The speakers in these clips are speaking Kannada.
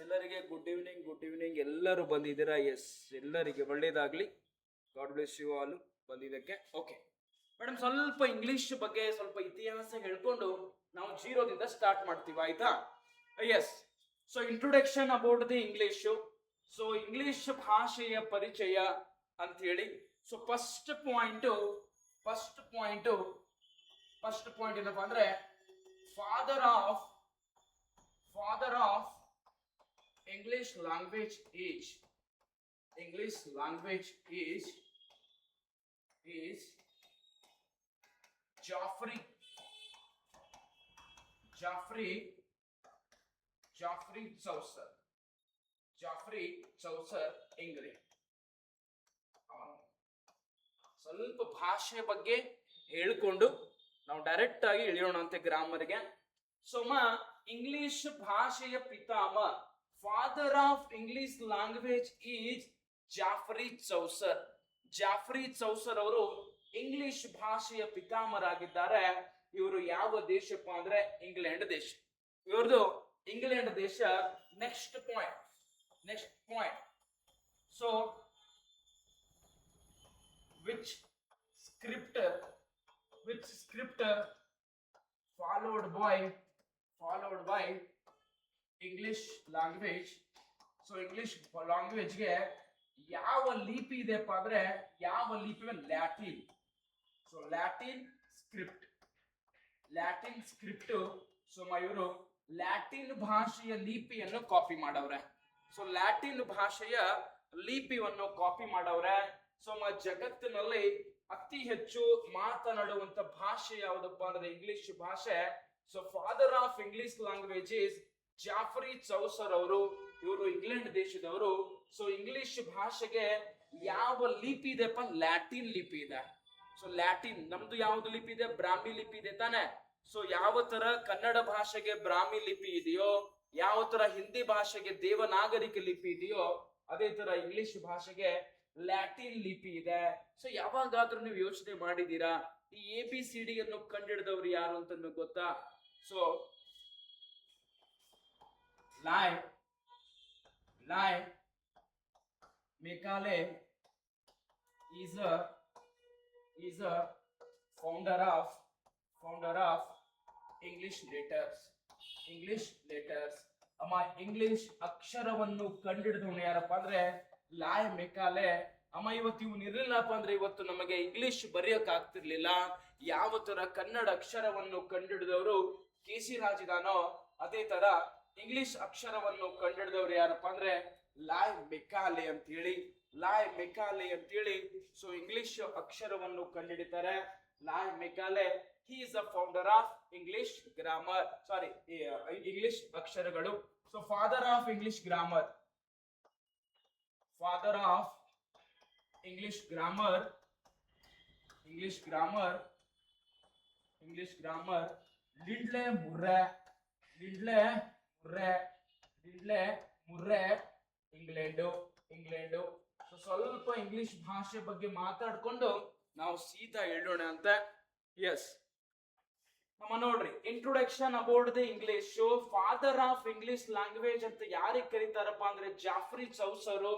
ಎಲ್ಲರಿಗೆ ಗುಡ್ ಈವ್ನಿಂಗ್ ಎಲ್ಲರೂ ಬಂದಿದ್ದೀರಾ. ಎಸ್, ಎಲ್ಲರಿಗೆ ಒಳ್ಳೇದಾಗ್ಲಿ. ಗಾಡ್ ಬ್ಲೆಸ್ ಯು ಆಲ್ ಬಂದಿದ್ದಕ್ಕೆ. ಓಕೆ ಮೇಡಮ್, ಸ್ವಲ್ಪ ಇಂಗ್ಲಿಷ್ ಬಗ್ಗೆ ಸ್ವಲ್ಪ ಇತಿಹಾಸ ಹೇಳ್ಕೊಂಡು ನಾವು ಜೀರೋದಿಂದ ಸ್ಟಾರ್ಟ್ ಮಾಡ್ತೀವಿ, ಆಯ್ತಾ? ಎಸ್. So introduction about the English. So English ಭಾಷೆಯ ಪರಿಚಯ ಅಂತ ಹೇಳಿ. ಸೊ ಫಸ್ಟ್ ಪಾಯಿಂಟ್ ಏನಪ್ಪಾ ಅಂದ್ರೆ father of English language is Geoffrey Chaucer England. ಸ್ವಲ್ಪ ಭಾಷೆ ಬಗ್ಗೆ ಹೇಳ್ಕೊಂಡು ನಾವು ಡೈರೆಕ್ಟ್ ಆಗಿ ಇಳಿಯೋಣ ಅಂತ ಗ್ರಾಮರ್ಗೆ. ಸೋಮ ಇಂಗ್ಲಿಷ್ ಭಾಷೆಯ ಪಿತಾಮ, father of English language is Geoffrey Chaucer ಅವರು ಇಂಗ್ಲಿಷ್ ಭಾಷೆಯ ಪಿತಾಮರಾಗಿದ್ದಾರೆ. ಇವರು ಯಾವ ದೇಶಪ್ಪ ಅಂದ್ರೆ ಇಂಗ್ಲೆಂಡ್ ದೇಶ. ಇವ್ರದ್ದು ಇಂಗ್ಲೆಂಡ್ ದೇಶ. Next point. So which scripture followed by English language. So English language ಗೆ ಯಾವ ಲಿಪಿ ಇದೆಪ್ಪ ಅಂದ್ರೆ ಯಾವ ಲಿಪಿ? Latin. So Latin script. So ಇವರು ಲ್ಯಾಟಿನ್ ಭಾಷೆಯ ಲಿಪಿಯನ್ನು ಕಾಪಿ ಮಾಡವ್ರೆ. ಸೊ ಲ್ಯಾಟಿನ್ ಭಾಷೆಯ ಲಿಪಿಯನ್ನು ಕಾಪಿ ಮಾಡವ್ರೆ. ಸೊ ಜಗತ್ತಿನಲ್ಲಿ ಅತಿ ಹೆಚ್ಚು ಮಾತನಾಡುವಂತ ಭಾಷೆ ಯಾವುದಪ್ಪ ಅಂದ್ರೆ ಇಂಗ್ಲಿಷ್ ಭಾಷೆ. So father of English language is Geoffrey Chaucer ಅವರು. ಇವರು ಇಂಗ್ಲೆಂಡ್ ದೇಶದವರು. ಸೊ ಇಂಗ್ಲಿಷ್ ಭಾಷೆಗೆ ಯಾವ ಲಿಪಿ ಇದೆಪ್ಪ? ಲ್ಯಾಟಿನ್ ಲಿಪಿ ಇದೆ. ಸೊ ಲ್ಯಾಟಿನ್, ನಮ್ದು ಯಾವ್ದು ಲಿಪಿ ಇದೆ? ಬ್ರಾಹ್ಮಿ ಲಿಪಿ ಇದೆ ತಾನೆ. ಸೊ ಯಾವ ತರ ಕನ್ನಡ ಭಾಷೆಗೆ ಬ್ರಾಹ್ಮಿ ಲಿಪಿ ಇದೆಯೋ, ಯಾವ ತರ ಹಿಂದಿ ಭಾಷೆಗೆ ದೇವನಾಗರಿಕ ಲಿಪಿ ಇದೆಯೋ, ಅದೇ ತರ ಇಂಗ್ಲಿಷ್ ಭಾಷೆಗೆ ಲ್ಯಾಟಿನ್ ಲಿಪಿ ಇದೆ. ಸೊ ಯಾವಾಗಾದ್ರೂ ನೀವು ಯೋಚನೆ ಮಾಡಿದೀರಾ ಈ ABCD ಅನ್ನು ಕಂಡಿಡಿದವರು ಯಾರು ಅಂತ ಗೊತ್ತಾ? So Macaulay is a founder of English letters. ಅಮ್ಮ ಇಂಗ್ಲಿಷ್ ಅಕ್ಷರವನ್ನು ಕಂಡಿಡಿದವನು ಯಾರಪ್ಪ ಅಂದ್ರೆ ಲಾಯ್ ಮೆಕಾಲೆ. ಅಮ್ಮ ಇವತ್ತು ಇವನು ಇರಲಿಲ್ಲಪ್ಪ ಅಂದ್ರೆ ಇವತ್ತು ನಮಗೆ ಇಂಗ್ಲಿಷ್ ಬರೆಯಕ್ ಆಗ್ತಿರ್ಲಿಲ್ಲ. ಯಾವ ತರ ಕನ್ನಡ ಅಕ್ಷರವನ್ನು ಕಂಡಿಡಿದವರು KC ರಾಜ್ ಇದಾನೋ, ಅದೇ ತರ ಇಂಗ್ಲಿಷ್ ಅಕ್ಷರವನ್ನು ಕಂಡಿಡಿದವರು ಯಾರಪ್ಪ ಅಂದ್ರೆ ಲಾಯ್ ಮೆಕಾಲೆ ಅಂತ ಹೇಳಿ. ಸೊ ಇಂಗ್ಲಿಷ್ ಅಕ್ಷರವನ್ನು ಕಂಡುಹಿಡಿತಾರೆ Lord Macaulay. He is the founder of English grammar. English ಅಕ್ಷರಗಳು. So father of English grammar Lindley Murray England. So ಸ್ವಲ್ಪ ಇಂಗ್ಲಿಷ್ ಭಾಷೆ ಬಗ್ಗೆ ಮಾತಾಡ್ಕೊಂಡು ನಾವು ಸೀದಾ ಹೇಳೋಣ ಅಂತ. ಎಸ್, ನಮ್ಮ ನೋಡ್ರಿ, introduction about the English. Father of English language ಅಂತ ಯಾರಿಗೆ ಕರೀತಾರಪ್ಪ ಅಂದ್ರೆ ಜಾಫ್ರಿ ಚೌಸರು,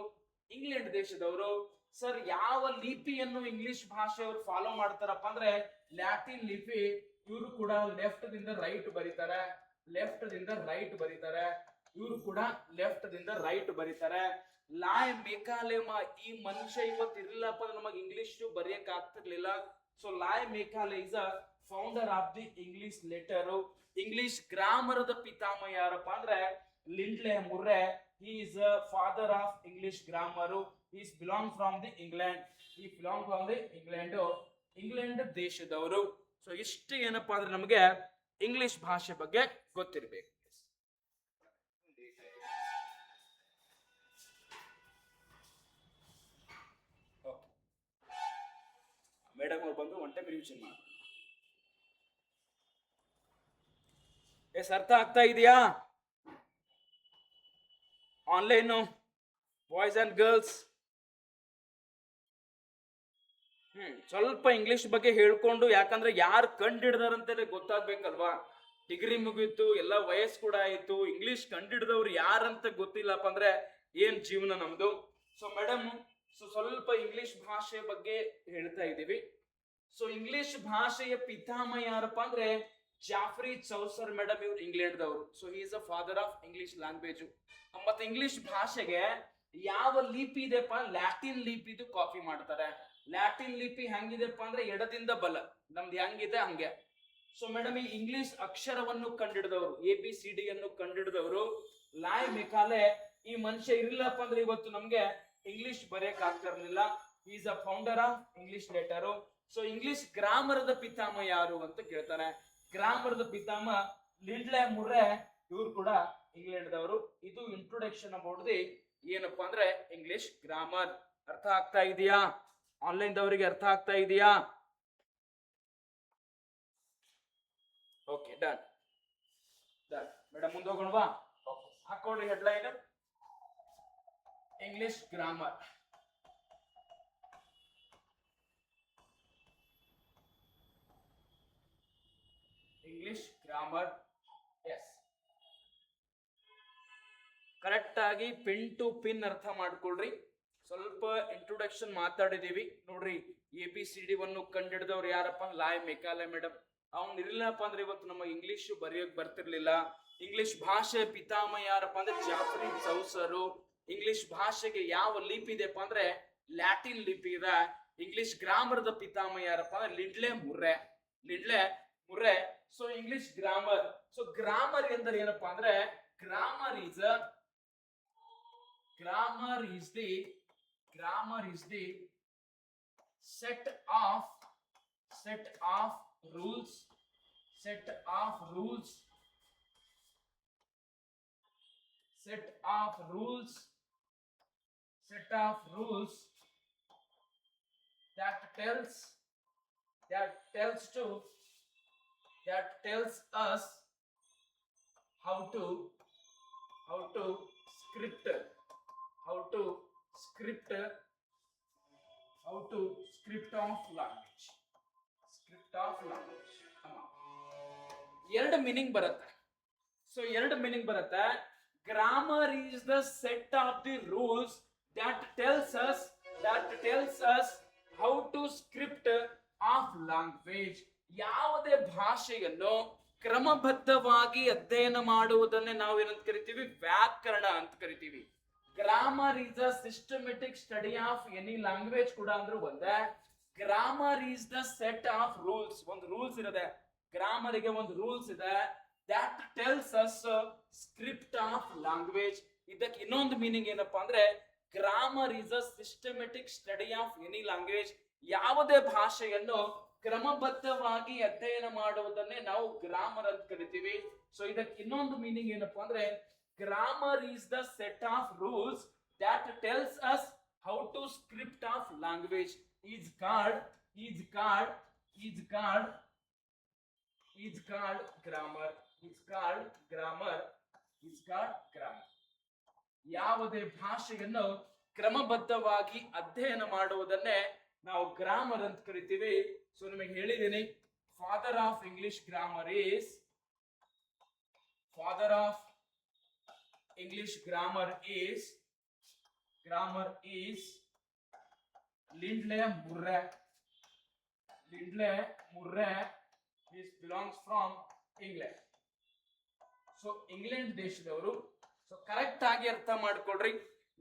ಇಂಗ್ಲೆಂಡ್ ದೇಶದವರು. ಸರ್, ಯಾವ ಲಿಪಿಯನ್ನು ಇಂಗ್ಲಿಷ್ ಭಾಷೆಯವರು ಫಾಲೋ ಮಾಡ್ತಾರಪ್ಪ ಅಂದ್ರೆ ಲ್ಯಾಟಿನ್ ಲಿಪಿ. ಇವರು ಕೂಡ ಲೆಫ್ಟ್ ದಿಂದ ರೈಟ್ ಬರೀತಾರೆ. ಲಾಯ್ ಮೆಕಾಲೆಮ, ಈ ಮನುಷ್ಯ ಇವತ್ತು ಇರ್ಲಿಲ್ಲಪ್ಪ ಅಂದ್ರೆ ನಮಗೆ ಇಂಗ್ಲಿಷ್ ಬರೆಯಕ್ ಆಗ್ತಿರ್ಲಿಲ್ಲ. So Lord Macaulay is a founder of the English letter. English grammar ದ ಪಿತಾಮ ಯಾರಪ್ಪ ಅಂದ್ರೆ Lindley Murray. he is a father of English grammar. he belongs from the England ದೇಶದವರು. ಸೊ ಇಷ್ಟು ಏನಪ್ಪಾ ಅಂದ್ರೆ ನಮಗೆ ಇಂಗ್ಲಿಷ್ ಭಾಷೆ ಬಗ್ಗೆ ಗೊತ್ತಿರಬೇಕು. ಮೇಡಮ್ ಅವ್ರು ಬಂದು ಒನ್ ಟೈಮ್ ರಿವಿಷನ್ ಮಾಡಿ. ಅರ್ಥ ಆಗ್ತಾ ಇದೆಯಾ? Online boys and girls. ಸ್ವಲ್ಪ ಇಂಗ್ಲಿಷ್ ಬಗ್ಗೆ ಹೇಳ್ಕೊಂಡು, ಯಾಕಂದ್ರೆ ಯಾರು ಕಂಡು ಹಿಡ್ದಾರಂತ ಗೊತ್ತಾಗ್ಬೇಕಲ್ವಾ. ಡಿಗ್ರಿ ಮುಗೀತು, ಎಲ್ಲ ವಯಸ್ಸು ಕೂಡ ಆಯಿತು, ಇಂಗ್ಲಿಷ್ ಕಂಡಿಡಿದವ್ರು ಯಾರಂತ ಗೊತ್ತಿಲ್ಲಪ್ಪ ಅಂದ್ರೆ ಏನ್ ಜೀವನ ನಮ್ದು. ಸೊ ಮೇಡಮ್, ಸ್ವಲ್ಪ ಇಂಗ್ಲಿಷ್ ಭಾಷೆ ಬಗ್ಗೆ ಹೇಳ್ತಾ ಇದ್ದೀವಿ. ಸೊ ಇಂಗ್ಲಿಷ್ ಭಾಷೆಯ ಪಿತಾಮಹ ಯಾರಪ್ಪ ಅಂದ್ರೆ ಜಾಫ್ರಿ ಚೌಸರ್ ಮೇಡಮ್, ಇವ್ರು ಇಂಗ್ಲೆಂಡ್ ದವರು. So he is a father of English language. ಮತ್ತೆ ಇಂಗ್ಲಿಷ್ ಭಾಷೆಗೆ ಯಾವ ಲಿಪಿ ಇದೆಪ್ಪ, ಲ್ಯಾಟಿನ್ ಲಿಪಿದು ಕಾಪಿ ಮಾಡ್ತಾರೆ. ಲ್ಯಾಟಿನ್ ಲಿಪಿ ಹೆಂಗಿದೆಪ್ಪ ಅಂದ್ರೆ ಎಡದಿಂದ ಬಲ, ನಮ್ದು ಹೆಂಗಿದೆ ಹಂಗೆ. ಸೊ ಮೇಡಮ್, ಈ ಇಂಗ್ಲಿಷ್ ಅಕ್ಷರವನ್ನು ಕಂಡಿಡಿದವರು, ABCD ಅನ್ನು ಕಂಡಿಡಿದವರು ಲಾಯ್ ಮೆಕಾಲೆ. ಈ ಮನುಷ್ಯ ಇರ್ಲಿಲ್ಲಪ್ಪ ಅಂದ್ರೆ ಇವತ್ತು ನಮ್ಗೆ ಇಂಗ್ಲಿಷ್ ಬರೆಯಕ್ ಆಗ್ತಾ ಇರ್ಲಿಲ್ಲ. Is a founder of English letter. So English ಗ್ರಾಮರ್ದ ಪಿತಾಮಹ ಯಾರು ಅಂತ ಕೇಳ್ತಾನೆ. ಗ್ರಾಮರ್ದ ಪಿತಾಮಹ ಲಿಂಡ್ಲೆ ಮುರ್ರೆ, ಇವ್ರು ಕೂಡ ಇಂಗ್ಲೆಂಡ್ ದವರು. ಇದು ಇಂಟ್ರೊಡಕ್ಷನ್ ಅಬೌಟ್ ದಿ ಏನಪ್ಪಾ ಅಂದ್ರೆ ಇಂಗ್ಲಿಷ್ ಗ್ರಾಮರ್. ಅರ್ಥ ಆಗ್ತಾ ಇದೆಯಾ? ಆನ್ಲೈನ್ ದವರಿಗೆ ಅರ್ಥ ಆಗ್ತಾ ಇದೆಯಾ? ಓಕೆ, ಡನ್ ಡನ್ ಮೇಡಮ್, ಮುಂದೆ ಹೋಗೋಣವಾ? ಹಾಕೊಳ್ಳಿ headline, English grammar. English grammar, yes. Correct ಆಗಿ ಪಿನ್ ಟು ಪಿನ್ ಅರ್ಥ ಮಾಡ್ಕೊಳ್ರಿ. ಸ್ವಲ್ಪ ಇಂಟ್ರೊಡಕ್ಷನ್ ಮಾತಾಡಿದೀವಿ ನೋಡ್ರಿ. ABCD ವನ್ನು ಕಂಡಿಡಿದವ್ರು ಯಾರಪ್ಪ? Loy Macaulay madam. ಅವ್ನು ಇರ್ಲಿಲ್ಲಪ್ಪ ಅಂದ್ರೆ ಇವತ್ತು ನಮ್ಮ ಇಂಗ್ಲಿಷ್ ಬರೆಯೋಕ್ ಬರ್ತಿರ್ಲಿಲ್ಲ. ಇಂಗ್ಲಿಷ್ ಭಾಷೆ ಪಿತಾಮಹ ಯಾರಪ್ಪ ಅಂದ್ರೆ ಜಾಫ್ರಿ ಚೌಸರು. ಇಂಗ್ಲಿಷ್ ಭಾಷೆಗೆ ಯಾವ ಲಿಪಿ ಇದೆಪ್ಪ ಅಂದ್ರೆ ಲ್ಯಾಟಿನ್ ಲಿಪಿ ಇದೆ. ಇಂಗ್ಲಿಷ್ ಗ್ರಾಮರ್ದ ಪಿತಾಮಹ ಯಾರಪ್ಪ ಅಂದ್ರೆ Lindley Murray. Lindley Murray. So English grammar. So grammar ಎಂದರೆ ಏನಪ್ಪಾ ಅಂದ್ರೆ grammar is the set of rules that tells us how to script of language. ಎರಡು ಮೀನಿಂಗ್ ಬರುತ್ತೆ. ಸೊ ಎರಡು ಮೀನಿಂಗ್ ಬರುತ್ತೆ. Grammar is the set of the rules that tells us how to script of language. ಯಾವುದೇ ಭಾಷೆಯನ್ನು ಕ್ರಮಬದ್ಧವಾಗಿ ಅಧ್ಯಯನ ಮಾಡುವುದನ್ನೇ ನಾವು ಏನಂತ ಕರಿತೀವಿ? ವ್ಯಾಕರಣ ಅಂತ ಕರಿತೀವಿ. Grammar is a systematic study of any language ಕೂಡ ಅಂದ್ರೂ ಒಂದೇ. Grammar is the set of rules. ಒಂದು ರೂಲ್ಸ್ ಇರುತ್ತೆ, ಗ್ರಾಮರಿಗೆ ಒಂದು ರೂಲ್ಸ್ ಇದೆ. that tells us script of language. ಇದಕ್ಕೆ ಇನ್ನೊಂದು ಮೀನಿಂಗ್ ಏನಪ್ಪಾ ಅಂದ್ರೆ grammar is a systematic study of any language. ಯಾವುದೇ ಭಾಷೆಯನ್ನು ಕ್ರಮಬದ್ಧವಾಗಿ ಅಧ್ಯಯನ ಮಾಡುವುದನ್ನೇ ನಾವು ಗ್ರಾಮರ್ ಅಂತ ಕರಿತೀವಿ. ಸೊ ಇದಕ್ಕೆ ಇನ್ನೊಂದು ಮೀನಿಂಗ್ ಏನಪ್ಪಾ ಅಂದ್ರೆ grammar is the set of rules that tells us how to script of language is called grammar. ಯಾವುದೇ ಭಾಷೆಯನ್ನು ಕ್ರಮಬದ್ಧವಾಗಿ ಅಧ್ಯಯನ ಮಾಡುವುದನ್ನೇ ನಾವು ಗ್ರಾಮರ್ ಅಂತ ಕರಿತೀವಿ. ಸೊ ನಿಮಗೆ ಹೇಳಿದ್ದೀನಿ, father of English grammar is Lindley Murray. This belongs from England. So England ದೇಶದವರು. ಸೊ ಕರೆಕ್ಟ್ ಆಗಿ ಅರ್ಥ ಮಾಡ್ಕೊಳ್ರಿ.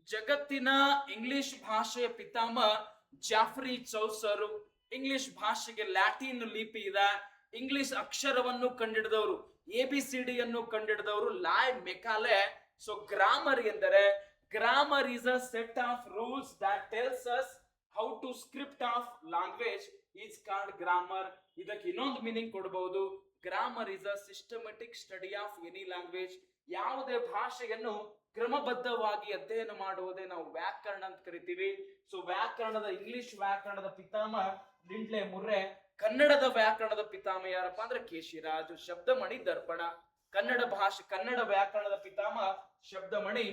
ಜಗತ್ತಿನ ಇಂಗ್ಲಿಷ್ ಭಾಷೆಯ ಪಿತಾಮಹ ಜಾಫ್ರಿ ಚೌಸರು. ಇಂಗ್ಲಿಷ್ ಭಾಷೆಗೆ ಲ್ಯಾಟಿನ್ ಲಿಪಿ ಇದೆ. ಇಂಗ್ಲಿಷ್ ಅಕ್ಷರವನ್ನು ಕಂಡಿಡಿದವರು, ABCD ಅನ್ನು ಕಂಡಿಡಿದವರು ಲಾಯ್ ಮೆಕಾಲೆ. ಸೊ ಗ್ರಾಮರ್ ಎಂದರೆ grammar is a set of rules that tells us how to script of language is called grammar. ಇದಕ್ಕೆ ಇನ್ನೊಂದು ಮೀನಿಂಗ್ ಕೊಡಬಹುದು. Grammar is a systematic study of any language. ಯಾವುದೇ ಭಾಷೆಯನ್ನು ಕ್ರಮಬದ್ಧವಾಗಿ ಅಧ್ಯಯನ ಮಾಡುವುದೇ ನಾವು ವ್ಯಾಕರಣ ಅಂತ ಕರಿತೀವಿ. ಸೊ ವ್ಯಾಕರಣದ ಇಂಗ್ಲಿಷ್ ವ್ಯಾಕರಣದ ಪಿತಾಮಹ ಲಿಂಡ್ಲೆ ಮುರ್ರೆ. ಕನ್ನಡದ ವ್ಯಾಕರಣದ ಪಿತಾಮಹ ಯಾರಪ್ಪ ಅಂದ್ರೆ ಕೇಶಿರಾಜ್. ಶಬ್ದಮಣಿ ದರ್ಪಣ. ಕನ್ನಡ ವ್ಯಾಕರಣದ ಪಿತಾಮಹ ಶಬ್ದಮಣಿ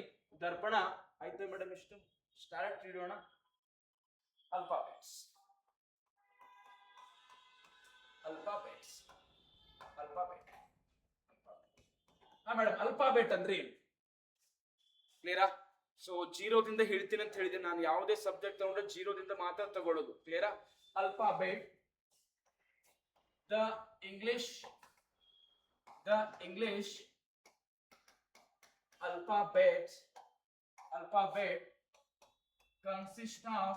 ದರ್ಪಣ. ಆಯ್ತು ಮೇಡಮ್, ಇಷ್ಟು ಸ್ಟಾರ್ಟ್ ಇಡೋಣ. ಅಲ್ಫಾಬೆಟ್ಸ್. ಮೇಡಮ್ ಅಲ್ಫಾಬೆಟ್ ಅಂದ್ರೆ ಕ್ಲಿಯರಾ? ಸೊ ಜೀರೋದಿಂದ ಹೇಳ್ತೀನಿ ಅಂತ ಹೇಳಿದೆ ನಾನು. ಯಾವುದೇ ಸಬ್ಜೆಕ್ಟ್ ತಗೊಂಡ್ರೆ ಜೀರೋದಿಂದ ಮಾತ್ರ ತಗೊಳ್ಳೋದು. ಕ್ಲಿಯರಾ? Alphabet the English alphabet consist of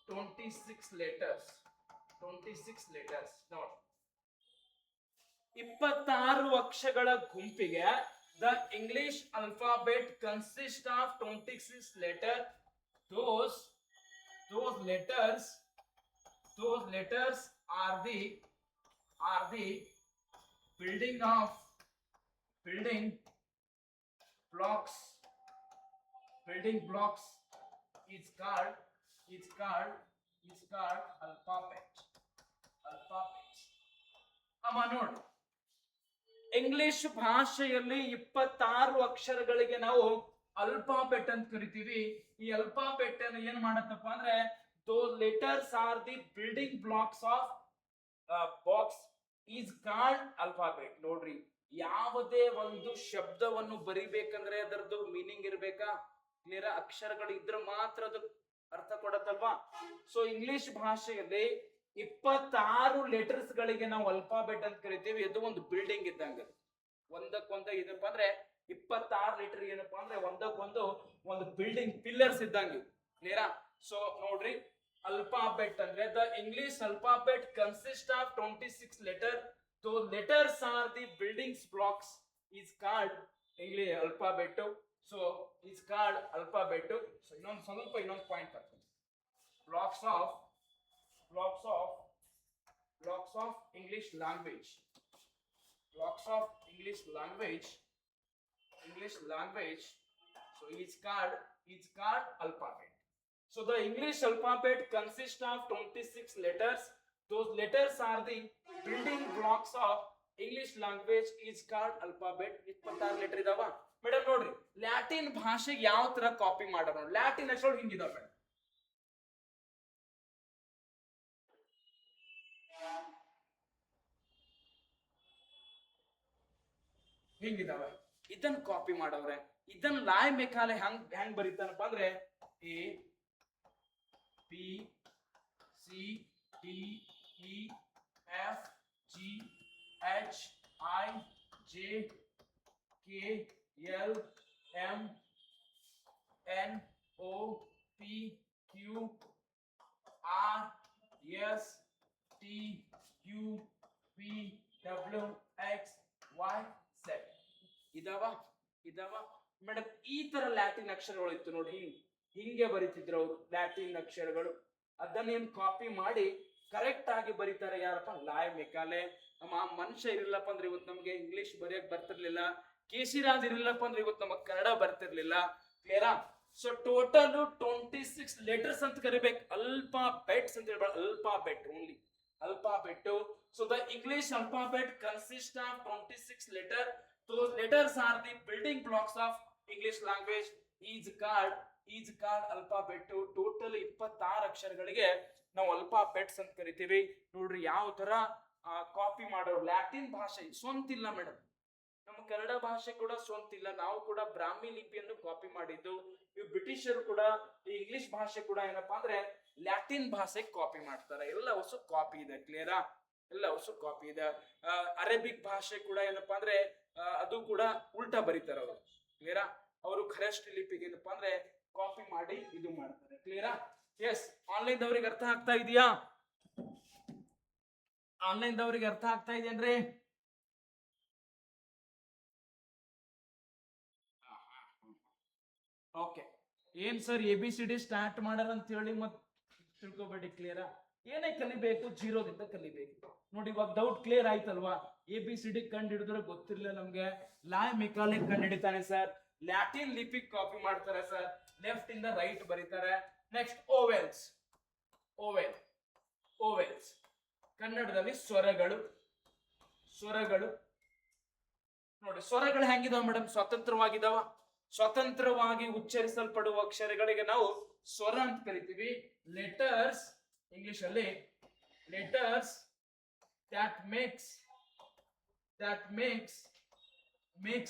26 letters. ನೋಡಿ, 26 ಅಕ್ಷರಗಳ ಗುಂಪಿಗೆ the English alphabet consists of 26 letters. Those letters are the building blocks is called alphabet. ಅಮ್ಮ ನೋಡಿ, ಇಂಗ್ಲಿಷ್ ಭಾಷೆಯಲ್ಲಿ 26 ಅಕ್ಷರಗಳಿಗೆ ನಾವು ಅಲ್ಫಾಬೆಟ್ ಅಂತ ಕರಿತೀವಿ. ಈ ಅಲ್ಫಾಬೆಟ್ ಅನ್ನು ಏನ್ ಮಾಡತ್ತಪ್ಪ ಅಂದ್ರೆ those letters are the building blocks of box is called alphabet. ನೋಡ್ರಿ, ಯಾವುದೇ ಒಂದು ಶಬ್ದವನ್ನು ಬರಿಬೇಕಂದ್ರೆ ಅದರದ್ದು ಮೀನಿಂಗ್ ಇರ್ಬೇಕಾ? ಕ್ಲಿಯರ್? ಅಕ್ಷರಗಳು ಇದ್ರೆ ಮಾತ್ರ ಅದು ಅರ್ಥ ಕೊಡತ್ತಲ್ವಾ? ಸೊ ಇಂಗ್ಲಿಷ್ ಭಾಷೆಯಲ್ಲಿ 26 ಲೆಟರ್ಸ್ ಗಳಿಗೆ ನಾವು ಅಲ್ಫಾಬೆಟ್ ಅಂತ ಕರಿತೀವಿ. ಇದು ಒಂದು ಬಿಲ್ಡಿಂಗ್ ಇದ್ದಂಗೆ, ಒಂದಕ್ಕೊಂದು ಏನಪ್ಪಾ ಅಂದ್ರೆ 26 ಲೆಟರ್ ಏನಪ್ಪಾ ಅಂದ್ರೆ ಒಂದಕ್ಕೊಂದು ಒಂದು ಬಿಲ್ಡಿಂಗ್ ಪಿಲ್ಲರ್ಸ್ ಇದ್ದಂಗೆ. ಕ್ಲಿಯರಾ? ಸೊ ನೋಡ್ರಿ, ಅಲ್ಫಾಬೆಟ್ ಅಂದ್ರೆ the English alphabet consist of 26 letter. Those letters are the building blocks is called English alphabet. So it's called alphabet. So ಇನ್ನೊಂದು ಪಾಯಿಂಟ್ ಬರ್ತೀನಿ. blocks of English language. So it's called alphabet. So the English alphabet consists of 26 letters. Those letters are the building blocks of English language is called alphabet. 26 letter ಇದಾವ ಮೇಡಮ್. ನೋಡ್ರಿ, ಲ್ಯಾಟಿನ್ ಭಾಷೆಗೆ ಯಾವ ತರ ಕಾಪಿ ಮಾಡೋಣ? ಲ್ಯಾಟಿನ್ ಅಕ್ಷರ ಹಿಂಗಿದಾವ ಮೇಡಮ್. ಹಿಂಗಿದಾವೆ. ಇದನ್ನ ಕಾಪಿ ಮಾಡವ್ರೆ. ಇದನ್ನ ಲಾಯ್ ಮೆಕಾಲೆ ಹೆಂಗ್ ಬರೀತಾನಪ್ಪ ಅಂದ್ರೆ A B C D E F G H I J K L M N O P Q R S T U V W X Y Z. ಇದಾವ ಮೇಡಮ್. ಈ ತರ ಲ್ಯಾಟಿನ್ ಅಕ್ಷರಗಳು ಇತ್ತು ನೋಡಿ, ಹಿಂಗೆ ಬರೀತಿದ್ರು ಅವರು ಲ್ಯಾಟಿನ್ ಅಕ್ಷರಗಳು. ಅದನ್ನೇನು ಕಾಪಿ ಮಾಡಿ ಕರೆಕ್ಟ್ ಆಗಿ ಬರೀತಾರೆ ಯಾರಪ್ಪ? ಲಾಯ್ ಮೆಕಾಲೆ. ನಮ್ಮ ಮನುಷ್ಯ ಇರಲಿಲ್ಲಪ್ಪ ಅಂದ್ರೆ ಇವತ್ತು ನಮ್ಗೆ ಇಂಗ್ಲಿಷ್ ಬರೆಯಕ್ ಬರ್ತಿರ್ಲಿಲ್ಲ. ಕೇಶಿರಾಜ್ ಇರಲಿಲ್ಲಪ್ಪ ಅಂದ್ರೆ ಇವತ್ತು ನಮಗ್ ಕನ್ನಡ ಬರ್ತಿರ್ಲಿಲ್ಲ. ಕ್ಲಿಯರಾ? ಸೊ ಟೋಟಲ್ 26 ಲೆಟರ್ಸ್ ಅಂತ ಕರಿಬೇಕು. ಅಲ್ಫಾಬೆಟ್ಸ್ ಅಂತ ಹೇಳ್ಬಾರ್ದು, alphabet only, alphabet. So the English alphabet consist of 26 letter. Those letters are the building blocks of English language is called alphabet. Total 26 ಅಕ್ಷರಗಳಿಗೆ ನಾವು ಅಲ್ಫಾಬೆಟ್ಸ್ ಅಂತ ಕರಿತೀವಿ. ನೋಡ್ರಿ ಯಾವ ತರ ಕಾಪಿ ಮಾಡೋರು. ಲ್ಯಾಟಿನ್ ಭಾಷೆ ಸ್ವಂತಿಲ್ಲ ಮೇಡಮ್, ನಮ್ಮ ಕನ್ನಡ ಭಾಷೆ ಕೂಡ ಸ್ವಂತಿಲ್ಲ. ನಾವು ಕೂಡ ಬ್ರಾಹ್ಮಿ ಲಿಪಿಯನ್ನು ಕಾಪಿ ಮಾಡಿದ್ದು. ಇವು ಬ್ರಿಟಿಷರು ಕೂಡ ಈ ಇಂಗ್ಲಿಷ್ ಭಾಷೆ ಕೂಡ ಏನಪ್ಪಾ ಅಂದ್ರೆ ಲ್ಯಾಟಿನ್ ಭಾಷೆ ಕಾಪಿ ಮಾಡ್ತಾರೆ. ಎಲ್ಲ ಹೊಸ ಕಾಪಿ ಇದೆ. ಕ್ಲಿಯರಾ? ಎಲ್ಲ ಹೊಸ ಕಾಪಿ ಇದೆ. ಅರೇಬಿಕ್ ಭಾಷೆ ಕೂಡ ಏನಪ್ಪಾ ಅಂದ್ರೆ ಅದು ಕೂಡ ಉಲ್ಟಾ ಬರೀತಾರೆ ಅವರು. ಕ್ಲಿಯರಾ? ಅವರು ಖರಷ್ಠ ಲಿಪಿಗೆ ಏನಪ್ಪಾ ಅಂದ್ರೆ ಕಾಪಿ ಮಾಡಿ ಇದು ಮಾಡ್ತಾರೆ. ಕ್ಲಿಯರಾ? ಎಸ್. ಆನ್ಲೈನ್ ದವರಿಗೆ ಅರ್ಥ ಆಗ್ತಾ ಇದೆಯಾ? ಆನ್ಲೈನ್ ದವರಿಗೆ ಅರ್ಥ ಆಗ್ತಾ ಇದೆಯೇನ್ರಿ? ಓಕೆ. ಏನ್ ಸರ್ ABCD ಸ್ಟಾರ್ಟ್ ಮಾಡಾರ ಅಂತ ಹೇಳಿ ಮತ್ ತಿಳ್ಕೊಬೇಡಿ. ಕ್ಲಿಯರಾ? ಏನೇ ಕಲಿಬೇಕು ಜೀರೋದಿಂದ ಕಲಿಬೇಕು. ನೋಡಿ ಇವಾಗ ಡೌಟ್ ಕ್ಲಿಯರ್ ಆಯ್ತಲ್ವಾ? ABCD ಕಂಡು ಹಿಡಿದ್ರೆ ಗೊತ್ತಿರ್ಲಿಲ್ಲ ನಮ್ಗೆ. ಲಾಯ್ ಮೆಕಾಲೆ ಕಂಡು ಹಿಡಿತಾನೆ ಸರ್. ಲ್ಯಾಟಿನ್ ಲಿಪಿಕ್ ಕಾಪಿ ಮಾಡ್ತಾರೆ ಸರ್. ಲೆಫ್ಟ್ ಇಂದ ರೈಟ್ ಬರೀತಾರೆ. Next vowels. ಕನ್ನಡದಲ್ಲಿ ಸ್ವರಗಳು. ನೋಡಿ ಸ್ವರಗಳು ಹೆಂಗಿದಾವ ಮೇಡಮ್? ಸ್ವತಂತ್ರವಾಗಿದಾವ. ಸ್ವತಂತ್ರವಾಗಿ ಉಚ್ಚರಿಸಲ್ಪಡುವ ಅಕ್ಷರಗಳಿಗೆ ನಾವು ಸ್ವರ ಅಂತ ಕರಿತೀವಿ. ಲೆಟರ್ಸ್ ಇಂಗ್ಲಿಷ್ ಅಲ್ಲಿ letters that makes that makes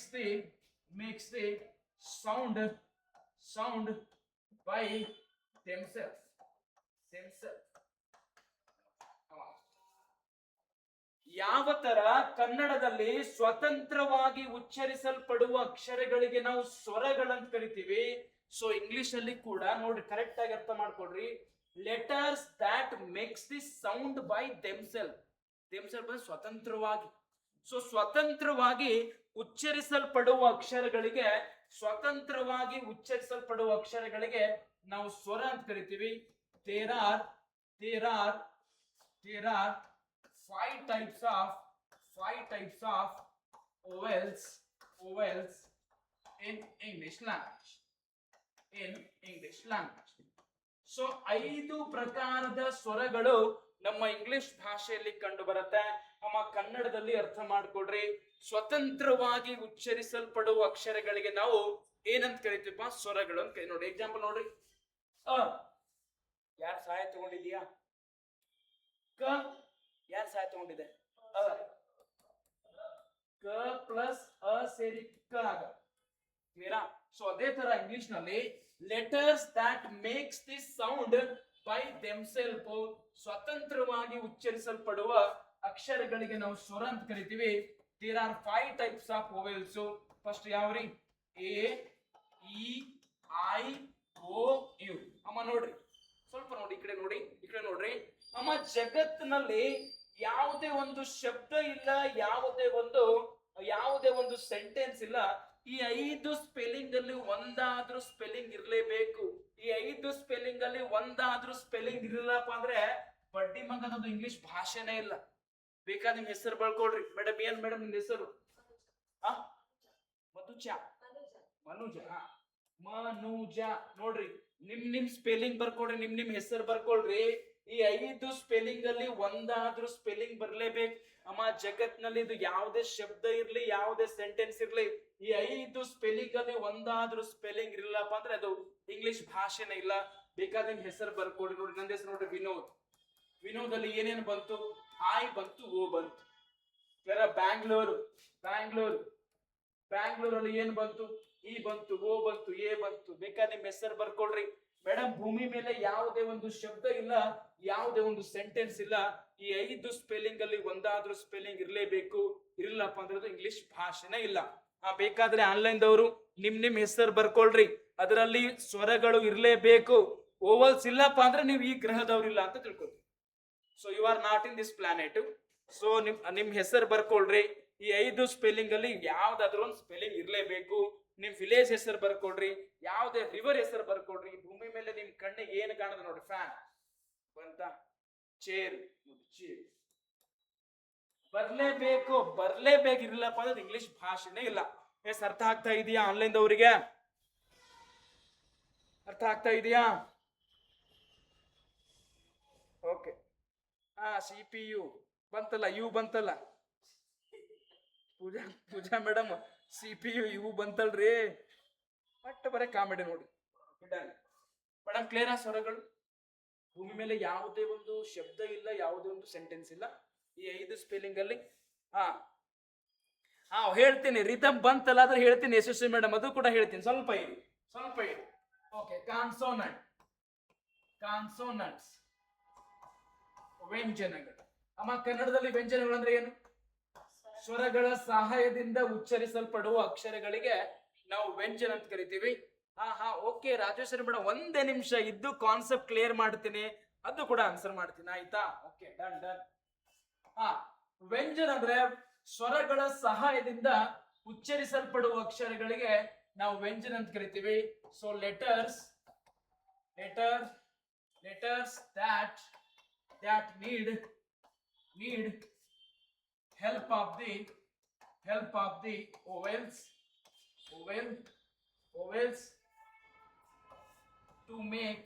the sound by themselves. ಯಾವ ತರ ಕನ್ನಡದಲ್ಲಿ ಸ್ವತಂತ್ರವಾಗಿ ಉಚ್ಚರಿಸಲ್ಪಡುವ ಅಕ್ಷರಗಳಿಗೆ ನಾವು ಸ್ವರಗಳಂತ ಕರಿತೀವಿ, ಸೊ ಇಂಗ್ಲಿಷ್ ಅಲ್ಲಿ ಕೂಡ ನೋಡ್ರಿ, ಕರೆಕ್ಟ್ ಆಗಿ ಅರ್ಥ ಮಾಡ್ಕೊಡ್ರಿ. Letters that makes the sound by themselves ಸ್ವತಂತ್ರವಾಗಿ. ಸೊ ಸ್ವತಂತ್ರವಾಗಿ ಉಚ್ಚರಿಸಲ್ಪಡುವ ಅಕ್ಷರಗಳಿಗೆ ನಾವು ಸ್ವರ ಅಂತ ಕರಿತೀವಿ. There are five types of vowels in English language. So 5 ಪ್ರಕಾರದ ಸ್ವರಗಳು ನಮ್ಮ ಇಂಗ್ಲಿಷ್ ಭಾಷೆಯಲ್ಲಿ ಕಂಡು ಬರುತ್ತೆ. ನಮ್ಮ ಕನ್ನಡದಲ್ಲಿ ಅರ್ಥ ಮಾಡ್ಕೊಡ್ರಿ. ಸ್ವತಂತ್ರವಾಗಿ ಉಚ್ಚರಿಸಲ್ಪಡುವ ಅಕ್ಷರಗಳಿಗೆ ನಾವು ಏನಂತ ಕರಿತೀವಪ್ಪ? ಸ್ವರಗಳು ಅಂತ ನೋಡಿ. ಎಕ್ಸಾಂಪಲ್ ನೋಡ್ರಿ. ಯಾರು ಸಹಾಯ ತಗೊಂಡಿದ್ಯಾ? ಕ ಯಾರು ಸಹಾಯ ತಗೊಂಡಿದೆ? ಕ ಪ್ಲಸ್ ಅ ಸೇರಿ ಕ ಆಗ. ಕ್ಲಿಯರಾ? ಸೊ ಅದೇ ತರ ಇಂಗ್ಲಿಷ್ ನಲ್ಲಿ letters that makes the sound by themselves, ಸ್ವತಂತ್ರವಾಗಿ ಉಚ್ಚರಿಸಲ್ಪಡುವ ಅಕ್ಷರಗಳಿಗೆ ನಾವು ಸ್ವರ ಅಂತ ಕರಿತೀವಿ. There are 5 types of vowels. First ಯಾವ್ರಿ? A, E, I, O, U. ಅಮ್ಮ ನೋಡ್ರಿ, ಸ್ವಲ್ಪ ನೋಡಿ, ಈ ಕಡೆ ನೋಡ್ರಿ. ಅಮ್ಮ ಜಗತ್ತಿನಲ್ಲಿ ಯಾವುದೇ ಒಂದು ಶಬ್ದ ಇಲ್ಲ, ಯಾವುದೇ ಒಂದು ಸೆಂಟೆನ್ಸ್ ಇಲ್ಲ, ಈ 5 ಸ್ಪೆಲ್ಲಿಂಗ್ ಅಲ್ಲಿ ಒಂದಾದ್ರೂ ಸ್ಪೆಲ್ಲಿಂಗ್ ಇರ್ಲೇಬೇಕು. ಈ 5 ಸ್ಪೆಲ್ಲಿಂಗ್ ಅಲ್ಲಿ ಒಂದಾದ್ರೂ ಸ್ಪೆಲ್ಲಿಂಗ್ ಇರಲಿಲ್ಲಪ್ಪ ಅಂದ್ರೆ ಬಡ್ಡಿ ಮಗನದು ಇಂಗ್ಲಿಷ್ ಭಾಷೆನೇ ಇಲ್ಲ. ಬೇಕಾದ ನಿಮ್ ಹೆಸರು ಬರ್ಕೊಳ್ರಿ. ಮೇಡಮ್ ಏನ್ ಮೇಡಮ್ ನಿಮ್ ಹೆಸರು? ಮನುಜ ನೋಡ್ರಿ. ನಿಮ್ ಸ್ಪೆಲ್ಲಿಂಗ್ ಬರ್ಕೊಡ್ರಿ, ನಿಮ್ ಹೆಸರು ಬರ್ಕೊಳ್ರಿ. ಈ 5 ಸ್ಪೆಲ್ಲಿಂಗ್ ಅಲ್ಲಿ ಒಂದಾದ್ರೂ ಸ್ಪೆಲ್ಲಿಂಗ್ ಬರ್ಲೇಬೇಕು. ಅಮ್ಮ ಜಗತ್ನಲ್ಲಿ ಇದು ಯಾವುದೇ ಶಬ್ದ ಇರ್ಲಿ, ಯಾವುದೇ ಸೆಂಟೆನ್ಸ್ ಇರ್ಲಿ, ಈ 5 ಸ್ಪೆಲ್ಲಿಂಗ್ ಅಲ್ಲಿ ಒಂದಾದ್ರೂ ಸ್ಪೆಲ್ಲಿಂಗ್ ಇರಲ್ಲಪ್ಪ ಅಂದ್ರೆ ಅದು ಇಂಗ್ಲಿಷ್ ಭಾಷೆನೇ ಇಲ್ಲ. ಬೇಕಾದ ನಿಮ್ ಹೆಸರು ಬರ್ಕೊಡ್ರಿ. ನೋಡಿ, ನನ್ನ ಹೆಸರು ನೋಡ್ರಿ ವಿನೋದ್ ಅಲ್ಲಿ ಏನೇನು ಬಂತು? ಐ ಬಂತು, ಓ ಬಂತು. ಬ್ಯಾಂಗ್ಳೂರ್ ಅಲ್ಲಿ ಏನ್ ಬಂತು? ಇ ಬಂತು, ಓ ಬಂತು, ಎ ಬಂತು. ಬೇಕಾದ ನಿಮ್ ಹೆಸರು ಬರ್ಕೊಳ್ರಿ. ಮೇಡಮ್ ಭೂಮಿ ಮೇಲೆ ಯಾವುದೇ ಒಂದು ಶಬ್ದ ಇಲ್ಲ, ಯಾವುದೇ ಒಂದು ಸೆಂಟೆನ್ಸ್ ಇಲ್ಲ, ಈ 5 ಸ್ಪೆಲ್ಲಿಂಗ್ ಅಲ್ಲಿ ಒಂದಾದ್ರೂ ಸ್ಪೆಲ್ಲಿಂಗ್ ಇರ್ಲೇಬೇಕು. ಇರ್ಲಪ್ಪ ಅಂದ್ರೆ ಇಂಗ್ಲಿಷ್ ಭಾಷೆನೇ ಇಲ್ಲ. ಬೇಕಾದ್ರೆ ಆನ್ಲೈನ್ ದವರು ನಿಮ್ ಹೆಸರು ಬರ್ಕೊಳ್ರಿ. ಅದರಲ್ಲಿ ಸ್ವರಗಳು ಇರ್ಲೇಬೇಕು. ಓವಲ್ಸ್ ಇಲ್ಲಪ್ಪ ಅಂದ್ರೆ ನೀವು ಈ ಗ್ರಹದವ್ರಿಲ್ಲ ಅಂತ ತಿಳ್ಕೊತೀವಿ. So you are not in this planet. So ನಿಮ್ ಹೆಸರು ಬರ್ಕೊಳ್ರಿ. ಈ 5 ಸ್ಪೆಲ್ಲಿಂಗ್ ಅಲ್ಲಿ ಯಾವ್ದಾದ್ರು ಒಂದು ಸ್ಪೆಲ್ಲಿಂಗ್ ಇರ್ಲೇಬೇಕು. ನಿಮ್ ವಿಲೇಜ್ ಹೆಸರು ಬರ್ಕೊಡ್ರಿ, ಯಾವ್ದೇ ರಿವರ್ ಹೆಸರು ಬರ್ಕೊಡ್ರಿ. ಭೂಮಿ ಮೇಲೆ ನಿಮ್ ಕಣ್ಣಿಗೆ ಏನು ಕಾಣದ ನೋಡ್ರಿ? ಫ್ಯಾನ್ ಬಂತ, ಚೇರ್ ಬರ್ಲೇಬೇಕು. ಇರ್ಲಪ್ಪ ಅಂದ್ರೆ ಇಂಗ್ಲಿಷ್ ಭಾಷೆನೇ ಇಲ್ಲ. ಅರ್ಥ ಆಗ್ತಾ ಇದೆಯಾ ಆನ್ಲೈನ್ ದವರಿಗೆ? ಅರ್ಥ ಆಗ್ತಾ ಇದೆಯಾ? ಓಕೆ. CPU ಬಂತಲ್ಲ, ಯು ಬಂತಲ್ಲ. ಪೂಜಾ ಮೇಡಮ್ CPU ಇವು ಬಂತಲ್ರಿ. ಬಟ್ ಬರೇ ಕಾಮಿಡಿ ನೋಡಿ. Madam clear? ಸ್ವರಗಳು ಭೂಮಿ ಮೇಲೆ ಯಾವುದೇ ಒಂದು ಶಬ್ದ ಇಲ್ಲ, ಯಾವುದೇ ಒಂದು ಸೆಂಟೆನ್ಸ್ ಇಲ್ಲ, ಈ 5 ಸ್ಪೆಲ್ಲಿಂಗ್ ಅಲ್ಲಿ. ಹೇಳ್ತೀನಿ. ರಿದಮ್ ಬಂತಲ್ಲ ಆದ್ರೆ ಹೇಳ್ತೀನಿ. ಯಶಸ್ವಿ ಮೇಡಮ್ ಅದು ಕೂಡ ಹೇಳ್ತೀನಿ. ಸ್ವಲ್ಪ ಇರಿ. ಓಕೆ. ಕಾನ್ಸೋನಂಟ್ಸ್ ವ್ಯಂಜನಗಳು. ಅಮ್ಮ ಕನ್ನಡದಲ್ಲಿ ವ್ಯಂಜನಗಳು ಅಂದ್ರೆ ಏನು? ಸ್ವರಗಳ ಸಹಾಯದಿಂದ ಉಚ್ಚರಿಸಲ್ಪಡುವ ಅಕ್ಷರಗಳಿಗೆ ನಾವು ವ್ಯಂಜನ ಅಂತ ಕರಿತೀವಿ. ಓಕೆ ರಾಜೇಶ್ವರಿ ಮೇಡಮ್, ಒಂದೇ ನಿಮಿಷ ಇದ್ದು ಕಾನ್ಸೆಪ್ಟ್ ಕ್ಲಿಯರ್ ಮಾಡ್ತೀನಿ, ಅದು ಕೂಡ ಆನ್ಸರ್ ಮಾಡ್ತೀನಿ, ಆಯ್ತಾ? Okay, done. ವ್ಯಂಜನ ಅಂದ್ರೆ ಸ್ವರಗಳ ಸಹಾಯದಿಂದ ಉಚ್ಚರಿಸಲ್ಪಡುವ ಅಕ್ಷರಗಳಿಗೆ ನಾವು ವ್ಯಂಜನ ಅಂತ ಕರಿತೀವಿ. So letters that need help of the vowels to make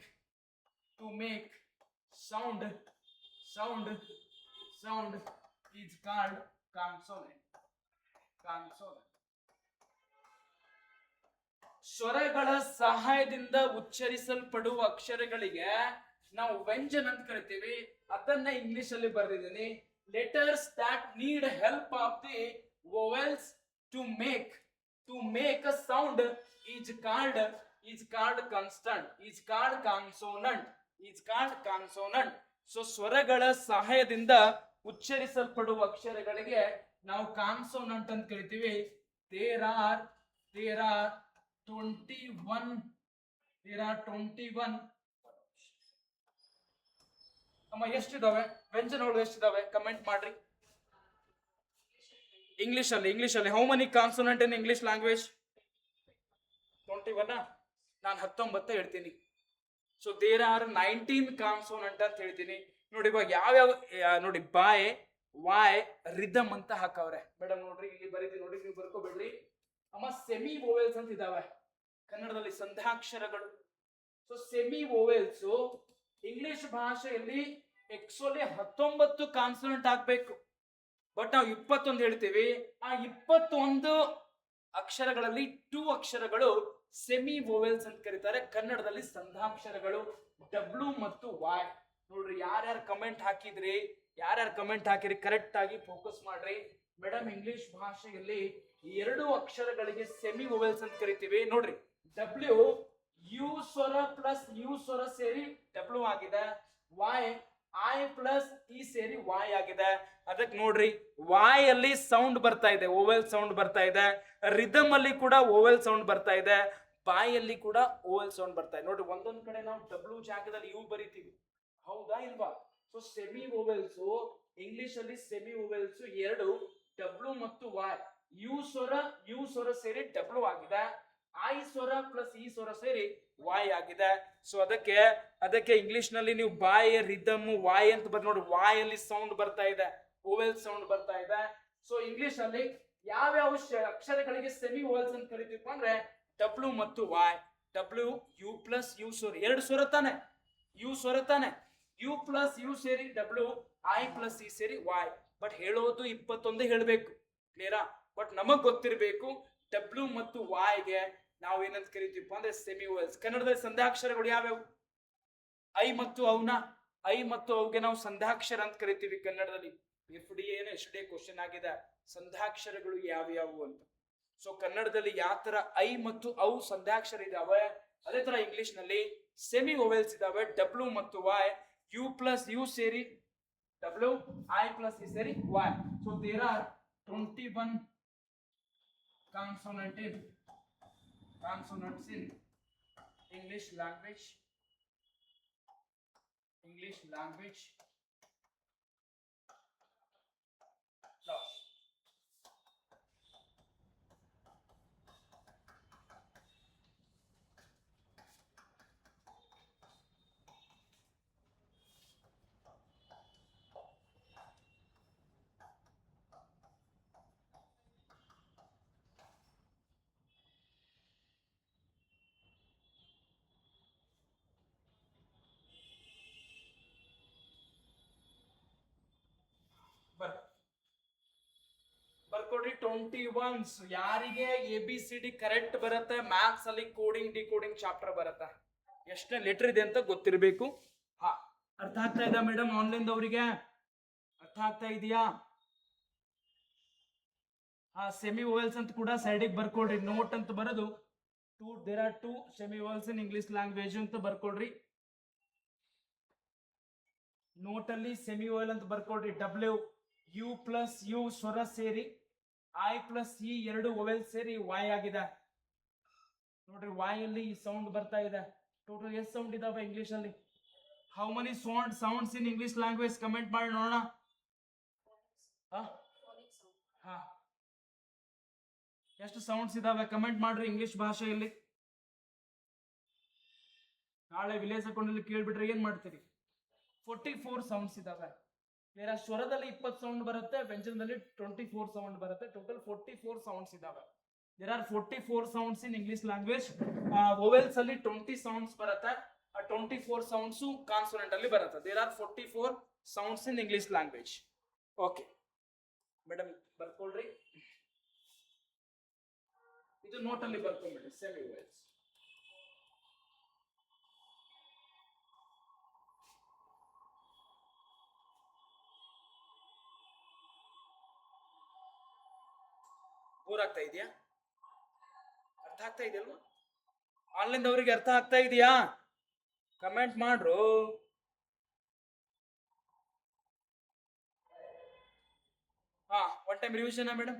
sound is called consonant. ಸ್ವರಗಳ ಸಹಾಯದಿಂದ ಉಚ್ಚರಿಸಲ್ಪಡುವ ಅಕ್ಷರಗಳಿಗೆ ನಾವು ವ್ಯಂಜನ ಅಂತ ಕರಿತೀವಿ. ಅದನ್ನ ಇಂಗ್ಲಿಷ್ ಅಲ್ಲಿ ಬರೆದಿದ್ದೀನಿ. Letters that need help of the vowels to make a sound is called consonant, so ಸ್ವರಗಳ ಸಹಾಯದಿಂದ ಉಚ್ಚರಿಸಲ್ಪಡುವ ಅಕ್ಷರಗಳಿಗೆ ನಾವು ಕಾನ್ಸೋನಂಟ್ ಅಂತ ಕರಿತೀವಿ. ದೇರ್ ಆರ್ 21 ಅಮ್ಮ ಎಷ್ಟಿದಾವೆ ವ್ಯಂಜನಗಳು ಎಷ್ಟಿದಾವೆ ಕಮೆಂಟ್ ಮಾಡ್ರಿ. ಇಂಗ್ಲಿಷ್ ಅಲ್ಲಿ how money consonant in English language? 21. ನಾನು 19 ಹೇಳ್ತೀನಿ. ಸೊ ದೇರ್ ಆರ್ 19 ಕಾನ್ಸೋನೆಂಟ್ ಅಂತ ಹೇಳ್ತೀನಿ. ನೋಡಿ ಇವಾಗ ಯಾವ್ಯಾವ ನೋಡಿ ಬಾಯ್ ವಾಯ್ ರಿದಮ್ ಅಂತ ಹಾಕವ್ರೆ ಮೇಡಮ್. ನೋಡ್ರಿ ಇಲ್ಲಿ ಬರೀತೀನಿ ನೋಡಿ, ನೀವು ಬರ್ಕೋಬೇಡ್ರಿ ಅಮ್ಮ. ಸೆಮಿ ವೋವೆಲ್ಸ್ ಅಂತ ಇದಾವೆ ಕನ್ನಡದಲ್ಲಿ ಸಂಧಾಕ್ಷರಗಳು. ಸೊ ಸೆಮಿ ವೋವೆಲ್ಸ್ ಇಂಗ್ಲಿಷ್ ಭಾಷೆಯಲ್ಲಿ ಆಕ್ಚುಲಿ 19 ಕಾನ್ಸೋನೆಂಟ್ ಹಾಕ್ಬೇಕು, ಬಟ್ ನಾವು 21 ಹೇಳ್ತೀವಿ. ಆ 21 ಅಕ್ಷರಗಳಲ್ಲಿ 2 ಅಕ್ಷರಗಳು ಸೆಮಿ ವೋವೆಲ್ಸ್ ಅಂತ ಕರೀತಾರೆ, ಕನ್ನಡದಲ್ಲಿ ಸಂಧಾಕ್ಷರಗಳು ಡಬ್ಲ್ಯೂ ಮತ್ತು ವಾಯ್. ನೋಡ್ರಿ ಯಾರ್ಯಾರು ಕಮೆಂಟ್ ಹಾಕಿರಿ ಕರೆಕ್ಟ್ ಆಗಿ ಫೋಕಸ್ ಮಾಡ್ರಿ. ಮೇಡಮ್ ಇಂಗ್ಲಿಷ್ ಭಾಷೆಯಲ್ಲಿ 2 ಅಕ್ಷರಗಳಿಗೆ ಸೆಮಿ ವೋವೆಲ್ಸ್ ಅಂತ ಕರಿತೀವಿ. ನೋಡ್ರಿ ಡಬ್ಲ್ಯೂ ಯು ಸ್ವರ ಪ್ಲಸ್ ಯು ಸ್ವರ ಸೇರಿ ಡಬ್ಲ್ಯೂ ಆಗಿದೆ, ವಾಯ್ ಐ ಪ್ಲಸ್ ಇ ಸೇರಿ ವಾಯ್ ಆಗಿದೆ. ಅದಕ್ಕೆ ನೋಡ್ರಿ ವಾಯ್ ಅಲ್ಲಿ ಸೌಂಡ್ ಬರ್ತಾ ಇದೆ, ಓವೆಲ್ ಸೌಂಡ್ ಬರ್ತಾ ಇದೆ. ರಿದಮ್ ಅಲ್ಲಿ ಕೂಡ ಓವೆಲ್ ಸೌಂಡ್ ಬರ್ತಾ ಇದೆ, ಬಾಯಲ್ಲಿ ಕೂಡ ಓವೆಲ್ ಸೌಂಡ್ ಬರ್ತಾ ಇದೆ. ನೋಡ್ರಿ ಒಂದೊಂದ್ ಕಡೆ ನಾವು ಡಬ್ಲ್ಯೂ ಜಾಗದಲ್ಲಿ ಯು ಬರಿತೀವಿ, ಹೌದಾ ಇಲ್ವಾ? ಸೊ ಸೆಮಿ ಓವೆಲ್ಸ್ ಇಂಗ್ಲಿಷ್ ಅಲ್ಲಿ ಸೆಮಿ ಓವೆಲ್ಸ್ 2 ಡಬ್ಲ್ಯೂ ಮತ್ತು ವಾಯ್. ಯು ಸ್ವರ ಸೇರಿ ಡಬ್ಲ್ಯೂ ಆಗಿದೆ, ಐ ಸ್ವರ ಪ್ಲಸ್ ಈ ಸ್ವರ ಸೇರಿ ವಾಯ್ ಆಗಿದೆ. ಸೊ ಅದಕ್ಕೆ ಇಂಗ್ಲಿಷ್ ನಲ್ಲಿ ನೀವು ಬಾಯ್ ರಿದಮ್ ವಾಯ್ ಅಂತ ಬರ್ ನೋಡಿ, ವಾಯ್ ಅಲ್ಲಿ ಸೌಂಡ್ ಬರ್ತಾ ಇದೆ, ಓವೆಲ್ ಸೌಂಡ್ ಬರ್ತಾ ಇದೆ. ಸೊ ಇಂಗ್ಲಿಷ್ ಅಲ್ಲಿ ಯಾವ್ಯಾವ ಅಕ್ಷರಗಳಿಗೆ ಸೆಮಿ ಓವೆಲ್ಸ್ ಅಂತ ಕರಿತೀವಿ ಅಂದ್ರೆ ಡಬ್ಲ್ಯೂ ಮತ್ತು Y. W U plus U ಸ್ವರ 2 ಸ್ವರ ತಾನೆ, ಯು ಸ್ವರ ತಾನೆ, ಯು ಪ್ಲಸ್ ಯು ಸೇರಿ ಡಬ್ಲ್ಯೂ, ಐ ಪ್ಲಸ್ ಇ ಸೇರಿ ವಾಯ್. ಬಟ್ ಹೇಳೋದು 21 ಹೇಳಬೇಕು, ಕ್ಲಿಯರಾ? ಬಟ್ ನಮಗ್ ಗೊತ್ತಿರಬೇಕು ಡಬ್ಲ್ಯೂ ಮತ್ತು ವಾಯ್ಗೆ ನಾವು ಏನಂತ ಕರಿತೀವಿ ಅಂದ್ರೆ ಸೆಮಿ ಓವೆಲ್ಸ್. ಕನ್ನಡದಲ್ಲಿ ಸಂಧಾಕ್ಷರಗಳು ಯಾವ್ಯಾವು? ಐ ಮತ್ತು ಅವ್ಗೆ ನಾವು ಸಂಧಾಕ್ಷರ ಅಂತ ಕರಿತೀವಿ ಕನ್ನಡದಲ್ಲಿ. ಎಷ್ಟೇ ಕ್ವಶನ್ ಆಗಿದೆ ಸಂಧಾಕ್ಷರಗಳು ಯಾವ್ಯಾವು ಅಂತ. ಸೊ ಕನ್ನಡದಲ್ಲಿ ಯಾವ ತರ ಐ ಮತ್ತು ಔ ಸಂಧಾಕ್ಷರ ಇದಾವೆ, ಅದೇ ತರ ಇಂಗ್ಲಿಷ್ ನಲ್ಲಿ ಸೆಮಿ ಓವೆಲ್ಸ್ ಇದಾವೆ, ಡಬ್ಲ್ಯೂ ಮತ್ತು ವಾಯ್. ಯು ಪ್ಲಸ್ ಯು ಸೇರಿ ಡಬ್ಲ್ಯೂ, ಐ ಪ್ಲಸ್ ಇ ಸೇರಿ Y. So there are 21 consonants in English language. Now, ಬರ್ಕೊಡ್ರಿ 21. ಯಾರಿಗೆ ABCD ಕರೆಕ್ಟ್ ಬರುತ್ತೆ, ಮ್ಯಾಥ್ಸ್ ಅಲ್ಲಿ ಕೋಡಿಂಗ್ ಡಿಕೋಡಿಂಗ್ ಚಾಪ್ಟರ್ ಬರುತ್ತೆ, ಎಷ್ಟನೇ ಲೆಟರ್ ಇದೆ ಅಂತ ಗೊತ್ತಿರಬೇಕು. ಹಾ, ಅರ್ಥ ಆಗ್ತಾ ಇದೆ ಮೇಡಮ್? ಆನ್ಲೈನ್ ಅವರಿಗೆ ಅರ್ಥ ಆಗ್ತಾ ಇದೆಯಾ? ಸೆಮಿ ಓವೆಲ್ಸ್ ಅಂತ ಕೂಡ ಸೈಡಿಗೆ ಬರ್ಕೊಡ್ರಿ, ನೋಟ್ ಅಂತ ಬರೋದು there are 2 semi vowels in English language ಅಂತ ಬರ್ಕೊಡ್ರಿ. ನೋಟ್ ಅಲ್ಲಿ ಸೆಮಿ ಓವೆಲ್ ಅಂತ ಬರ್ಕೊಡ್ರಿ. ಡಬ್ಲ್ಯೂ ಯು ಪ್ಲಸ್ ಯು ಸ್ವರ ಸೇರಿ ಐ ಪ್ಲಸ್ ಇ 2 ಓವೆಲ್ ಸೇರಿ ವಾಯ್ ಆಗಿದೆ. ನೋಡ್ರಿ ವಾಯ್ ಅಲ್ಲಿ ಈ ಸೌಂಡ್ ಬರ್ತಾ ಇದೆ. ಟೋಟಲ್ ಎಷ್ಟು ಸೌಂಡ್ ಇದಾವೆ ಇಂಗ್ಲಿಷ್ ಅಲ್ಲಿ? How money sounds in English language? Comment ಮಾಡಿ ನೋಡೋಣ. ಎಷ್ಟು ಸೌಂಡ್ಸ್ ಇದಾವೆ ಕಮೆಂಟ್ ಮಾಡ್ರಿ ಇಂಗ್ಲಿಷ್ ಭಾಷೆಯಲ್ಲಿ. ನಾಳೆ ವಿಲೇಜ್ ಅಕೌಂಟಲ್ಲಿ ಕೇಳ್ಬಿಟ್ರೆ ಏನ್ ಮಾಡ್ತೀರಿ? 44 ಸೌಂಡ್ಸ್ ಇದಾವೆ. ಬೇರೆ ಸ್ವರದಲ್ಲಿ 20 ಸೌಂಡ್ ಬರುತ್ತೆ, ವ್ಯಂಜನದಲ್ಲಿ 24 ಸೌಂಡ್ ಬರುತ್ತೆ. ಟೋಟಲ್ 44 ಸೌಂಡ್ಸ್ ಇದಾವೆ. There are 44 sounds in English language. Vowels ಅಲ್ಲಿ 20 ಸೌಂಡ್ಸ್ ಬರುತ್ತೆ, 24 ಸೌಂಡ್ಸ್ ಕಾನ್ಸೋನೆಂಟ್ ಅಲ್ಲಿ ಬರುತ್ತೆ. There are 44 sounds in English language. Okay madam ಬರ್ಕೊಳ್ರಿ, ಇದು ನೋಟ್ ಅಲ್ಲಿ ಬರ್ಕೊಂಡ್ಬಿಡಿ ಸೆಮಿ ವೊವೆಲ್ಸ್. ಬೋರ್ ಆಗ್ತಾ ಇದೆಯಾ? ಅರ್ಥ ಆಗ್ತಾ ಇದೆಯಲ್ವಾ? ಆನ್ಲೈನ್ ಅವ್ರಿಗೆ ಅರ್ಥ ಆಗ್ತಾ ಇದೆಯಾ? ಕಮೆಂಟ್ ಮಾಡ್ರು. One time revision madam.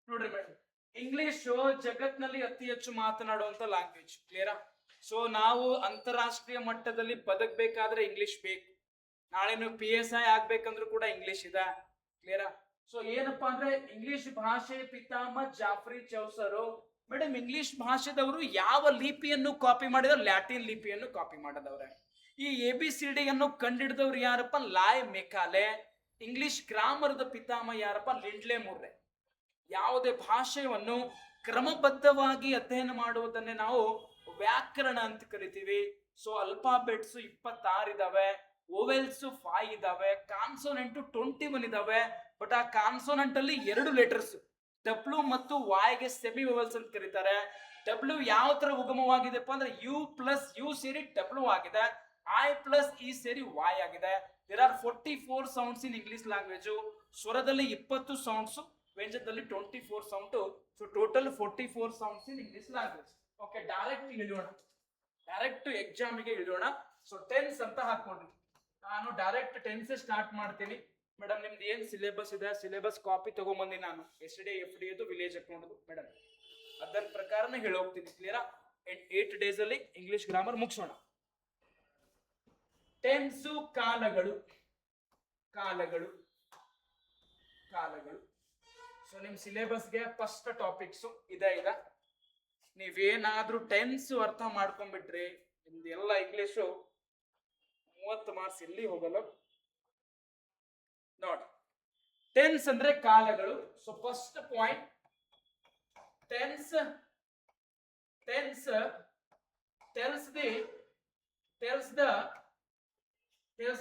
ನೋಡ್ರಿ ಮೇಡಮ್, ಇಂಗ್ಲಿಷ್ ಜಗತ್ನಲ್ಲಿ ಅತಿ ಹೆಚ್ಚು ಮಾತನಾಡುವಂತ ಲ್ಯಾಂಗ್ವೇಜ್. ಕ್ಲಿಯರಾ? ಸೊ ನಾವು ಅಂತಾರಾಷ್ಟ್ರೀಯ ಮಟ್ಟದಲ್ಲಿ ಬದುಕಬೇಕಾದ್ರೆ ಇಂಗ್ಲಿಷ್ ಬೇಕು. ನಾಳೆ ನೀವು PSI ಆಗ್ಬೇಕಂದ್ರೂ ಕೂಡ ಇಂಗ್ಲಿಷ್ ಇದೆ. ಕ್ಲಿಯರಾ? ಸೊ ಏನಪ್ಪಾ ಅಂದ್ರೆ ಇಂಗ್ಲಿಷ್ ಭಾಷೆ ಪಿತಾಮಹ ಜಾಫ್ರಿ ಚೌಸರ್. ಮೇಡಮ್, ಇಂಗ್ಲಿಷ್ ಭಾಷೆದವರು ಯಾವ ಲಿಪಿಯನ್ನು ಕಾಪಿ ಮಾಡಿದ್ರು? ಲ್ಯಾಟಿನ್ ಲಿಪಿಯನ್ನು ಕಾಪಿ ಮಾಡದವ್ರೆ. ಈ ABCD ಅನ್ನು ಕಂಡಿಡಿದವ್ರು ಯಾರಪ್ಪ? ಲಾಯ್ ಮೆಕಾಲೆ. ಇಂಗ್ಲಿಷ್ ಗ್ರಾಮರ್ದ ಪಿತಾಮಹ ಯಾರಪ್ಪ? ಲಿಂಡ್ಲೆ ಮುರ್ರೆ. ಯಾವುದೇ ಭಾಷೆಯನ್ನು ಕ್ರಮಬದ್ಧವಾಗಿ ಅಧ್ಯಯನ ಮಾಡುವುದನ್ನೇ ನಾವು ವ್ಯಾಕರಣ ಅಂತ ಕರಿತೀವಿ. ಸೊ ಅಲ್ಫಾಬೆಟ್ಸ್ 26 ಇದಾವೆ, ಓವೆಲ್ಸ್ 5 ಇದಾವೆ, ಕಾನ್ಸೋನೆಂಟ್ 21 ಇದಾವೆ. ಬಟ್ ಆ ಕಾನ್ಸೋನೆಂಟ್ ಅಲ್ಲಿ 2 ಲೆಟರ್ಸ್ ಡಬ್ಲ್ಯೂ ಮತ್ತು ವಾಯ್ಗೆ ಸೆಮಿ ಓವೆಲ್ಸ್ ಅಂತ ಕರೀತಾರೆ. ಡಬ್ಲ್ಯೂ ಯಾವ ತರ ಉಗಮವಾಗಿದೆಪ್ಪ ಅಂದ್ರೆ ಯು ಪ್ಲಸ್ ಯು ಸೇರಿ ಡಬ್ಲ್ಯೂ ಆಗಿದೆ, ಐ ಪ್ಲಸ್ ಇ ಸೇರಿ ವಾಯ್ ಆಗಿದೆ. There are 44 sounds in English language. ಸ್ವರದಲ್ಲಿ 20 ಸೌಂಡ್ಸ್, ವ್ಯಂಜನದಲ್ಲಿ 24 sound. So total 44 sounds in English language. Okay, direct ಇಳಿಯೋಣ, ಡೈರೆಕ್ಟ್ ಎಕ್ಸಾಮಿಗೆ ಇಳಿಯೋಣ. ಸೊ ಟೆನ್ಸ್ ಅಂತ ಹಾಕೊಂಡ್ರಿ. ನಾನು ಡೈರೆಕ್ಟ್ ಟೆನ್ಸ್ ಸ್ಟಾರ್ಟ್ ಮಾಡ್ತೀನಿ. ಮೇಡಮ್, ನಿಮ್ದು ಏನ್ ಸಿಲೆಬಸ್ ಇದೆ, ಸಿಲೆಬಸ್ ಕಾಪಿ ತಗೊಂಬಂದಿ ನಾನು. SDA FDA village account madam, ಅದರ ಪ್ರಕಾರನೇ ಹೇಳಿ ಹೋಗ್ತೀನಿ. ಕ್ಲಿಯರಾ? 8 ಡೇಸ್ ಅಲ್ಲಿ ಇಂಗ್ಲಿಷ್ ಗ್ರಾಮರ್ ಮುಗಿಸೋಣ. ಟೆನ್ಸು ಕಾಲಗಳು, ಕಾಲಗಳು, ಕಾಲಗಳು. ಸೊ ನಿಮ್ ಸಿಲೆಬಸ್ಗೆ ಫಸ್ಟ್ ಟಾಪಿಕ್ಸ್ ಇದೆ. ನೀವೇನಾದ್ರೂ ಟೆನ್ಸ್ ಅರ್ಥ ಮಾಡ್ಕೊಂಡ್ಬಿಟ್ರಿ ನಿಮ್ದು ಎಲ್ಲ ಇಂಗ್ಲಿಷು 30 ಮಾರ್ಕ್ಸ್ ಇಲ್ಲಿ ಹೋಗಲ್ಲ. ನೋಡಿ, ಟೆನ್ಸ್ ಅಂದ್ರೆ ಕಾಲಗಳು. So first point, tense tense tells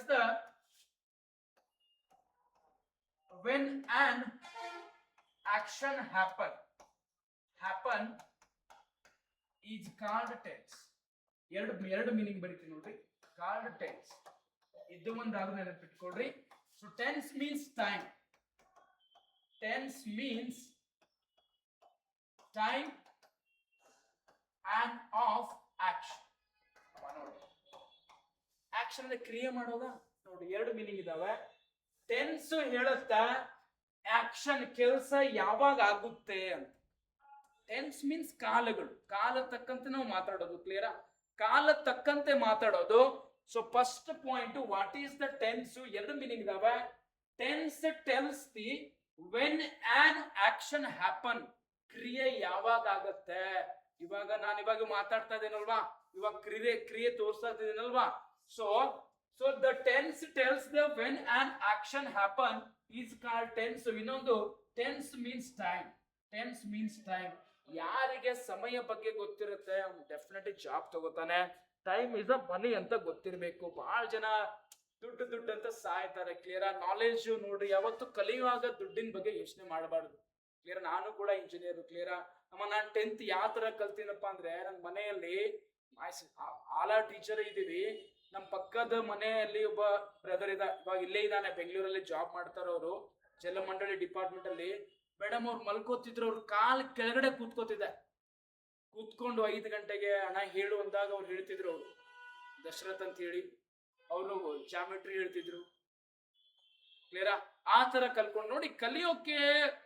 the when an action happen is called tense. ಎರಡು ಮೀನಿಂಗ್ ಬರೀತೀನಿ ನೋಡ್ರಿ. called tense ಇದು ಒಂದಾದ್ರೂ ನೆನಪಿಟ್ಕೊಡ್ರಿ. ಸೊ tense means time. Tense means time and of action. Action ಅಂದ್ರೆ ಕ್ರಿಯೆ ಮಾಡೋದ. ನೋಡಿ, 2 ಮೀನಿಂಗ್ ಇದಾವೆ. ಟೆನ್ಸ್ ಹೇಳುತ್ತಾ ಆಕ್ಷನ್, ಕೆಲಸ ಯಾವಾಗ ಆಗುತ್ತೆ ಅಂತ. ಟೆನ್ಸ್ ಮೀನ್ಸ್ ಕಾಲಗಳು, ಕಾಲ ತಕ್ಕಂತೆ ನಾವು ಮಾತಾಡೋದು. ಕ್ಲಿಯರಾ? ಕಾಲ ತಕ್ಕಂತೆ ಮಾತಾಡೋದು. So first point, what is the tense? 2 meaning ಇದಾವೆ. Tense tells the when an action happen, ಕ್ರಿಯೆ ಯಾವಾಗ ಆಗತ್ತೆ. ನಾನು ಇವಾಗ ಮಾತಾಡ್ತಾ ಇದ್ದೇನಲ್ವಾ, ಇವಾಗ ಕ್ರಿಯೆ ತೋರಿಸ್ತಾ ಇದ್ದೀನಲ್ವಾ. So the tense tells the when an action happen is called tense. So ಇನ್ನೊಂದು tense means time. Tense means time. ಯಾರಿಗೆ ಸಮಯ ಬಗ್ಗೆ ಗೊತ್ತಿರುತ್ತೆ ಅವನು ಡೆಫಿನೆಟ್ಲಿ ಜಾಬ್ ತಗೋತಾನೆ. ಟೈಮ್ ಇಸ್ ಅ ಮನಿ ಅಂತ ಗೊತ್ತಿರಬೇಕು. ಬಹಳ ಜನ ದುಡ್ಡು ಅಂತ ಸಾಯ್ತಾರೆ. ಕ್ಲಿಯರಾ? ನಾಲೆಜ್ ನೋಡ್ರಿ, ಯಾವತ್ತು ಕಲಿಯುವಾಗ ದುಡ್ಡಿನ ಬಗ್ಗೆ ಯೋಚನೆ ಮಾಡಬಾರ್ದು. ಕ್ಲಿಯರ್? ನಾನು ಕೂಡ ಇಂಜಿನಿಯರ್. ಕ್ಲಿಯರಾ? ನಾನು 10th ಯಾವ ತರ ಕಲ್ತೀನಪ್ಪ ಅಂದ್ರೆ, ನನ್ನ ಮನೆಯಲ್ಲಿ ಆಲಾ ಟೀಚರ್ ಇದ್ದೀವಿ. ನಮ್ಮ ಪಕ್ಕದ ಮನೆಯಲ್ಲಿ ಒಬ್ಬ ಬ್ರದರ್ ಇವಾಗ ಇಲ್ಲೇ ಇದ್ದಾನೆ, ಬೆಂಗಳೂರಲ್ಲಿ ಜಾಬ್ ಮಾಡ್ತಾರ ಅವರು, ಜಲಮಂಡಳಿ ಡಿಪಾರ್ಟ್ಮೆಂಟ್ ಅಲ್ಲಿ. ಮೇಡಮ್, ಅವ್ರು ಮಲ್ಕೋತಿದ್ರು, ಅವ್ರ ಕಾಲ್ ಕೆಳಗಡೆ ಕೂತ್ಕೊಂಡು 5 ಗಂಟೆಗೆ ಹಣ ಹೇಳು ಅಂದಾಗ ಅವ್ರು ಹೇಳ್ತಿದ್ರು. ಅವರು ದಶರಥ್ ಅಂತ ಹೇಳಿ, ಅವರು ಜಾಮೆಟ್ರಿ ಹೇಳ್ತಿದ್ರು. ಕ್ಲಿಯರಾ? ಆ ತರ ಕಲ್ಕೊಂಡು ನೋಡಿ, ಕಲಿಯೋಕೆ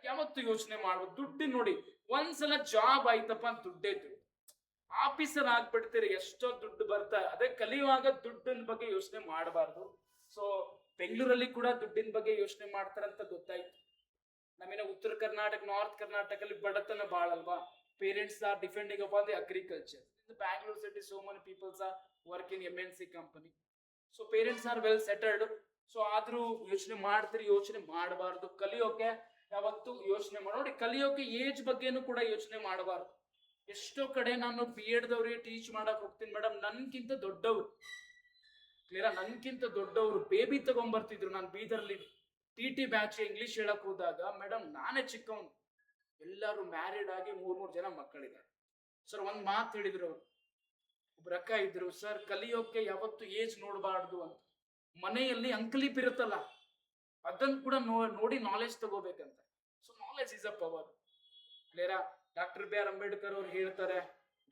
ಯಾವತ್ತು ಯೋಚನೆ ಮಾಡ್ಬೋದು. ದುಡ್ಡು ನೋಡಿ, ಒಂದ್ಸಲ ಜಾಬ್ ಆಯ್ತಪ್ಪ ಅಂತ ದುಡ್ಡೇತು, ಆಫೀಸರ್ ಆಗ್ಬಿಡ್ತೀರಿ, ಎಷ್ಟೋ ದುಡ್ಡು ಬರ್ತಾ. ಅದೇ ಕಲಿಯುವಾಗ ದುಡ್ಡಿನ ಬಗ್ಗೆ ಯೋಚನೆ ಮಾಡಬಾರ್ದು. ಸೊ ಬೆಂಗಳೂರಲ್ಲಿ ಕೂಡ ದುಡ್ಡಿನ ಬಗ್ಗೆ ಯೋಚನೆ ಮಾಡ್ತಾರಂತ ಗೊತ್ತಾಯ್ತು. ನಮ್ಮಿನ ಉತ್ತರ ಕರ್ನಾಟಕ, ನಾರ್ತ್ ಕರ್ನಾಟಕದಲ್ಲಿ ಬಡತನ ಬಾಳ ಅಲ್ವಾ. Parents are depending upon the agriculture. In Bangalore city so many peoples are work in MNC company. So parents are well settled. So ಆದ್ರೂ ಯೋಚನೆ ಮಾಡ್ತೀರಿ, ಯೋಚನೆ ಮಾಡಬಾರ್ದು. ಕಲಿಯೋಕೆ ಯಾವತ್ತು ಯೋಚನೆ ನೋಡಿ. ಕಲಿಯೋಕೆ ಏಜ್ ಬಗ್ಗೆನೂ ಕೂಡ ಯೋಚನೆ ಮಾಡಬಾರ್ದು. ಎಷ್ಟೋ ಕಡೆ ನಾನು BEd ದವ್ರಿಗೆ ಟೀಚ್ ಮಾಡಕ್ ಹೋಗ್ತೀನಿ. ಮೇಡಮ್, ನನ್ಕಿಂತ ದೊಡ್ಡವ್ರು, ಕ್ಲಿಯರಾ? ನನ್ಕಿಂತ ದೊಡ್ಡವ್ರು ಬೇಬಿ ತಗೊಂಡ್ಬರ್ತಿದ್ರು. ನಾನು ಬೀದರ್ಲಿ TT ಬ್ಯಾಚ್ ಇಂಗ್ಲಿಷ್ ಹೇಳಕ್ ಹೋದಾಗ, ಮೇಡಮ್ ನಾನೇ ಚಿಕ್ಕವನು, ಎಲ್ಲರೂ ಮ್ಯಾರಿಡ್ ಆಗಿ 3 ಜನ ಮಕ್ಕಳಿದ್ದಾರೆ. ಸರ್ ಒಂದ್ ಮಾತು ಹೇಳಿದ್ರು ಅವ್ರು, ಒಬ್ರು ಅಕ್ಕ ಇದ್ರು, ಸರ್ ಕಲಿಯೋಕೆ ಯಾವತ್ತು ಏಜ್ ನೋಡಬಾರ್ದು ಅಂತ. ಮನೆಯಲ್ಲಿ ಅಂಕಲಿಪ್ ಇರುತ್ತಲ್ಲ, ಅದನ್ನ ಕೂಡ ನೋಡಿ ನಾಲೆಜ್ ತಗೋಬೇಕಂತ. So knowledge is a power. ಕ್ಲಿಯರಾ? ಡಾಕ್ಟರ್ ಬಿ ಆರ್ ಅಂಬೇಡ್ಕರ್ ಅವ್ರು ಹೇಳ್ತಾರೆ,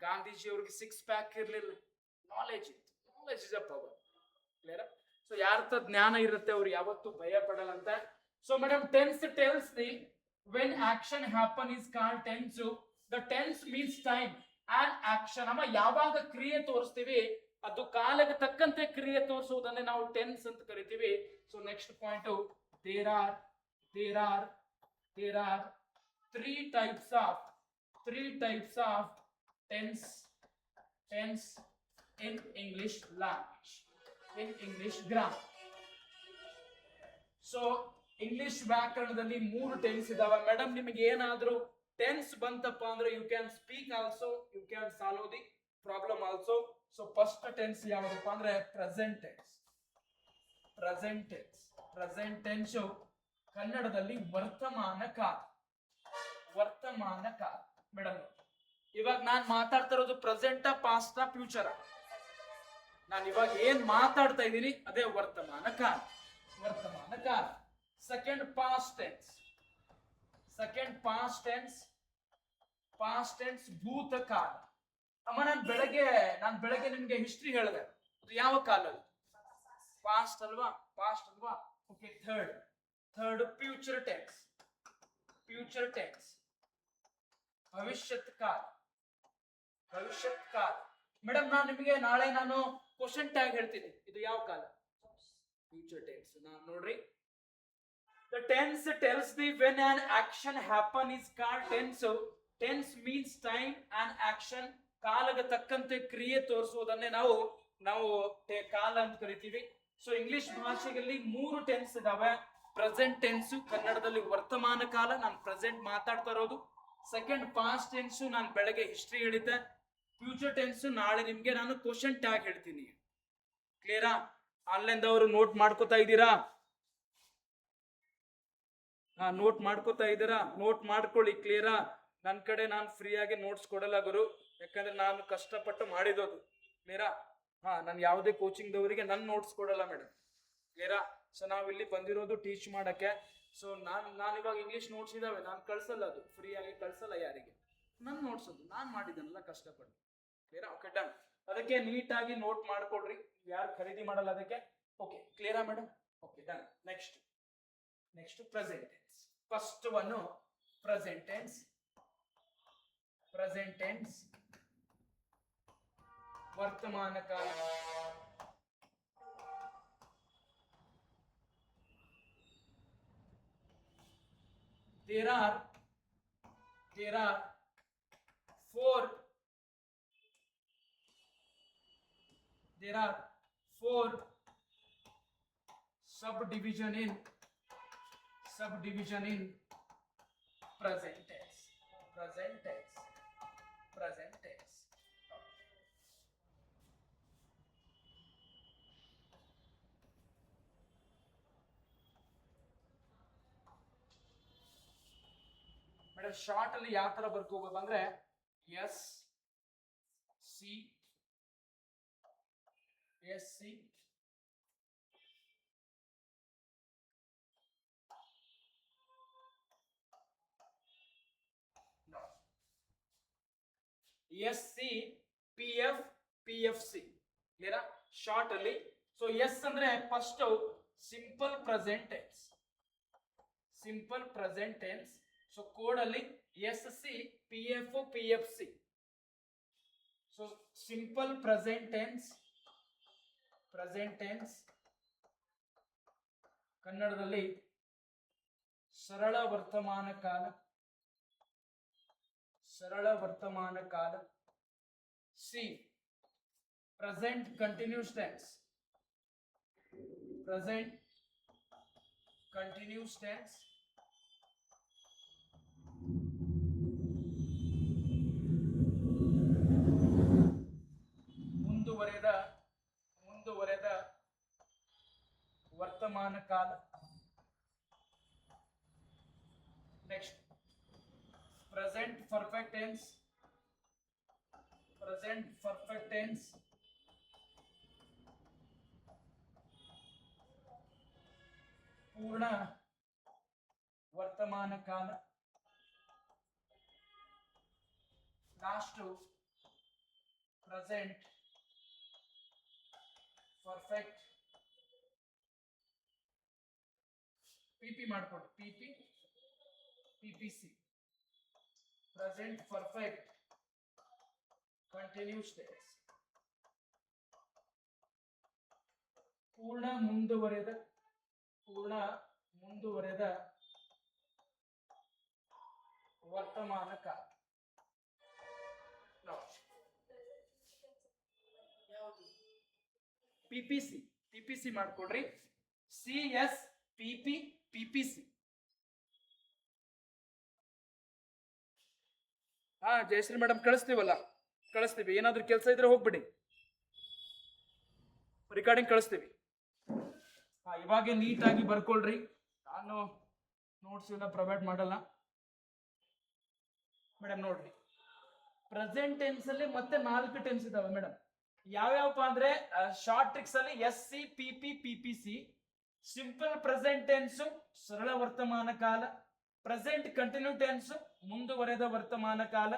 ಗಾಂಧೀಜಿ ಅವ್ರಿಗೆ 6 ಪ್ಯಾಕ್ ಇರ್ಲಿಲ್ಲ, ನಾಲೆಜ್ ಇತ್ತು. Knowledge is a power. ಕ್ಲಿಯರಾ? ಸೊ ಯಾರ್ತ ಜ್ಞಾನ ಇರುತ್ತೆ ಅವ್ರು ಯಾವತ್ತೂ ಭಯ ಪಡಲ್ಲ ಅಂತ. So madam, tense tells the when action happen is called tense. The tense means time and action. ನಮ್ಮ ಯಾವಾಗ ಕ್ರಿಯೆ ತೋರಿಸ್ತೀವಿ ಅದು ಕಾಲಕ್ಕೆ ತಕ್ಕಂತೆ ಕ್ರಿಯೆ ತೋರಿಸುವುದನ್ನೇ ನಾವು ಟೆನ್ಸ್ ಅಂತ ಕರಿತೀವಿ. So next point, there are three types of tense in English language, in English grammar. So English ವ್ಯಾಕರಣದಲ್ಲಿ 3 ಟೆನ್ಸ್ ಇದಾವೆ ಮೇಡಮ್. ನಿಮಗೆ ಏನಾದ್ರೂ ಟೆನ್ಸ್ ಬಂತಪ್ಪ ಅಂದ್ರೆ you can speak also, you can solve the problem also. So first tense ಯಾವ್ದಪ್ಪ ಅಂದ್ರೆ ಪ್ರೆಸೆಂಟ್ ಟೆನ್ಸ್. ಪ್ರೆಸೆಂಟ್ ಟೆನ್ಸ್ ಕನ್ನಡದಲ್ಲಿ ವರ್ತಮಾನ ಕಾಲ. ಮೇಡಮ್, ಇವಾಗ ನಾನ್ ಮಾತಾಡ್ತಾ ಇರೋದು ಪ್ರೆಸೆಂಟಾ, ಪಾಸ್ಟಾ, ಫ್ಯೂಚರಾ? ನಾನು ಇವಾಗ ಏನ್ ಮಾತಾಡ್ತಾ ಇದ್ದೀನಿ ಅದೇ ವರ್ತಮಾನ ಕಾಲ. ಸೆಕೆಂಡ್ ಪಾಸ್ಟ್ ಟೆನ್ಸ್ ಭೂತಕಾಲ. ಅಮ್ಮ, ನಾನು ಬೆಳಗ್ಗೆ ನಿಮ್ಗೆ ಹಿಸ್ಟ್ರಿ ಹೇಳಿದೆ, ಅದು ಯಾವ ಕಾಲ? ಪಾಸ್ಟ್ ಅಲ್ವಾ? ಓಕೆ. ಥರ್ಡ್ ಫ್ಯೂಚರ್ ಟೆನ್ಸ್ ಭವಿಷ್ಯತ್ ಕಾಲ. ಮೇಡಮ್, ನಾಳೆ ನಾನು ಕ್ವಶನ್ ಟ್ಯಾಗ್ ಹೇಳ್ತೀನಿ, ಇದು ಯಾವ ಕಾಲ? Future tense. ನೋಡ್ರಿ, the tense tells the when an action happen is called tense. Tense means time and action. ಕಾಲಕ್ಕೆ ತಕ್ಕಂತೆ ಕ್ರಿಯೆ ತೋರಿಸುವುದನ್ನೇ ನಾವು ಕಾಲ ಅಂತ ಕರಿತೀವಿ. ಸೊ ಇಂಗ್ಲಿಷ್ ಭಾಷೆಯಲ್ಲಿ 3 ಟೆನ್ಸ್ ಇದಾವೆ. ಪ್ರೆಸೆಂಟ್ ಟೆನ್ಸ್ ಕನ್ನಡದಲ್ಲಿ ವರ್ತಮಾನ ಕಾಲ, ನಾನು ಪ್ರೆಸೆಂಟ್ ಮಾತಾಡ್ತಾ ಇರೋದು. ಸೆಕೆಂಡ್ ಪಾಸ್ಟ್ ಟೆನ್ಸ್, ನಾನು ಬೆಳಗ್ಗೆ ಹಿಸ್ಟ್ರಿ ಹೇಳಿದ್ದೆ. ಫ್ಯೂಚರ್ ಟೆನ್ಸ್ ನಾಳೆ ನಿಮ್ಗೆ ನಾನು ಕ್ವಶನ್ ಟ್ಯಾಗ್ ಹೇಳ್ತೀನಿ. ಕ್ಲಿಯರಾ? ಆನ್ಲೈನ್ ದವರು ನೋಟ್ ಮಾಡ್ಕೋತಾ ಇದ್ದೀರಾ? ನೋಟ್ ಮಾಡ್ಕೊಳ್ಳಿ. ಕ್ಲಿಯರಾ? ನನ್ನ ಕಡೆ ನಾನು ಫ್ರೀ ಆಗಿ ನೋಟ್ಸ್ ಕೊಡಲ್ಲ ಗುರು, ಯಾಕಂದ್ರೆ ನಾನು ಕಷ್ಟಪಟ್ಟು ಮಾಡಿದೋದು. ಕ್ಲಿಯರಾ? ನಾನು ಯಾವುದೇ ಕೋಚಿಂಗ್ ದವರಿಗೆ ನನ್ನ ನೋಟ್ಸ್ ಕೊಡಲ್ಲ ಮೇಡಮ್. ಕ್ಲಿಯರಾ? ಸೊ ನಾವಿಲ್ಲಿ ಬಂದಿರೋದು ಟೀಚ್ ಮಾಡಕ್ಕೆ. ಸೊ ನಾನು ಇವಾಗ ಇಂಗ್ಲಿಷ್ ನೋಟ್ಸ್ ಇದಾವೆ, ನಾನು ಕಳ್ಸಲ್ಲ, ಅದು ಫ್ರೀ ಆಗಿ ಕಳ್ಸಲ್ಲ ಯಾರಿಗೆ. ನಾನು ನೋಟ್ಸೋದು ನಾನು ಮಾಡಿದ್ದನ್ನೆಲ್ಲ ಕಷ್ಟಪಟ್ಟು. ಕ್ಲಿಯರಾ? Okay, done. ಅದಕ್ಕೆ ನೀಟಾಗಿ ನೋಟ್ ಮಾಡ್ಕೊಳ್ರಿ, ಯಾರು ಖರೀದಿ ಮಾಡಲ್ಲ ಅದಕ್ಕೆ. ಓಕೆ, ಕ್ಲಿಯರಾ madam? Okay, done. Next present tense. First one present tense ವರ್ತಮಾನ ಕಾಲ. there are four subdivision in present tense. ಮೇಡಮ್, ಶಾರ್ಟ್ ಅಲ್ಲಿ ಯಾವ ತರ ಬರ್ಕೋಬೇಕು ಅಂದ್ರೆ S C SC PF PFC. ಕ್ಲಿಯರಾ? ಶಾರ್ಟ್ ಅಲ್ಲಿ. ಸೊ ಎಸ್ ಅಂದ್ರೆ first simple present tense. So code ಅಲ್ಲಿ SC PF PFC. So simple present tense ಕನ್ನಡದಲ್ಲಿ ಸರಳ ವರ್ತಮಾನ ಕಾಲ. C present continuous tense. ಮುಂದುವರೆದ ವರ್ತಮಾನ ಕಾಲ. Next present perfect tense. ಪೂರ್ಣ ವರ್ತಮಾನ ಕಾಲ. ಲಾಸ್ಟ್ ಪ್ರೆಸೆಂಟ್ ಪರ್ಫೆಕ್ಟ್ ಪಿಪಿ ಮಾಡ್ಕೊಡಿ PPC present perfect continuous tense ಪೂರ್ಣ ಮುಂದುವರೆದ ವರ್ತಮಾನ ಕಾಲ. ಪಿಪಿಸಿ ಮಾಡ್ಕೊಡ್ರಿ. ಪಿಪಿಸಿ. ಹಾ ಜಯಶ್ರೀ ಮೇಡಮ್ ಕಳಿಸ್ತೀವಿ. ಏನಾದ್ರೂ ಕೆಲಸ ಇದ್ರೆ ಹೋಗ್ಬಿಡಿ, ರೆಕಾರ್ಡಿಂಗ್ ಕಳಿಸ್ತೀವಿ. ಇವಾಗೆ ನೀಟಾಗಿ ಬರ್ಕೊಳ್ರಿ. ನಾನು ನೋಟ್ಸ್ ಎಲ್ಲ ಪ್ರೊವೈಡ್ ಮಾಡಲ್ಲ ಮೇಡಮ್. ನೋಡ್ರಿ, ಪ್ರೆಸೆಂಟ್ ಟೆನ್ಸ್ ಅಲ್ಲಿ ಮತ್ತೆ 4 ಟೆನ್ಸ್ ಇದಾವೆ ಮೇಡಮ್. ಯಾವ್ಯಾವಪ್ಪ ಅಂದ್ರೆ ಶಾರ್ಟ್ ಟ್ರಿಕ್ಸ್ ಅಲ್ಲಿ SC PP simple present tense ಸರಳ ವರ್ತಮಾನ ಕಾಲ, ಪ್ರೆಸೆಂಟ್ ಕಂಟಿನ್ಯೂ ಟೆನ್ಸ್ ಮುಂದುವರೆದ ವರ್ತಮಾನ ಕಾಲ,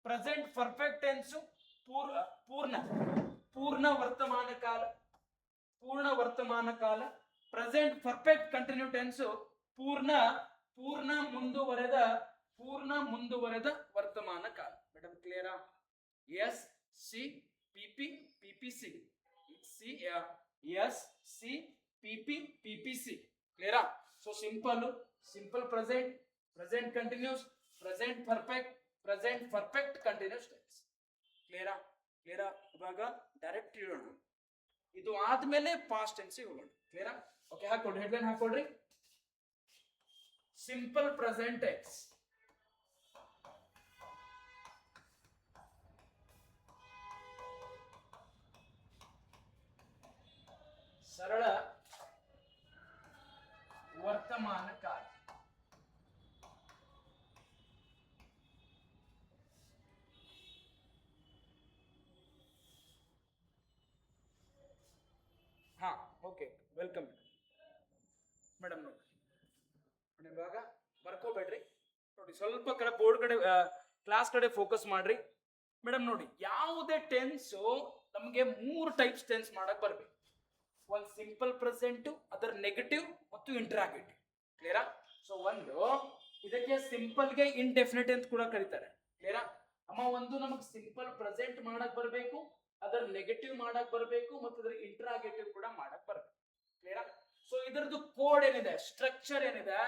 ಪ್ರೆಸೆಂಟ್ ಪರ್ಫೆಕ್ಟ್ ಟೆನ್ಸ್ ಪೂರ್ಣ ವರ್ತಮಾನ ಕಾಲ, ಪ್ರೆಸೆಂಟ್ ಪರ್ಫೆಕ್ಟ್ ಕಂಟಿನ್ಯೂ ಟೆನ್ಸ್ ಪೂರ್ಣ ಮುಂದುವರೆದ ವರ್ತಮಾನ ಕಾಲ. ಮೇಡಮ್ ಕ್ಲಿಯರಾ? SC PP ಕ್ಲಿಯರಾ? So simple present continuous, present perfect continuous tense. ಕ್ಲಿಯರಾ? ಇವಾಗ ಡೈರೆಕ್ಟ್ ಇಡೋಣ. ಇದು ಆದ್ಮೇಲೆ ಪಾಸ್ಟ್ ಟೆನ್ಸ್ ಹೋಗೋಣ. ಕ್ಲಿಯರಾ? ಓಕೆ, ಹಾಕೊಡ್ರಿ, ಹೆಡ್ಲೈನ್ ಹಾಕೊಡ್ರಿ. ಸಿಂಪಲ್ ಪ್ರೆಸೆಂಟ್ ಟೆನ್ಸ್ ಸರಳ ವರ್ತಮಾನ ಕಾಲ. ಹಾ ಓಕೆ, ವೆಲ್ಕಮ್ ಮೇಡಮ್. ನೋಡಿ ಇವಾಗ ಬರ್ಕೋಬೇಡ್ರಿ. ನೋಡಿ ಸ್ವಲ್ಪ ಕಡೆ ಬೋರ್ಡ್ ಕಡೆ ಕ್ಲಾಸ್ ಕಡೆ ಫೋಕಸ್ ಮಾಡ್ರಿ. ಮೇಡಮ್ ನೋಡಿ, ಯಾವುದೇ ಟೆನ್ಸ್ ನಮಗೆ 3 ಟೈಪ್ಸ್ ಟೆನ್ಸ್ ಮಾಡಕ್ ಬರ್ಬೇಕು. ಒಂದು ಸಿಂಪಲ್ ಪ್ರೆಸೆಂಟ್, ಅದರ ನೆಗೆಟಿವ್ ಮತ್ತು ಇಂಟರಾಗೇಟಿವ್. ಕ್ಲಿಯರಾ? ಸೊ ಇದಕ್ಕೆ ಸಿಂಪಲ್ ಗೆ ಇಂಡೆಫಿನಿಟ್ ಅಂತ ಕೂಡ ಕರೀತಾರೆ. ಕ್ಲಿಯರಾ? ಒಂದು ನಮಗೆ ಸಿಂಪಲ್ ಪ್ರೆಸೆಂಟ್ ಮಾಡಕ್ ಬರಬೇಕು, ಅದರ ನೆಗೆಟಿವ್ ಮಾಡಕ್ ಬರಬೇಕು, ಮತ್ತು ಅದರ ಇಂಟರಾಗೇಟಿವ್ ಕೂಡ ಮಾಡಕ್ ಬರಬೇಕು. ಕ್ಲಿಯರಾ? ಸೊ ಇದರದ್ದು ಕೋಡ್ ಏನಿದೆ, ಸ್ಟ್ರಕ್ಚರ್ ಏನಿದೆ,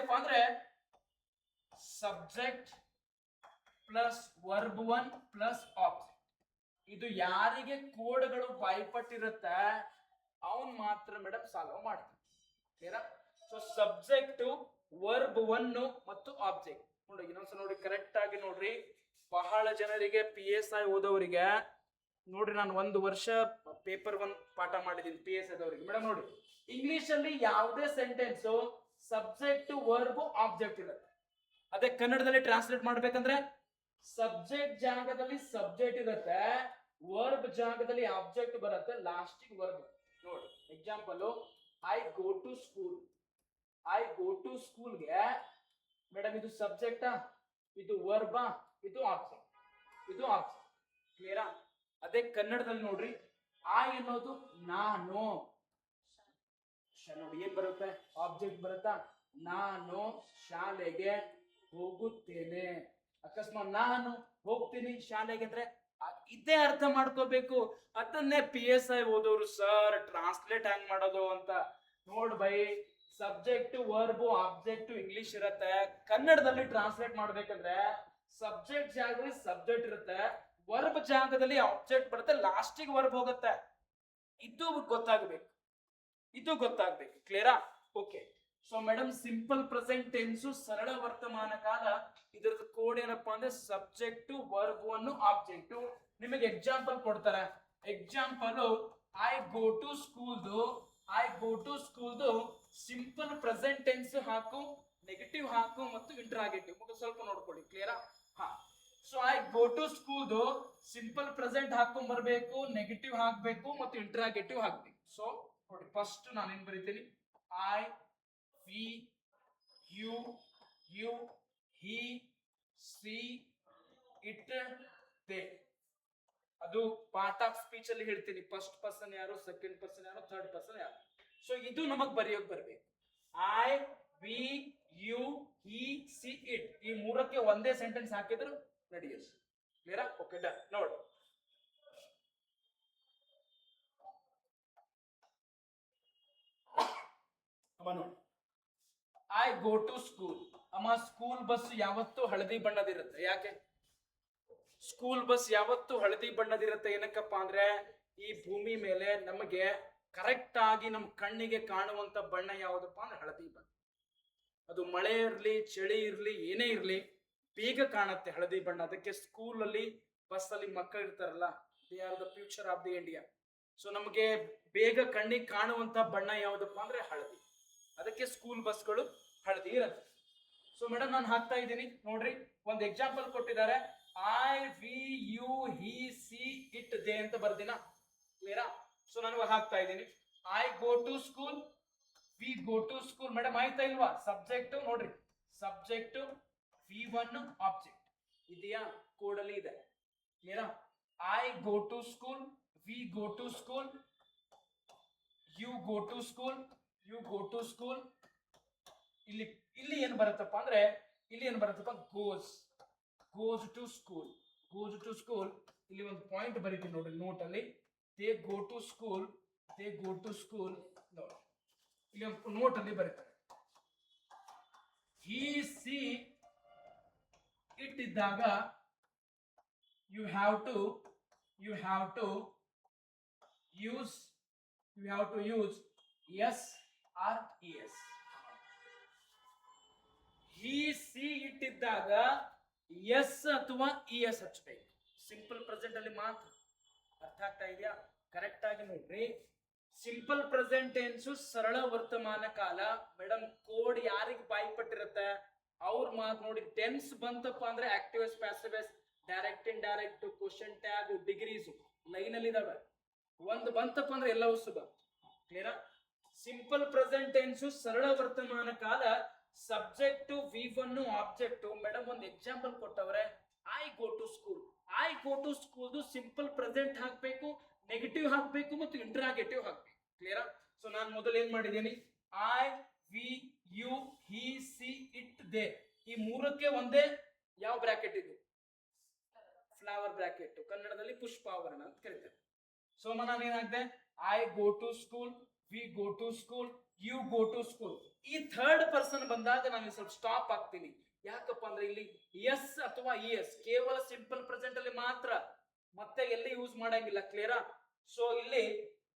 ಅಪ್ಪ ಅಂದ್ರೆ subject plus verb 1 plus object. ಇದು ಯಾರಿಗೆ ಕೋಡ್ಗಳು ಬಾಯ್ಪಟ್ಟಿರುತ್ತೆ ಅವನ್ ಮಾತ್ರ ಮೇಡಮ್ ಸಾಲ್ವ್ ಮಾಡ್ತಾರೆ. ಕ್ಲಿಯರಾ? ಸೊ ಸಬ್ಜೆಕ್ಟ್, ವರ್ಬ್ 1 ಮತ್ತು ಆಬ್ಜೆಕ್ಟ್. ನೋಡಿ ಇನ್ನೊಂದ್ಸಲ ನೋಡಿ, ಕರೆಕ್ಟ್ ಆಗಿ ನೋಡ್ರಿ. ಬಹಳ ಜನರಿಗೆ PSI ಓದೋರಿಗೆ ನೋಡ್ರಿ, ನಾನು 1 ವರ್ಷ ಪೇಪರ್ 1 ಪಾಠ ಮಾಡಿದ್ದೀನಿ PSI ದವರಿಗೆ. ಮೇಡಮ್ ನೋಡಿ, ಇಂಗ್ಲಿಷ್ ಅಲ್ಲಿ ಯಾವುದೇ ಸೆಂಟೆನ್ಸ್ ಸಬ್ಜೆಕ್ಟ್, ವರ್ಬ್, ಆಬ್ಜೆಕ್ಟ್ ಇರುತ್ತೆ. ಅದೇ ಕನ್ನಡದಲ್ಲಿ ಟ್ರಾನ್ಸ್ಲೇಟ್ ಮಾಡ್ಬೇಕಂದ್ರೆ ಸಬ್ಜೆಕ್ಟ್ ಜಾಗದಲ್ಲಿ ಸಬ್ಜೆಕ್ಟ್ ಇರುತ್ತೆ, ವರ್ಬ್ ಜಾಗದಲ್ಲಿ ಆಬ್ಜೆಕ್ಟ್ ಬರುತ್ತೆ, ಲಾಸ್ಟಿಗೆ ವರ್ಬ್. ನೋಡಿ ಎಕ್ಸಾಂಪಲ್, ಐ ಗೋ ಟು ಸ್ಕೂಲ್ಗೆ ಮೇಡಮ್ ಇದು ಸಬ್ಜೆಕ್ಟಾ, ಇದು ವರ್ಬಾ, ಇದು ಆಬ್ಜೆಕ್ಟ್. ಕ್ಲಿಯರಾ? ಅದೇ ಕನ್ನಡದಲ್ಲಿ ನೋಡ್ರಿ, ಐ ಅನ್ನೋದು ನಾನು. ನೋಡಿ ಏನ್ ಬರುತ್ತೆ, ಆಬ್ಜೆಕ್ಟ್ ಬರುತ್ತಾ, ನಾನು ಶಾಲೆಗೆ ಹೋಗುತ್ತೇನೆ. ಅಕಸ್ಮಾತ್ ನಾನು ಹೋಗ್ತೀನಿ ಶಾಲೆಗೆ ಅಂದ್ರೆ ಇದೇ ಅರ್ಥ ಮಾಡ್ಕೋಬೇಕು. ಅದನ್ನೇ PSI ಓದೋರು ಸರ್ ಟ್ರಾನ್ಸ್ಲೇಟ್ ಹೆಂಗ್ ಮಾಡೋದು ಅಂತ. ನೋಡ್ by, subject, verb, object English ಇರತ್ತೆ, ಕನ್ನಡದಲ್ಲಿ ಟ್ರಾನ್ಸ್ಲೇಟ್ ಮಾಡ್ಬೇಕಂದ್ರೆ ಸಬ್ಜೆಕ್ಟ್ ಜಾಗದಲ್ಲಿ ಸಬ್ಜೆಕ್ಟ್ ಇರುತ್ತೆ, ವರ್ಬ್ ಜಾಗದಲ್ಲಿ ಆಬ್ಜೆಕ್ಟ್ ಬರುತ್ತೆ, ಲಾಸ್ಟಿಗೆ ವರ್ಬ್ ಹೋಗುತ್ತೆ. ಇದು ಗೊತ್ತಾಗಬೇಕು. ಕ್ಲಿಯರಾ? Okay. So madam, simple present tense ಸರಳ ವರ್ತಮಾನ ಕಾಲ, ಇದರದ ಕೋಡ್ ಏನಪ್ಪಾ ಅಂದ್ರೆ ಸಬ್ಜೆಕ್ಟ್, ವರ್ಬ್ 1, ಆಬ್ಜೆಕ್ಟ್. ನಿಮಗೆ ಎಕ್ಸಾಂಪಲ್ ಕೊಡ್ತಾರೆ. ಎಕ್ಸಾಂಪಲ್, ಐ ಗೋ ಟು ಸ್ಕೂಲ್ದು ಸಿಂಪಲ್ ಪ್ರೆಸೆಂಟ್ ಟೆನ್ಸ್ ಹಾಕು, ನೆಗೆಟಿವ್ ಹಾಕು ಮತ್ತು ಇಂಟರಾಗೇಟಿವ್. ಸ್ವಲ್ಪ ನೋಡ್ಕೊಳ್ಳಿ. ಕ್ಲಿಯರಾ? ಸೊ ಐ ಗೋ ಟು ಸ್ಕೂಲ್ದು ಸಿಂಪಲ್ ಪ್ರೆಸೆಂಟ್ ಹಾಕೊಂಡ್ ಬರ್ಬೇಕು, ನೆಗೆಟಿವ್ ಹಾಕ್ಬೇಕು ಮತ್ತು ಇಂಟರಾಗೇಟಿವ್ ಹಾಕ್ಬೇಕು. ಸೊ ನೋಡಿ, ಫಸ್ಟ್ ನಾನು ಏನ್ ಬರೀತೀನಿ, I, we, you, he, she, it they. ಅದು ಪಾರ್ಟ್ ಆಫ್ ಸ್ಪೀಚ್ ಅಲ್ಲಿ ಹೇಳ್ತೀನಿ, ಫಸ್ಟ್ ಪರ್ಸನ್ ಯಾರು, ಸೆಕೆಂಡ್ ಪರ್ಸನ್ ಯಾರು, ಥರ್ಡ್ ಪರ್ಸನ್ ಯಾರು. ಸೊ ಇದು ನಮಗ್ ಬರೆಯೋಕ್ ಬರ್ಬೇಕು. I, we, you, he, she, it ಈ ಮೂರಕ್ಕೆ ಒಂದೇ ಸೆಂಟೆನ್ಸ್ ಹಾಕಿದ್ರು ನಡೆಯುತ್ತೆ. ಕ್ಲಿಯರಾ? Okay done. ನೋಡಿ ಐ ಗೋ ಟು ಸ್ಕೂಲ್. ಅಮ್ಮ ಸ್ಕೂಲ್ ಬಸ್ ಯಾವತ್ತು ಹಳದಿ ಬಣ್ಣದಿರುತ್ತೆ. ಯಾಕೆ ಸ್ಕೂಲ್ ಬಸ್ ಯಾವತ್ತು ಹಳದಿ ಬಣ್ಣದಿರುತ್ತೆ? ಏನಕ್ಕಪ್ಪ ಅಂದ್ರೆ ಈ ಭೂಮಿ ಮೇಲೆ ನಮಗೆ ಕರೆಕ್ಟ್ ಆಗಿ ನಮ್ಮ ಕಣ್ಣಿಗೆ ಕಾಣುವಂತ ಬಣ್ಣ ಯಾವುದಪ್ಪ ಅಂದ್ರೆ ಹಳದಿ ಬಣ್ಣ. ಅದು ಮಳೆ ಇರ್ಲಿ, ಚಳಿ ಇರ್ಲಿ, ಏನೇ ಇರ್ಲಿ ಬೇಗ ಕಾಣುತ್ತೆ ಹಳದಿ ಬಣ್ಣ. ಅದಕ್ಕೆ ಸ್ಕೂಲ್ ಅಲ್ಲಿ ಬಸ್ ಅಲ್ಲಿ ಮಕ್ಕಳು ಇರ್ತಾರಲ್ಲ, they are the future of the India. So ನಮಗೆ ಬೇಗ ಕಣ್ಣಿಗೆ ಕಾಣುವಂತ ಬಣ್ಣ ಯಾವುದಪ್ಪ ಅಂದ್ರೆ ಹಳದಿ. ಅದಕ್ಕೆ ಸ್ಕೂಲ್ ಬಸ್ಗಳು ಹಳದಿ ಇರುತ್ತೆ. ಸೊ ಮೇಡಮ್ ನಾನು ಹಾಕ್ತಾ ಇದ್ದೀನಿ ನೋಡ್ರಿ, ಒಂದು ಎಕ್ಸಾಂಪಲ್ ಕೊಟ್ಟಿದ್ದಾರೆ. I, we, you, he, she, it, they ಅಂತ ಬರ್ದಿನ. ಕ್ಲಿಯರಾ? ಸೊ ನಾನು ಹಾಕ್ತಾ ಇದ್ದೀನಿ. I go to school, we go to school. Madam ಆಯ್ತಾ ಇಲ್ವಾ? ಸಬ್ಜೆಕ್ಟ್ ನೋಡ್ರಿ, ಸಬ್ಜೆಕ್ಟ್ V1 ಆಬ್ಜೆಕ್ಟ್ ಇದೆಯಾ? ಕೋಡಲ್ಲಿ ಇದೆ. ಕ್ಲಿಯರಾ? I go to school, we go to school, you go to school, you go to school. ಇಲ್ಲಿ ಇಲ್ಲಿ ಏನ್ ಬರುತ್ತಪ್ಪ ಅಂದ್ರೆ, ಇಲ್ಲಿ ಏನ್ ಬರುತ್ತಪ್ಪ, goes to school, goes to school. ಇಲ್ಲಿ ಒಂದು ಪಾಯಿಂಟ್ ಬರೀತೀನಿ ನೋಡ್ರಿ ನೋಟ್ ಅಲ್ಲಿ. They go to school, they go to school. ನೋಡಿ ಇಲ್ಲಿ ಒಂದು ನೋಟ್ ಅಲ್ಲಿ ಬರೀತಾರೆ. ಹಿ, ಸಿ, ಇಟ್ ಇದ್ದಾಗ you have to use S or E S. He, she, it ಇದ್ದಾಗ ಎಸ್ ಅಥವಾ ಇ ಎಸ್ ಹಚ್ಚಬೇಕು. ಸಿಂಪಲ್ ಪ್ರೆಸೆಂಟ್ ಅಲ್ಲಿ ಮಾತ್ರ. ಅರ್ಥ ಆಗ್ತಾ ಇದೆಯಾ? ಕರೆಕ್ಟ್ ಆಗಿ ನೋಡ್ರಿ. ಸಿಂಪಲ್ ಪ್ರೆಸೆಂಟ್ ಟೆನ್ಸ್ ಸರಳ ವರ್ತಮಾನ ಕಾಲ. ಮೇಡಮ್ ಕೋಡ್ ಯಾರಿಗೆ ಬಾಯ್ಪಟ್ಟಿರುತ್ತೆ ಅವ್ರ ಮಾತು ನೋಡಿ. ಟೆನ್ಸ್ ಬಂತಪ್ಪ ಅಂದ್ರೆ active, passive, direct, indirect, question tag, degrees line ಅಲ್ಲಿ ಇದಾವೆ. ಒಂದು ಬಂತಪ್ಪ ಅಂದ್ರೆ ಎಲ್ಲವೂ ಸುಲಭ. ಕ್ಲಿಯರಾ? ಸಿಂಪಲ್ ಪ್ರೆಸೆಂಟ್ ಟೆನ್ಸ್ ಸರಳ ವರ್ತಮಾನ ಕಾಲ. Subject V1 object. ಮೇಡಮ್ ಒಂದು ಎಕ್ಸಾಂಪಲ್ ಕೊಟ್ಟವ್ರೆ, I go to school. I go to school simple present ಹಾಕ್ಬೇಕು, ನೆಗೆಟಿವ್ ಹಾಕ್ಬೇಕು ಮತ್ತು ಇಂಟ್ರಾಗೇಟಿವ್ ಹಾಕ್ಬೇಕು. ಕ್ಲಿಯರಾ? ಸೊ ನಾನು ಮೊದಲು ಏನ್ ಮಾಡಿದ್ದೀನಿ, I, we, you, he, she, it, they ಈ ಮೂರಕ್ಕೆ ಒಂದೇ ಯಾವ ಬ್ರಾಕೆಟ್ ಇದು? Flower bracket. ಕನ್ನಡದಲ್ಲಿ ಪುಷ್ಪಾವರಣ ಅಂತ ಕರೀತಾರೆ. ಸೊ ನಾನು ಏನಾಗ್ದೆ, I go to school, we go to school, you go to school. ಈ ಥರ್ಡ್ ಪರ್ಸನ್ ಬಂದಾಗ ನಾನು ಸ್ವಲ್ಪ ಸ್ಟಾಪ್ ಆಗ್ತೀನಿ. ಯಾಕಪ್ಪ ಅಂದ್ರೆ ಇಲ್ಲಿ ಎಸ್ ಅಥವಾ ಇ ಎಸ್ ಕೇವಲ ಸಿಂಪಲ್ ಪ್ರೆಸೆಂಟ್ ಅಲ್ಲಿ ಮಾತ್ರ, ಮತ್ತೆ ಎಲ್ಲಿ ಯೂಸ್ ಮಾಡಂಗಿಲ್ಲ. ಕ್ಲಿಯರಾ? ಸೊ ಇಲ್ಲಿ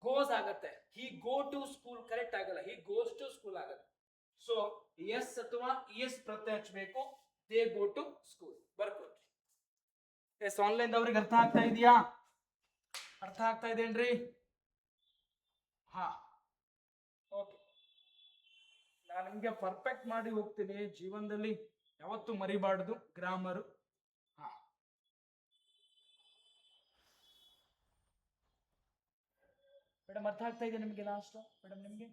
ಗೋಸ್ ಆಗತ್ತೆ. He go to school correct ಆಗಲ್ಲ, ಹಿ ಗೋಸ್ ಟು ಸ್ಕೂಲ್ ಆಗತ್ತೆ. ಸೊ ಎಸ್ ಅಥವಾ ಇ ಎಸ್ ಪ್ರತ್ಯಯ ಹಚ್ಚಬೇಕು. ದೇ ಗೋ ಟು ಸ್ಕೂಲ್ ಬರ್ಕೊಡ್ರಿ. ಎಸ್ ಆನ್ಲೈನ್ ಅವ್ರಿಗೆ ಅರ್ಥ ಆಗ್ತಾ ಇದೆಯಾ? ಅರ್ಥ ಆಗ್ತಾ ಇದೇನ್ರಿ? ಹಾ ಓಕೆ. ನಾನು ನಿಮ್ಗೆ ಪರ್ಫೆಕ್ಟ್ ಮಾಡಿ ಹೋಗ್ತೀನಿ. ಜೀವನದಲ್ಲಿ ಯಾವತ್ತೂ ಮರಿಬಾರ್ದು ಗ್ರಾಮರು. ಹಾ ಮೇಡಮ್ ಅರ್ಥ ಆಗ್ತಾ ಇದೆ ನಿಮ್ಗೆ? ಲಾಸ್ಟ್ ಮೇಡಮ್ ನಿಮ್ಗೆ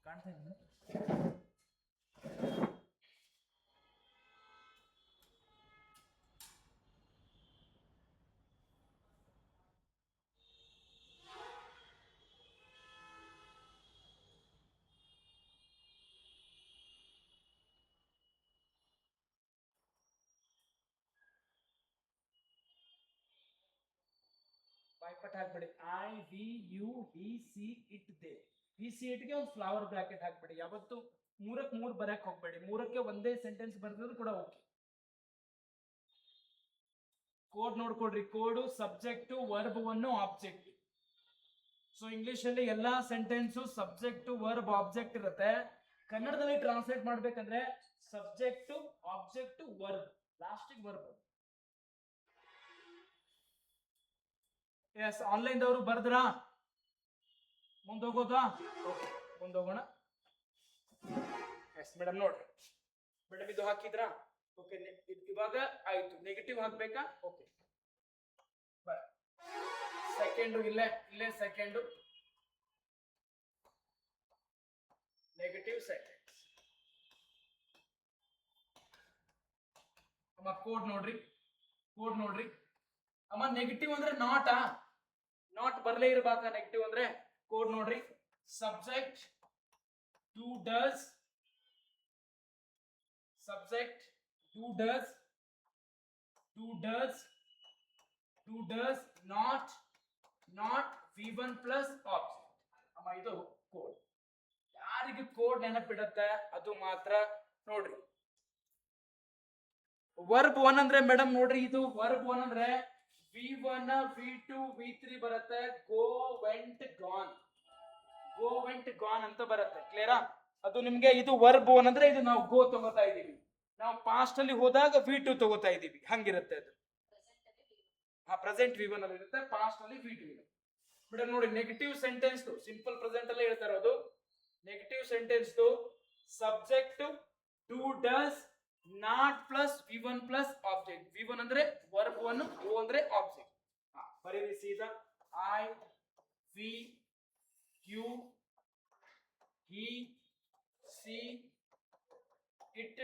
ಕಾಣ್ತಾ ಇದೆ? ಬಾಯ್ಪಟ್ ಹಾಕ್ಬೇಡಿ. I, we, you, he, she, it, they. We, she, ಇಟ್ಗೆ ಒಂದು ಫ್ಲವರ್ ಬ್ರಾಕೆಟ್ ಹಾಕ್ಬೇಡಿ. ಯಾವತ್ತು ಮೂರಕ್ಕೆ ಮೂರು ಬರಕ್ ಹೋಗ್ಬೇಡಿ. ಮೂರಕ್ಕೆ ಒಂದೇ ಸೆಂಟೆನ್ಸ್ ಬರೆದ್ರು ಕೂಡ ಓಕೆ. ಕೋಡ್ ನೋಡ್ಕೊಡ್ರಿ. Code subject verb one object. So English ಅಲ್ಲಿ ಎಲ್ಲಾ ಸೆಂಟೆನ್ಸ್ ಸಬ್ಜೆಕ್ಟ್ ವರ್ಬ್ ಆಬ್ಜೆಕ್ಟ್ ಇರುತ್ತೆ. ಕನ್ನಡದಲ್ಲಿ ಟ್ರಾನ್ಸ್ಲೇಟ್ ಮಾಡ್ಬೇಕಂದ್ರೆ ಸಬ್ಜೆಕ್ಟ್ ಆಬ್ಜೆಕ್ಟ್ ವರ್ಬ್, ಲಾಸ್ಟಿಗೆ ವರ್ಬ್. ಎಸ್ ಆನ್ಲೈನ್ ದವರು ಬರ್ದ್ರಾ? ಮುಂದೋಗೋದಾ? ಓಕೆ, ಮುಂದೋಗೋಣ. ಎಸ್ ಮೇಡಮ್, ನೋಡ್ರಿ ಮೇಡಮ್, ಇದು ಹಾಕಿದ್ರಾ? ಓಕೆ, ಇವಾಗ ಆಯ್ತು. ನೆಗೆಟಿವ್ ಹಾಕ್ಬೇಕಾ? ಓಕೆ, ಸೆಕೆಂಡು ಇಲ್ಲೇ ಇಲ್ಲೇ ಸೆಕೆಂಡು ನೆಗೆಟಿವ್ ಸೆಂಟೆನ್ಸ್. ಅಮ್ಮ ಕೋಡ್ ನೋಡ್ರಿ, ಕೋಡ್ ನೋಡ್ರಿ ಅಮ್ಮ. ನೆಗೆಟಿವ್ ಅಂದ್ರೆ ನಾಟಾ? ನಾಟ್ ಬರ್ಲೇ ಇರ್ಬೇಕಾ ನೆಗೆಟಿವ್ ಅಂದ್ರೆ? ಕೋಡ್ ನೋಡ್ರಿ, subject do does, subject do does, do does, do does not v1 plus object. ಅಮ್ಮ ಇದು ಕೋಡ್. ಯಾರಿಗೆ ಕೋಡ್ ನೆನಪಿಡುತ್ತೆ ಅದು ಮಾತ್ರ ನೋಡ್ರಿ. ವರ್ಬ್ 1 ಅಂದ್ರೆ ಮೇಡಮ್ ನೋಡ್ರಿ, ಇದು ವರ್ಬ್ 1 ಅಂದ್ರೆ v1 v2 v3 ಬರುತ್ತೆ. Go went gone, go went gone ಅಂತ ಬರುತ್ತೆ. ಕ್ಲಿಯರಾ? ಅದು ನಿಮ್ಗೆ ಇದು ವರ್ಬ್ 1 ಅಂದ್ರೆ ಇದು ನಾವು ಗೋ ತಗೋತಾ ಇದೀವಿ. ನಾವು ಪಾಸ್ಟ್ ಅಲ್ಲಿ ಹೋದಾಗ v2 ತಗೋತಾ ಇದೀವಿ, ಹಂಗಿರುತ್ತೆ ಅದು. ಪ್ರೆಸೆಂಟ್ v1 ಅಲ್ಲಿ ಇರುತ್ತೆ, ಪಾಸ್ಟ್ ಅಲ್ಲಿ v2 ಇರುತ್ತೆ. ಮೇಡಮ್ ನೋಡಿ, ನೆಗೆಟಿವ್ ಸೆಂಟೆನ್ಸ್ ಸಿಂಪಲ್ ಪ್ರೆಸೆಂಟ್ ಅಲ್ಲೇ ಹೇಳ್ತಾ ಇರೋದು. Negative sentence subject do does not plus v1 plus object. v1 ಅಂದ್ರೆ ವರ್ಬ್ 1, o ಅಂದ್ರೆ ಆಬ್ಜೆಕ್ಟ್. ಬರೀರಿ ಸೀದಾ. I, we, you, he, she, it,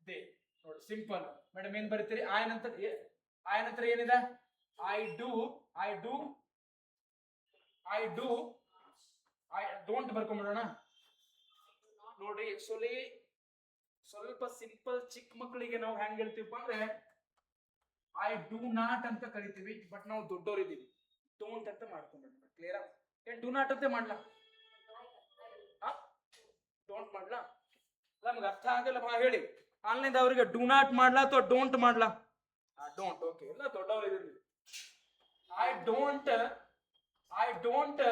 they. ನೋಡಿ ಸಿಂಪಲ್. ಮೇಡಮ್ ಏನ್ ಬರೀತೀರಿ? ಆಯ್ ನಂತರ ಏನಿದೆ? I do, I do, I do, I don't ಬರ್ಕೊಂಡ್ಬಿಡೋಣ. ನೋಡ್ರಿ, ಆಕ್ಚುಲಿ ಸ್ವಲ್ಪ ಸಿಂಪಲ್ ಚಿಕ್ಕ ಮಕ್ಕಳಿಗೆ ನಾವು ಹೆಂಗ್ ಹೇಳ್ತೀವಪ್ಪ ಅಂದ್ರೆ ಐ ಡೂ ನಾಟ್ ಅಂತ ಕರಿತೀವಿ. ಬಟ್ ನಾವು ದೊಡ್ಡವರಿದ್ದೀವಿ, ಡೋಂಟ್ ಅಂತ ಮಾಡ್ಕೊಂಡ್ಬಿಡ್ತೀವಿ. ಕ್ಲಿಯರಾ? ಏನ್ ಡೂ ನಾಟ್ ಅಂತ ಮಾಡ್ಲಾ? ಡೋಂಟ್ ಮಾಡ್ಲಾ? ನಮ್ಗೆ ಅರ್ಥ ಆಗಲ್ಲ ಹೇಳಿ. ಆನ್ಲೈನ್ ಅವರಿಗೆ ಡೂ ನಾಟ್ ಮಾಡ್ಲಾ ಅಥವಾ ಡೋಂಟ್ ಮಾಡ್ಲಾ? ಡೋಂಟ್. ಓಕೆ, ಎಲ್ಲ ದೊಡ್ಡವರು ಇದ್ರಿ. I don't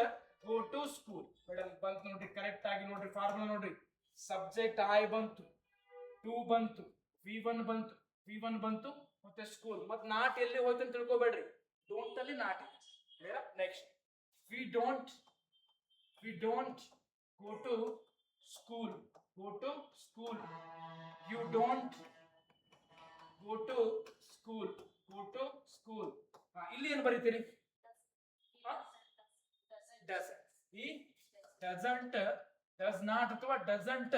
go to school. Madam ಬಂತು ನೋಡ್ರಿ, ಕರೆಕ್ಟ್ ಆಗಿ ನೋಡ್ರಿ. ಫಾರ್ಮುಲಾ ನೋಡ್ರಿ, ಸಬ್ಜೆಕ್ಟ್ ಐ ಬಂತು, ಟು ಬಂತು, v1 ಬಂತು, v1 ಬಂತು, ಮತ್ತೆ ಸ್ಕೂಲ್. ಮತ್ತೆ ನಾಟ್ ಎಲ್ಲಿ ಹೋಯ್ತು ಅಂತ ತಿಳ್ಕೊಬೇಡ್ರಿ, ಡೋಂಟ್ ಅಲ್ಲಿ ನಾಟ್ ಇದೆ. Next, we don't go to school, go to school. You don't go to school, go to school. ಇಲ್ಲಿ ಏನು ಬರೀತೀರಿ? doesn't. He doesn't, does not ಅಥವಾ doesn't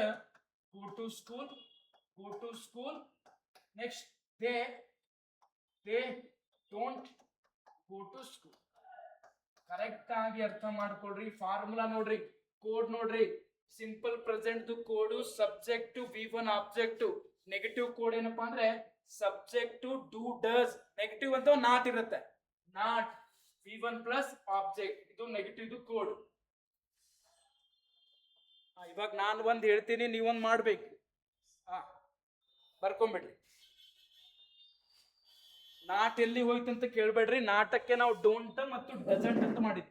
go to school, go to school. Next, they don't go to school. Correct ಆಗಿ ಅರ್ಥ ಮಾಡ್ಕೊಳ್ರಿ. ಫಾರ್ಮುಲಾ ನೋಡ್ರಿ, ಕೋಡ್ ನೋಡ್ರಿ. Simple present code subject v1 object. Negative code ಏನಪ್ಪಾ ಅಂದ್ರೆ ಸಬ್ಜೆಕ್ಟ್ ಡೂ ಡಸ್. ನೆಗೆಟಿವ್ ಅಂತ ನಾಟ್ ಇರುತ್ತೆ, ನಾಟ್ v1 ಪ್ಲಸ್ ಆಬ್ಜೆಕ್ಟ್. ಇದು ನೆಗೆಟಿವ್ ಕೋಡ್. ಇವಾಗ ನಾನು ಒಂದ್ ಹೇಳ್ತೀನಿ, ನೀವೊಂದ್ ಮಾಡ್ಬೇಕು. ಬರ್ಕೊಂಬಿಡ್ರಿ. ನಾಟ್ ಎಲ್ಲಿ ಹೋಯ್ತು ಅಂತ ಕೇಳ್ಬೇಡ್ರಿ. ನಾಟಕ್ಕೆ ನಾವು ಡೋಂಟ್ ಮತ್ತು ಡಸಂಟ್ ಅಂತ ಮಾಡಿದ್ವಿ.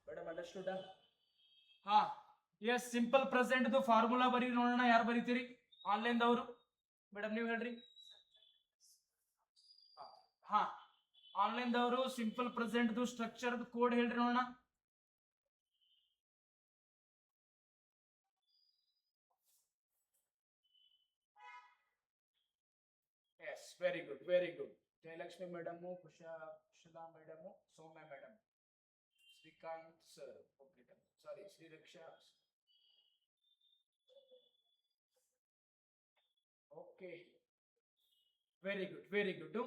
Madam understood? Yes, simple present formula ಬರೀ ನೋಡೋಣ. ಯಾರು ಬರೀತೀರಿ ಆನ್ಲೈನ್ ದವರು? ಮೇಡಮ್ ನೀವು ಹೇಳ್ರಿ. ಆನ್ಲೈನ್ ದವರು ಸಿಂಪಲ್ ಪ್ರೆಸೆಂಟ್ ಸ್ಟ್ರಕ್ಚರ್ ಕೋಡ್ ಹೇಳ್ರಿ ನೋಡೋಣ. Yes, very good, very good. Jayalakshmi madam, Kushala madam, Soumya madam, Srikanth sir, sorry Shriraksha. Okay, very good, very good.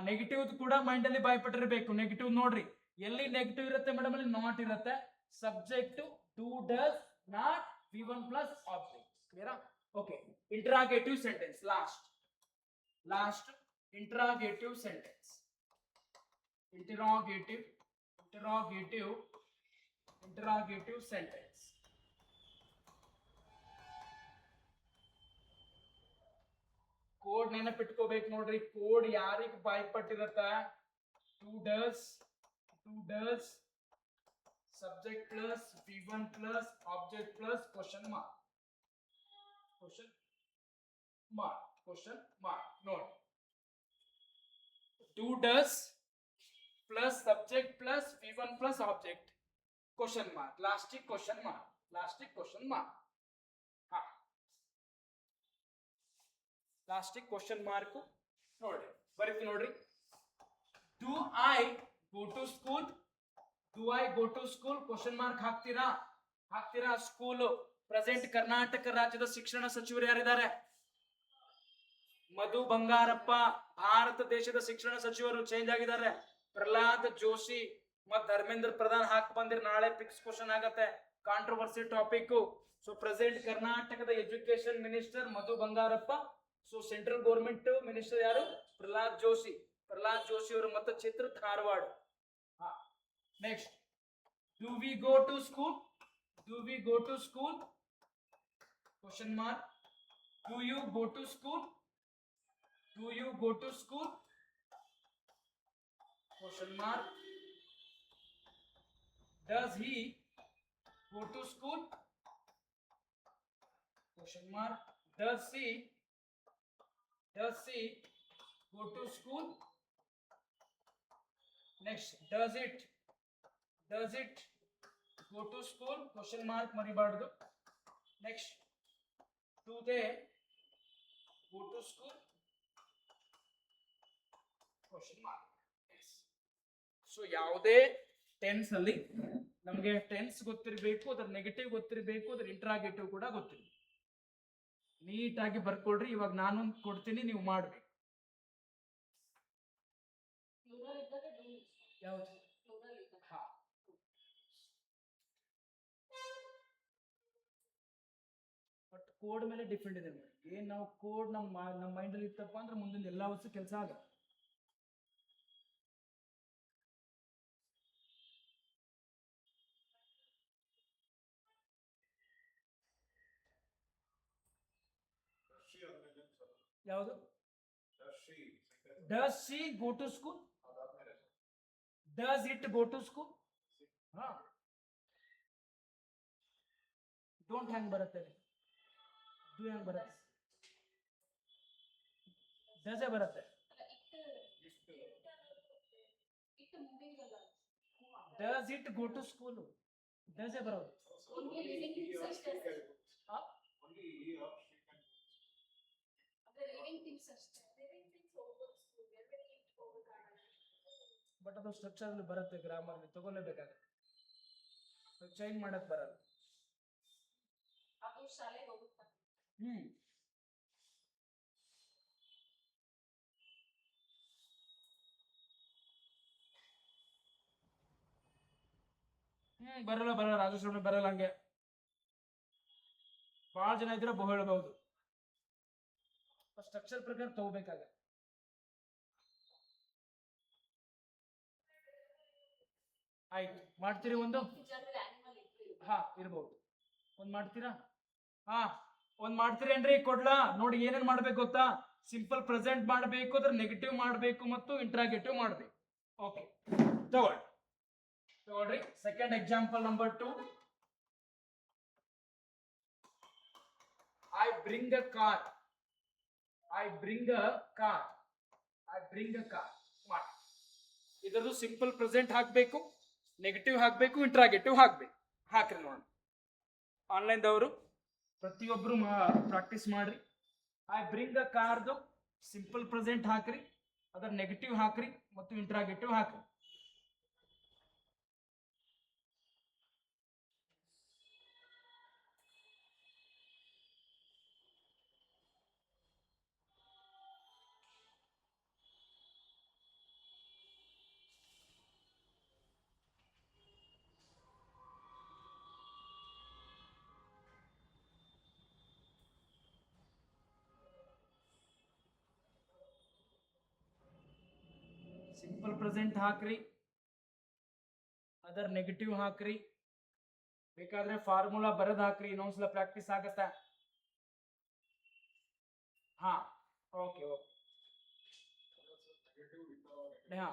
Negative ಕೂಡ ಮೈಂಡ್ ಅಲ್ಲಿ ಬಾಯ್ಪಟ್ಟಿರಬೇಕು. ನೆಗೆಟಿವ್ ನೋಡ್ರಿ, ಎಲ್ಲಿ ನೆಗೆಟಿವ್ ಇರುತ್ತೆ ಮೇಡಮ್? ಅಲ್ಲಿ ನಾಟ್ ಇರುತ್ತೆ. Subject do does not v1 plus object. ಕ್ಲಿಯರಾ? Okay, interrogative sentence. Last interrogative sentence. Interrogative sentence. Code ನೆನಪಿಟ್ಕೋಬೇಕು ನೋಡ್ರಿ. ಕೋಡ್ ಯಾರಿಗೆ ಬಾಯ್ಪಟ್ಟಿರತ್ತ? Do does subject plus v1 plus object plus question mark. Question mark. Question mark. Note. Do does plus subject plus v1 plus object. Question mark. Lastic question mark. Lastic question mark. Ha. Lastic question mark. Nodi. Bariti nodri. Do I go to school? Do I go to school? Question mark ಹಾಕ್ತೀರಾ ಹಾಕ್ತೀರಾ ಸ್ಕೂಲ್ ಪ್ರೆಸೆಂಟ್ ಕರ್ನಾಟಕ ರಾಜ್ಯದ ಶಿಕ್ಷಣ ಸಚಿವರು ಯಾರಿದ್ದಾರೆ ಮಧು ಬಂಗಾರಪ್ಪ ಭಾರತ ದೇಶದ ಶಿಕ್ಷಣ ಸಚಿವರು ಚೇಂಜ್ ಆಗಿದ್ದಾರೆ ಪ್ರಹ್ಲಾದ್ ಜೋಶಿ ಮತ್ತು ಧರ್ಮೇಂದ್ರ ಪ್ರಧಾನ್ ಹಾಕಿ ಬಂದಿರ ನಾಳೆ ಫಿಕ್ಸ್ ಕ್ವಶನ್ ಆಗತ್ತೆ ಕಾಂಟ್ರವರ್ಸಿ ಟಾಪಿಕ್ ಸೊ ಪ್ರೆಸೆಂಟ್ ಕರ್ನಾಟಕದ education minister Madhu Bangarappa so central government minister ಯಾರು ಪ್ರಹ್ಲಾದ್ ಜೋಶಿ ಅವರು ಮತ್ತೆ ಚಿತ್ರ Dharwad next do we go to school question mark do you go to school question mark does he go to school question mark does he go to school next does it go to school question mark maribaadu next do they go to school question mark yes so ಯಾವುದೇ ಟೆನ್ಸ್ ಅಲ್ಲಿ ನಮಗೆ ಟೆನ್ಸ್ ಗೊತ್ತಿರಬೇಕು ಅದರ ನೆಗೆಟಿವ್ ಗೊತ್ತಿರಬೇಕು ಅದರ ಇಂಟ್ರಾಗೇಟಿವ್ ಕೂಡ ಗೊತ್ತಿರಬೇಕು ನೀಟಾಗಿ ಬರ್ಕೊಳ್ರಿ ಇವಾಗ ನಾನು ಕೊಡ್ತೀನಿ ನೀವು ಮಾಡ್ಬೇಕು ಯಾವುದು ಬಟ್ ಕೋಡ್ ಮೇಲೆ ಡಿಪೆಂಡ್ ಇದೆ ಏನ್ ನಾವು ಕೋಡ್ ನಮ್ಮ ಮೈಂಡ್ ಅಲ್ಲಿ ಇತ್ತಪ್ಪ ಅಂದ್ರೆ ಮುಂದಿನ ಎಲ್ಲ ವರ್ಷ ಕೆಲಸ ಆಗುತ್ತೆ ಯಾವುದು does she go to school does it go to school ha don't hang ಬರುತ್ತೆ do hang ಬರುತ್ತೆ does ಬರುತ್ತೆ does it go to school does ಬರೋದು ಬಟ್ ಅದು ಸ್ಟ್ರಕ್ಚರ್ ಅಲ್ಲಿ ಬರುತ್ತೆ ಗ್ರಾಮರ್ ತಗೊಳ್ಳೇಬೇಕಾಗುತ್ತೆ ಚೇಂಜ್ ಮಾಡಕ್ ಬರಲ್ಲ ಬರಲ್ಲ ರಾಜೇಶ್ವರಿ ಬರಲ್ಲ ಹಂಗೆ ಬಹಳ ಜನ ಇದ್ರೆ ಹೇಳ್ಬಹುದು ಸ್ಟ್ರಕ್ಚರ್ ಪ್ರಕಾರ ತಗೋಬೇಕಾಗ ಆಯ್ತು ಮಾಡ್ತೀರಿ ಒಂದು ಹಾ ಇರ್ಬೋದು ಒಂದ್ ಮಾಡ್ತೀರಾ ಹಾ ಒಂದ್ ಮಾಡ್ತೀರೇನ್ರಿ ಕೊಡ್ಲಾ ನೋಡಿ ಏನೇನ್ ಮಾಡ್ಬೇಕು ಗೊತ್ತಾ ಸಿಂಪಲ್ ಪ್ರೆಸೆಂಟ್ ಮಾಡಬೇಕು ಅದ್ರ ನೆಗೆಟಿವ್ ಮಾಡಬೇಕು ಮತ್ತು ಇಂಟ್ರಾಗೇಟಿವ್ ಮಾಡಬೇಕು ಓಕೆ ತಗೊಳ್ರಿ second example number 2 I bring a car ಮಾಡಿ ಇದರದು ಸಿಂಪಲ್ ಪ್ರೆಸೆಂಟ್ ಹಾಕಬೇಕು ನೆಗೆಟಿವ್ ಹಾಕಬೇಕು ಇಂಟ್ರಾಗೇಟಿವ್ ಹಾಕಬೇಕು ಹಾಕ್ರಿ ನೋಡೋಣ ಆನ್ಲೈನ್ ದವರು ಪ್ರತಿಯೊಬ್ಬರು ಪ್ರಾಕ್ಟೀಸ್ ಮಾಡ್ರಿ ಐ ಬ್ರಿಂಗ್ ಅ ಕಾರ್ದು ಸಿಂಪಲ್ ಪ್ರೆಸೆಂಟ್ ಹಾಕ್ರಿ ಅದರ ನೆಗೆಟಿವ್ ಹಾಕ್ರಿ ಮತ್ತು ಇಂಟ್ರಾಗೇಟಿವ್ ಹಾಕ್ರಿ ಸಿಂಪಲ್ ಪ್ರೆಸೆಂಟ್ ಹಾಕ್ರಿ ಅದರ ನೆಗೆಟಿವ್ ಹಾಕ್ರಿ ಬೇಕಾದ್ರೆ ಫಾರ್ಮುಲಾ ಬರೆದು ಹಾಕ್ರಿ ಇನ್ನೊಂದ್ಸಲ ಪ್ರಾಕ್ಟೀಸ್ ಆಗತ್ತಾ ಹಾ ಓಕೆ ಹಾ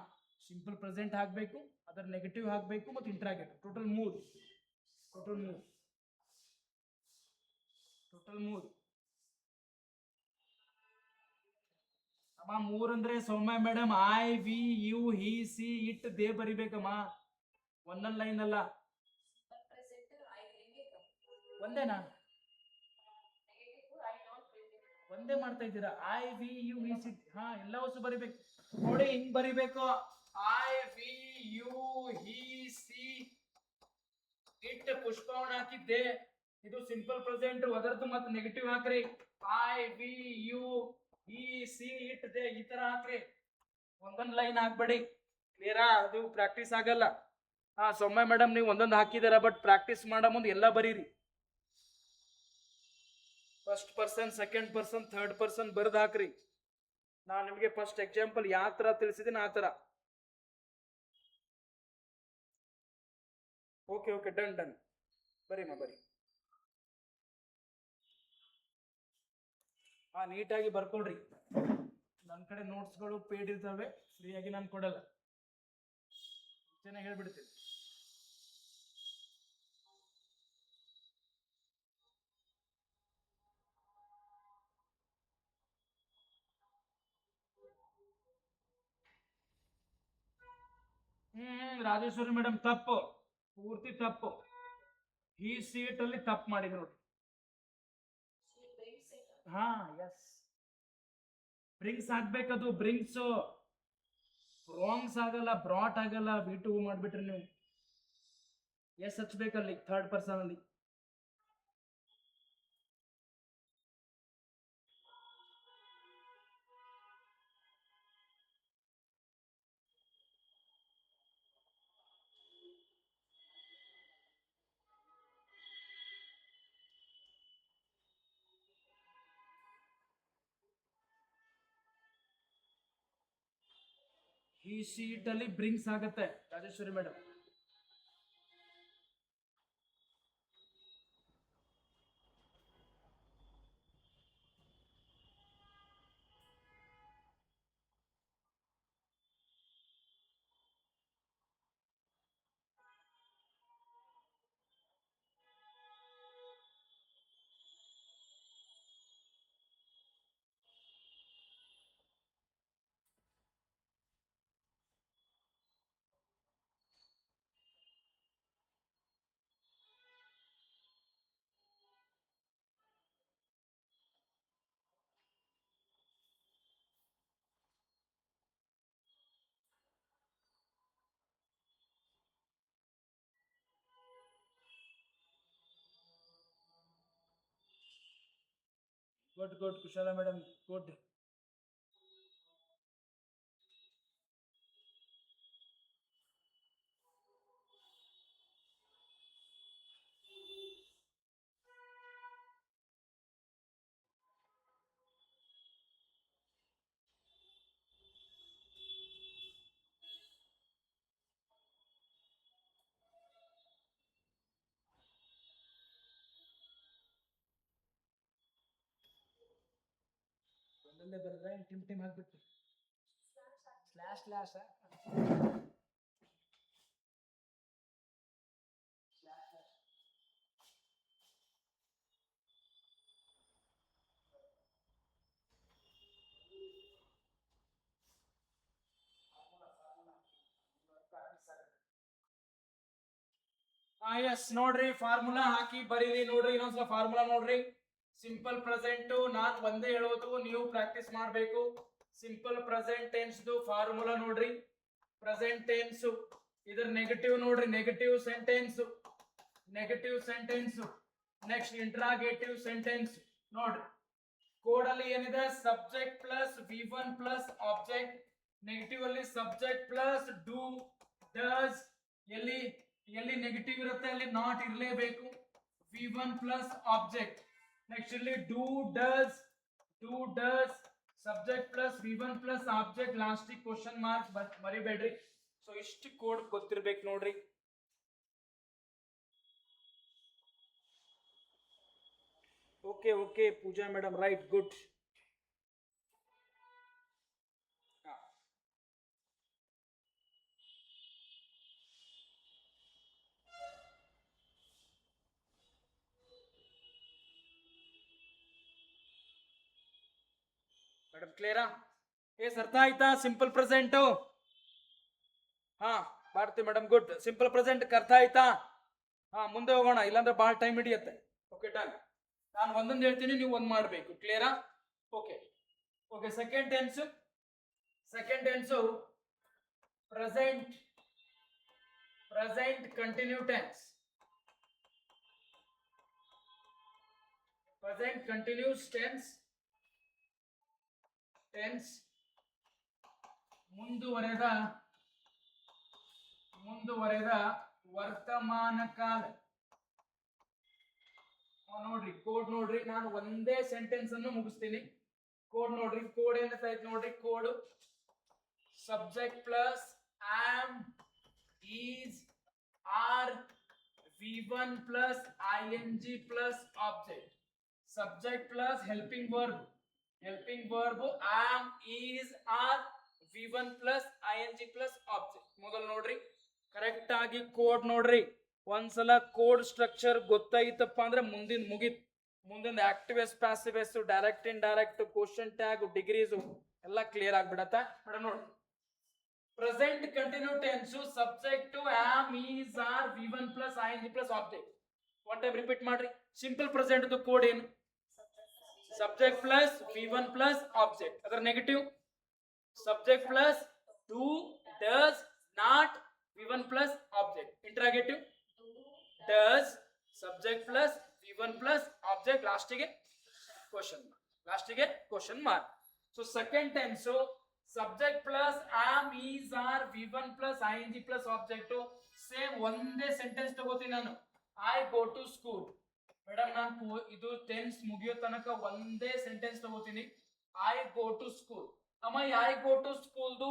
ಸಿಂಪಲ್ ಪ್ರೆಸೆಂಟ್ ಹಾಕಬೇಕು, ಅದರ ನೆಗೆಟಿವ್ ಹಾಕಬೇಕು ಮತ್ತು ಇಂಟ್ರಾಗೇಟಿವ್. ಟೋಟಲ್ 3. ಟೋಟಲ್ 3 ಅಮ್ಮ. 3 ಅಂದ್ರೆ Soumya madam I we you he she it they ಬರಿಬೇಕಮ್ಮ, ಒಂದೊಂದು ಲೈನ್ ಅಲ್ಲ. ಒಂದೇನಾ? ಒಂದೇ ಮಾಡ್ತಾ ಇದ್ದೀರಾ? I we you we she, ಹಾ ಎಲ್ಲ ವಸ್ತು ಬರಿಬೇಕು ನೋಡಿ. ಹಿಂಗ್ ಬರಿಬೇಕು, I we you he she it ಪುಷ್ಪವನ್ನ ಹಾಕಿದ್ದೆ. ಇದು ಸಿಂಪಲ್ ಪ್ರೆಸೆಂಟ್, ಅದರದ್ದು ಮತ್ತೆ ನೆಗೆಟಿವ್ ಹಾಕ್ರಿ. I we you he she it they ಈ ತರ ಹಾಕ್ರಿ, ಒಂದೊಂದು ಲೈನ್ ಹಾಕ್ಬೇಡಿ. ಕ್ಲಿಯರಾ? ಅದು ಪ್ರಾಕ್ಟೀಸ್ ಆಗಲ್ಲ. ಹಾ ಸೌಮ್ಯ ಮೇಡಮ್ ನೀವು ಒಂದೊಂದು ಹಾಕಿದಾರ, ಬಟ್ ಪ್ರಾಕ್ಟೀಸ್ ಮಾಡೋ ಮುಂದೆ ಎಲ್ಲ ಬರೀರಿ. First person, second person, third person ಬರ್ದು ಹಾಕ್ರಿ. ನಾನು ನಿಮಗೆ ಫಸ್ಟ್ ಎಕ್ಸಾಂಪಲ್ ಯಾವ ತರ ತಿಳಿಸಿದ್ದೀನಿ ಆ ತರ. ಓಕೆ ಡನ್ ಬರೀ ಬರೀ. ಹಾ ನೀಟಾಗಿ ಬರ್ಕೊಳ್ರಿ. ನನ್ನ ಕಡೆ ನೋಟ್ಸ್ಗಳು ಪೇಡ್ ಇರ್ತವೆ, ಫ್ರೀಯಾಗಿ ನಾನು ಕೊಡಲ್ಲ, ಚೆನ್ನಾಗಿ ಹೇಳ್ಬಿಡ್ತೀನಿ. ರಾಜೇಶ್ವರಿ ಮೇಡಮ್ ತಪ್ಪು, ಪೂರ್ತಿ ತಪ್ಪು. ಈ ಸೀಟ್ ಅಲ್ಲಿ ತಪ್ಪು ಮಾಡಿದ್ರು ನೋಡಿ. ಹಾ ಎಸ್, ಬ್ರಿಂಗ್ಸ್ ಆಗ್ಬೇಕದು, ಬ್ರಿಂಗ್ಸ್. ರಾಂಗ್ಸ್ ಆಗಲ್ಲ, ಬ್ರಾಟ್ ಆಗಲ್ಲ. B2 ಮಾಡ್ಬಿಟ್ರಿ ನೀವು. ಎಸ್ ಹಚ್ಬೇಕಲ್ಲಿ ಥರ್ಡ್ ಪರ್ಸನ್ ಅಲ್ಲಿ. ಈ ಶೀಟ್ ಅಲ್ಲಿ ಬ್ರಿಂಗ್ಸ್ ಆಗತ್ತೆ Rajeshwari madam. Good Kushala madam good. ಒಂದಲ್ಲೇ ಬರೆದ್ರೆ ಟಿಮ್ ಹಾಕ್ಬಿಟ್ಟು ಸ್ಲಾಶ್ ಎಸ್ ನೋಡ್ರಿ, ಫಾರ್ಮುಲಾ ಹಾಕಿ ಬರೀರಿ. ನೋಡ್ರಿ ಇನ್ನೊಂದ್ಸಲ ಫಾರ್ಮುಲಾ ನೋಡ್ರಿ. ಸಿಂಪಲ್ ಪ್ರೆಸೆಂಟ್ ನಾನ್ ಒಂದೇ ಹೇಳೋದು, ನೀವು ಪ್ರಾಕ್ಟೀಸ್ ಮಾಡಬೇಕು. ಸಿಂಪಲ್ ಪ್ರೆಸೆಂಟ್ ಟೆನ್ಸ್ ಫಾರ್ಮುಲಾ ನೋಡ್ರಿ. ಪ್ರೆಸೆಂಟ್ ಟೆನ್ಸ್ ಇದರ ನೆಗೆಟಿವ್ ನೋಡ್ರಿ, negative sentence. Next interrogative sentence ನೋಡ್ರಿ. ಕೋಡ್ ಅಲ್ಲಿ ಏನಿದೆ? Subject plus V1 plus object. Negative ಅಲ್ಲಿ ಸಬ್ಜೆಕ್ಟ್ ಪ್ಲಸ್ ಡೂ ಡಸ್. ಎಲ್ಲಿ ನೆಗೆಟಿವ್ ಇರುತ್ತೆ ಅಲ್ಲಿ ನಾಟ್ ಇರಲೇಬೇಕು. V1 plus object. ನೆಕ್ಸ್ಟ್ ಇಲ್ಲಿ do does subject plus V1 plus object. Last question mark ಮರಿಬೇಡ್ರಿ. ಸೊ ಇಷ್ಟು ಕೋಡ್ ಗೊತ್ತಿರ್ಬೇಕು ನೋಡ್ರಿ. Okay Pooja madam right good. Madam ಕ್ಲಿಯರಾ? ಅರ್ಥ ಆಯ್ತಾ? Simple present. ಹಾ Bharathi madam good. Simple present ಅರ್ಥ ಆಯ್ತಾ? ಹಾ ಮುಂದೆ ಹೋಗೋಣ, ಇಲ್ಲಾಂದ್ರೆ ಬಹಳ ಟೈಮ್ ಹಿಡಿಯುತ್ತೆ. Okay done. ನಾನು ಒಂದೊಂದು ಹೇಳ್ತೀನಿ, ನೀವು ಒಂದ್ ಮಾಡ್ಬೇಕು. ಕ್ಲಿಯರಾ? Okay okay. Second tense present continue tense. Present continuous tense ಮುಂದುವರೆದ ವರ್ತಮಾನ ಕಾಲ. ನೋಡ್ರಿ ಕೋಡ್ ನೋಡ್ರಿ, ನಾನು ಒಂದೇ ಸೆಂಟೆನ್ಸ್ ಅನ್ನು ಮುಗಿಸ್ತೀನಿ. ಕೋಡ್ ನೋಡ್ರಿ, ಕೋಡ್ ಏನಂತ ಆಯ್ತು ನೋಡ್ರಿ. Code subject plus am is are V1 plus ing plus object. Subject plus helping verb am, is, are, V1 plus ing plus object. ಮೊದಲು ನೋಡ್ರಿ, ಕರೆಕ್ಟ್ ಆಗಿ ಕೋಡ್ ನೋಡ್ರಿ. ಒಂದ್ಸಲ ಕೋಡ್ ಸ್ಟ್ರಕ್ಚರ್ ಗೊತ್ತಾಗಿತ್ತಪ್ಪ ಅಂದ್ರೆ ಮುಂದಿನ ಮುಗಿತ್. ಮುಂದಿನ active yes, passive yes, direct indirect, question tag, degrees ಎಲ್ಲ ಕ್ಲಿಯರ್ ಆಗ್ಬಿಡತ್ತ ಮೇಡಮ್. ನೋಡ್ರಿ, present continue tense subject am, is, are, V1 plus ing plus object. One time repeat ಮಾಡ್ರಿ. ಸಿಂಪಲ್ ಪ್ರೆಸೆಂಟ್ ಕೋಡ್ ಏನು? Subject plus V1 plus object. ಅದರ negative subject plus do, does, not, V1 plus object. Interrogative does, subject plus V1 plus object, ಲಾಸ್ಟಿಗೆ question mark. So second tense subject plus am, is, are, V1 plus ing plus object. Same ಒಂದೇ ಸೆಂಟೆನ್ಸ್ ತಗೋತೀನಿ ನಾನು. I go to school. Madam ನಾನು ಇದು ಟೆನ್ಸ್ ಮುಗಿಯೋ ತನಕ ಒಂದೇ ಸೆಂಟೆನ್ಸ್ ತಗೋತೀನಿ. I go to school. ಅಮ್ಮ ಐ ಗೋ ಟು ಸ್ಕೂಲ್ದು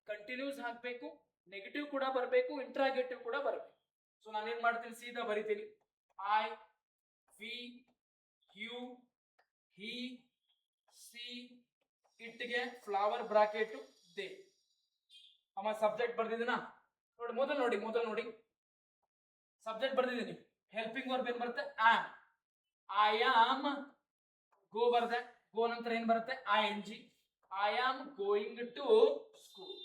ಕಂಟಿನ್ಯೂಸ್ ಹಾಕ್ಬೇಕು, ನೆಗೆಟಿವ್ ಕೂಡ ಬರಬೇಕು, ಇಂಟ್ರಾಗೇಟಿವ್ ಕೂಡ ಬರಬೇಕು. ಸೊ ನಾನೇನ್ ಮಾಡ್ತೀನಿ, ಸೀದಾ ಬರಿತೀನಿ. I, we, you, he, she, ಇಟ್ಗೆ ಫ್ಲವರ್ ಬ್ರಾಕೆಟ್, ದೇ. ಅಮ್ಮ ಸಬ್ಜೆಕ್ಟ್ ಬರ್ದಿದ್ದೀನ ನೋಡಿ. ಮೊದಲು ನೋಡಿ ಸಬ್ಜೆಕ್ಟ್ ಬರ್ದಿದ್ದೀನಿ. ಹೆಲ್ಪಿಂಗ್ ವರ್ಬ್ ಏನ್ ಬರುತ್ತೆ? ಆಮ್. ಐ ಆಮ್ ಗೋ ಬರ್ದೆ, ಗೋ ನಂತರ ಏನ್ ಬರುತ್ತೆ? ing. I am going to school.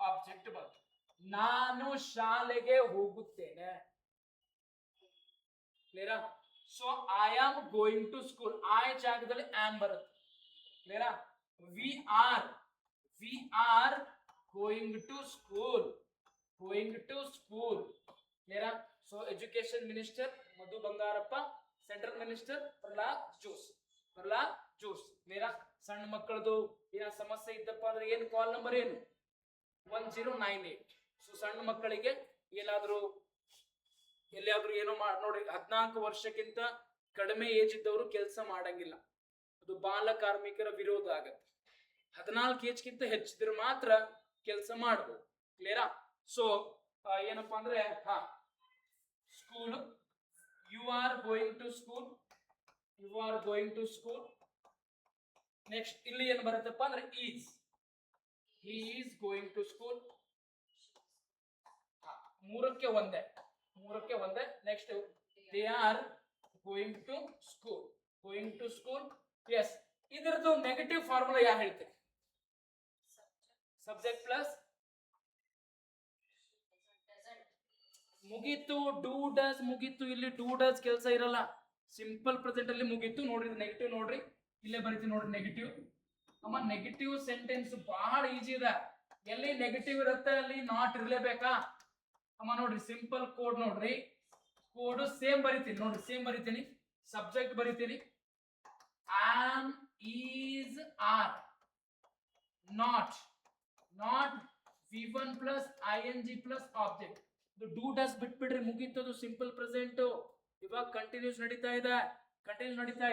Object ಬರುತ್ತೆ. ನಾನು ಶಾಲೆಗೆ ಹೋಗುತ್ತೇನೆ. ಕ್ಲಿಯರಾ? So I am going to school, I ಜಾಗದಲ್ಲಿ ಆಮ್ ಬರುತ್ತೆ. ಕ್ಲಿಯರಾ? We are going to school. ಕ್ಲಿಯರಾ? So education minister Madhu Bangarappa, central minister Pralhad Joshi. ಕ್ಲಿಯರಾ? ಸಣ್ಣ ಮಕ್ಕಳದು ಏನ ಸಮಸ್ಯೆ ಇದ್ದಪ್ಪ ಅಂದ್ರೆ ಏನು ಕಾಲ್ ನಂಬರ್ ಏನು? 1098. ಸೊ ಸಣ್ಣ ಮಕ್ಕಳಿಗೆ ಎಲ್ಲಿಯಾದ್ರೂ ಏನೋ ನೋಡ್ರಿ, 14 ವರ್ಷಕ್ಕಿಂತ ಕಡಿಮೆ ಏಜ್ ಇದ್ದವರು ಕೆಲಸ ಮಾಡಂಗಿಲ್ಲ. ಅದು ಬಾಲ ಕಾರ್ಮಿಕರ ವಿರೋಧ ಆಗತ್ತೆ. 14 ಏಜ್ಗಿಂತ ಹೆಚ್ಚಿದ್ರೆ ಮಾತ್ರ ಕೆಲಸ ಮಾಡಬಹುದು. ಕ್ಲಿಯರಾ? ಸೊ ಏನಪ್ಪಾ ಅಂದ್ರೆ school, you are going to school. Next ಇಲ್ಲಿ ಏನು ಬರುತ್ತಪ್ಪ ಅಂದ್ರೆ is, he is going to school. ಮೂರಕ್ಕೆ ಒಂದೇ. Next they are going to school. Yes, ಇದರದ್ದು ನೆಗೆಟಿವ್ ಫಾರ್ಮುಲಾ ಯಾ ಹೇಳ್ತೇನೆ? ಸಬ್ಜೆಕ್ಟ್ ಪ್ಲಸ್ ಮುಗೀತು, ಡೂ ಡಸ್ ಮುಗೀತು. ಇಲ್ಲಿ ಡೂ ಡಸ್ ಕೆಲಸ ಇರಲ್ಲ, ಸಿಂಪಲ್ ಪ್ರೆಸೆಂಟ್ ಅಲ್ಲಿ ಮುಗೀತು. ನೋಡ್ರಿ ನೆಗೆಟಿವ್ ನೋಡ್ರಿ, ಇಲ್ಲೇ ಬರೀತೀವಿ ನೋಡ್ರಿ ನೆಗೆಟಿವ್. ಅಮ್ಮ ನೆಗೆಟಿವ್ ಸೆಂಟೆನ್ಸ್ ಬಹಳ ಈಜಿ ಇದೆ. ಎಲ್ಲಿ ನೆಗೆಟಿವ್ ಇರುತ್ತೆ ಅಲ್ಲಿ ನಾಟ್ ಇರ್ಲೇಬೇಕಾ? ಅಮ್ಮ ನೋಡ್ರಿ ಸಿಂಪಲ್ ಕೋಡ್ ನೋಡ್ರಿ. ಕೋಡ್ ಸೇಮ್ ಬರಿತೀನಿ. ಸಬ್ಜೆಕ್ಟ್ ಬರಿತೀನಿ am, is, are. Not V1 plus ing plus object. Do does ಬಿಟ್ಬಿಡ್ರಿ, ಮುಗೀತದು ಸಿಂಪಲ್ ಪ್ರೆಸೆಂಟ್. ಇವಾಗ ಕಂಟಿನ್ಯೂಸ್ ನಡೀತಾ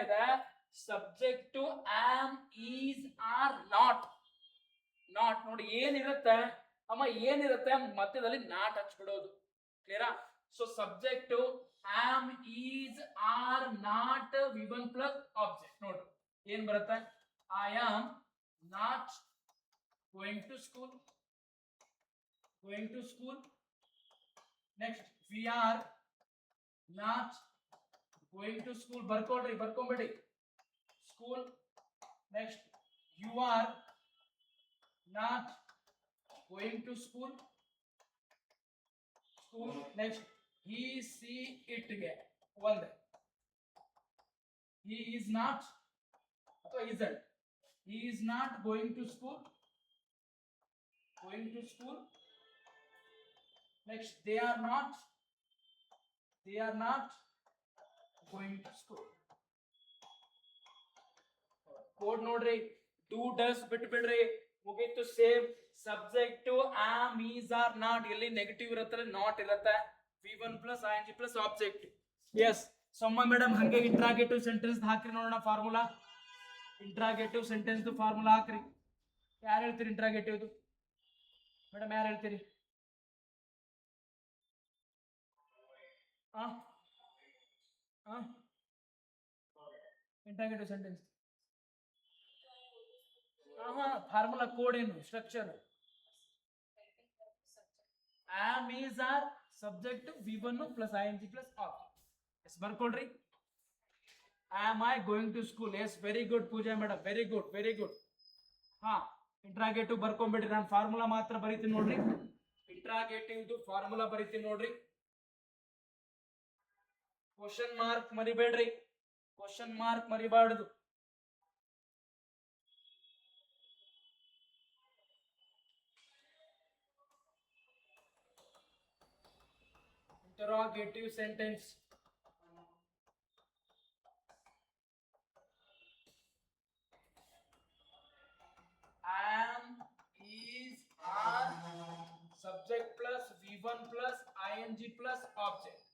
ಇದೆ. Subject am, is, are, not ನೋಡಿ ಏನಿರುತ್ತೆ ಅಮ್ಮ, ಮಧ್ಯದಲ್ಲಿ ನಾಟ್ ಹಚ್ಬಿಡೋದು. ಕ್ಲಿಯರಾ? So subject am, is, are, not, V1 plus object. ನೋಡ್ರಿ ಏನ್ ಬರುತ್ತೆ? I am not going to school. Next we are not going to school. ಬರ್ಕೊಂಬಿಡಿ school. Next You are not going to school. Next, he see it ಗೆ ಒಂದೇ. He is not ಅಥವಾ isn't. He is not going to school. Going to school. Next, they are not going to school. Code ನೋಡ್ರಿ, ಡೂ ಡಸ್ ಬಿಟ್ಬಿಡ್ರಿ, ಮುಗೀತು. Same subject am is are not, ಎಲ್ಲಿ ನೆಗೆಟಿವ್ ಇರುತ್ತೆ ನಾಟ್ ಇರುತ್ತೆ. V1 plus ING plus object. Yes Soumya madam ಹಂಗೆ ಇಂಟ್ರಾಗೇಟಿವ್ ಸೆಂಟೆನ್ಸ್ ಹಾಕ್ರಿ ನೋಡೋಣ. ಫಾರ್ಮುಲಾ ಇಂಟ್ರಾಗೇಟಿವ್ ಸೆಂಟೆನ್ಸ್ ಫಾರ್ಮುಲಾ ಹಾಕ್ರಿ. ಯಾರು ಹೇಳ್ತೀರಿ ಇಂಟ್ರಾಗೇಟಿವ್ದು ಮೇಡಮ್? ಯಾರು ಹೇಳ್ತೀರಿ? ಇಂಟ್ರಾಗೇಟಿವ್ ಸೆಂಟೆನ್ಸ್ ಫಾರ್ಮುಲಾ ಕೋಡ್ ಏನು? Structure am is are subject V1 plus ING plus object. Yes ಬರ್ಕೊಳ್ರಿ. Am I going to school. Yes very good Pooja madam, very good very good. ಹಾ ಇಂಟ್ರಾಗೇಟಿವ್ ಬರ್ಕೊಂಡ್ಬಿಡ್ರಿ. ನಾನು ಫಾರ್ಮುಲಾ ಮಾತ್ರ ಬರೀತೀನಿ ನೋಡ್ರಿ. ಇಂಟ್ರಾಗೇಟಿವ್ ಫಾರ್ಮುಲಾ ಬರೀತೀನಿ ನೋಡ್ರಿ. ಕ್ವಶನ್ ಮಾರ್ಕ್ ಮರಿಬೇಡ್ರಿ, ಕ್ವಶನ್ ಮಾರ್ಕ್ ಮರಿಬಾರ್ದು. Interrogative sentence. Am, is, are, subject plus V1 plus ING plus object.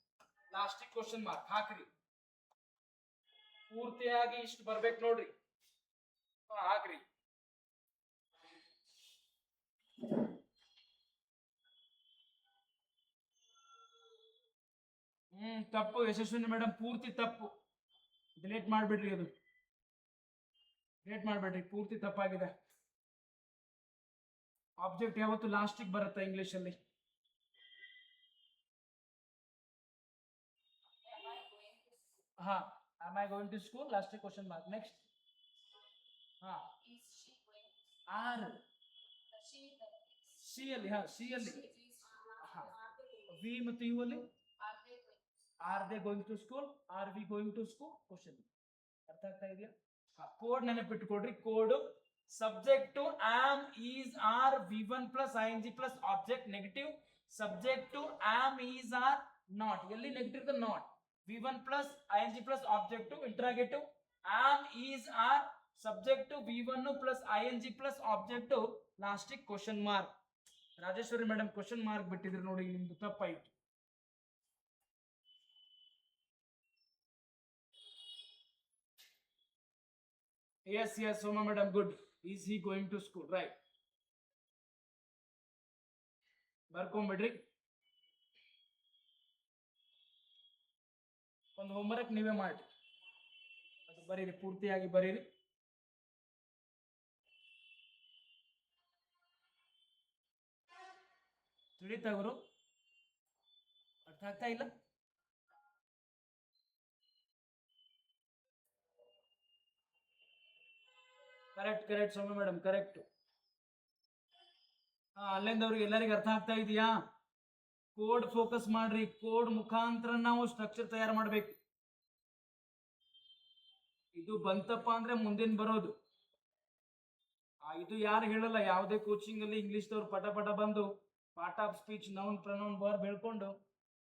Last question mark ಹಾಕ್ರಿ. ಪೂರ್ತಿಯಾಗಿ ಇಷ್ಟು ಬರ್ಬೇಕು ನೋಡ್ರಿ. ಹಾಕ್ರಿ. ತಪ್ಪು ಯಶಸ್ವಿನಿ ಮೇಡಮ್, ಪೂರ್ತಿ ತಪ್ಪು. ಡಿಲೀಟ್ ಮಾಡ್ಬಿಡ್ರಿ, ಅದು ಡಿಲೀಟ್ ಮಾಡ್ಬೇಡ್ರಿ, ಪೂರ್ತಿ ತಪ್ಪಾಗಿದೆ. ಆಬ್ಜೆಕ್ಟ್ ಯಾವತ್ತು ಲಾಸ್ಟಿಗೆ ಬರುತ್ತೆ ಇಂಗ್ಲಿಷ್ ಅಲ್ಲಿ. ಹಾ am I going to school? Last question mark. Next. ಹಾ ಆರ್ ಸಿ ಅಲ್ಲಿ, ಹಾ ಸಿ ಅಲ್ಲಿ ವಿ ಮತ್ತು ಯು ಅಲ್ಲಿ are they going to school, are we going to school. Question ಅರ್ಥ ಆಗ್ತಾ ಇದೆಯಾ? ಕೋಡ್ ನೆನಪಿಟ್ಕೊಡ್ರಿ. Code subject am is are V1 plus ING plus object negative. Subject am is are not, ಎಲ್ಲಿ negative not. V1 plus ING plus object. Interrogative am is are subject V1 plus ING plus object. ಲಾಸ್ಟಿಗೆ question mark. Rajeshwari madam question mark ಬಿಟ್ಟಿದ್ರು ನೋಡಿ, ನಿಮ್ದು ತಪ್ಪಾಯ್ತು. Yes, Soma madam, good. Is he going to school? Right. ಬರ್ಕೊಂಬಿಡ್ರಿ. ಒಂದು ಹೋಮ್ವರ್ಕ್ ನೀವೇ ಮಾಡಿ, ಅದು ಬರೀರಿ, ಪೂರ್ತಿಯಾಗಿ ಬರೀರಿ. ತಿಳಿತಾ ಗುರು? ಅರ್ಥ ಆಗ್ತಾ ಇಲ್ಲ? ಕರೆಕ್ಟ್ ಸೌಮ್ಯ ಮೇಡಮ್, ಕರೆಕ್ಟ್. ಅಲ್ಲಿಂದ ಅವ್ರಿಗೆ ಎಲ್ಲರಿಗೂ ಅರ್ಥ ಆಗ್ತಾ ಇದೆಯಾ? ಕೋಡ್ ಫೋಕಸ್ ಮಾಡ್ರಿ. ಕೋಡ್ ಮುಖಾಂತರ ನಾವು ಸ್ಟ್ರಕ್ಚರ್ ತಯಾರು ಮಾಡ್ಬೇಕು. ಇದು ಬಂತಪ್ಪ ಅಂದ್ರೆ ಮುಂದಿನ ಬರೋದು. ಇದು ಯಾರು ಹೇಳಲ್ಲ, ಯಾವುದೇ ಕೋಚಿಂಗ್ ಅಲ್ಲಿ ಇಂಗ್ಲಿಷ್ ದವ್ರು ಪಟ ಪಟ ಬಂದು part of speech, noun pronoun verb ಹೇಳ್ಕೊಂಡು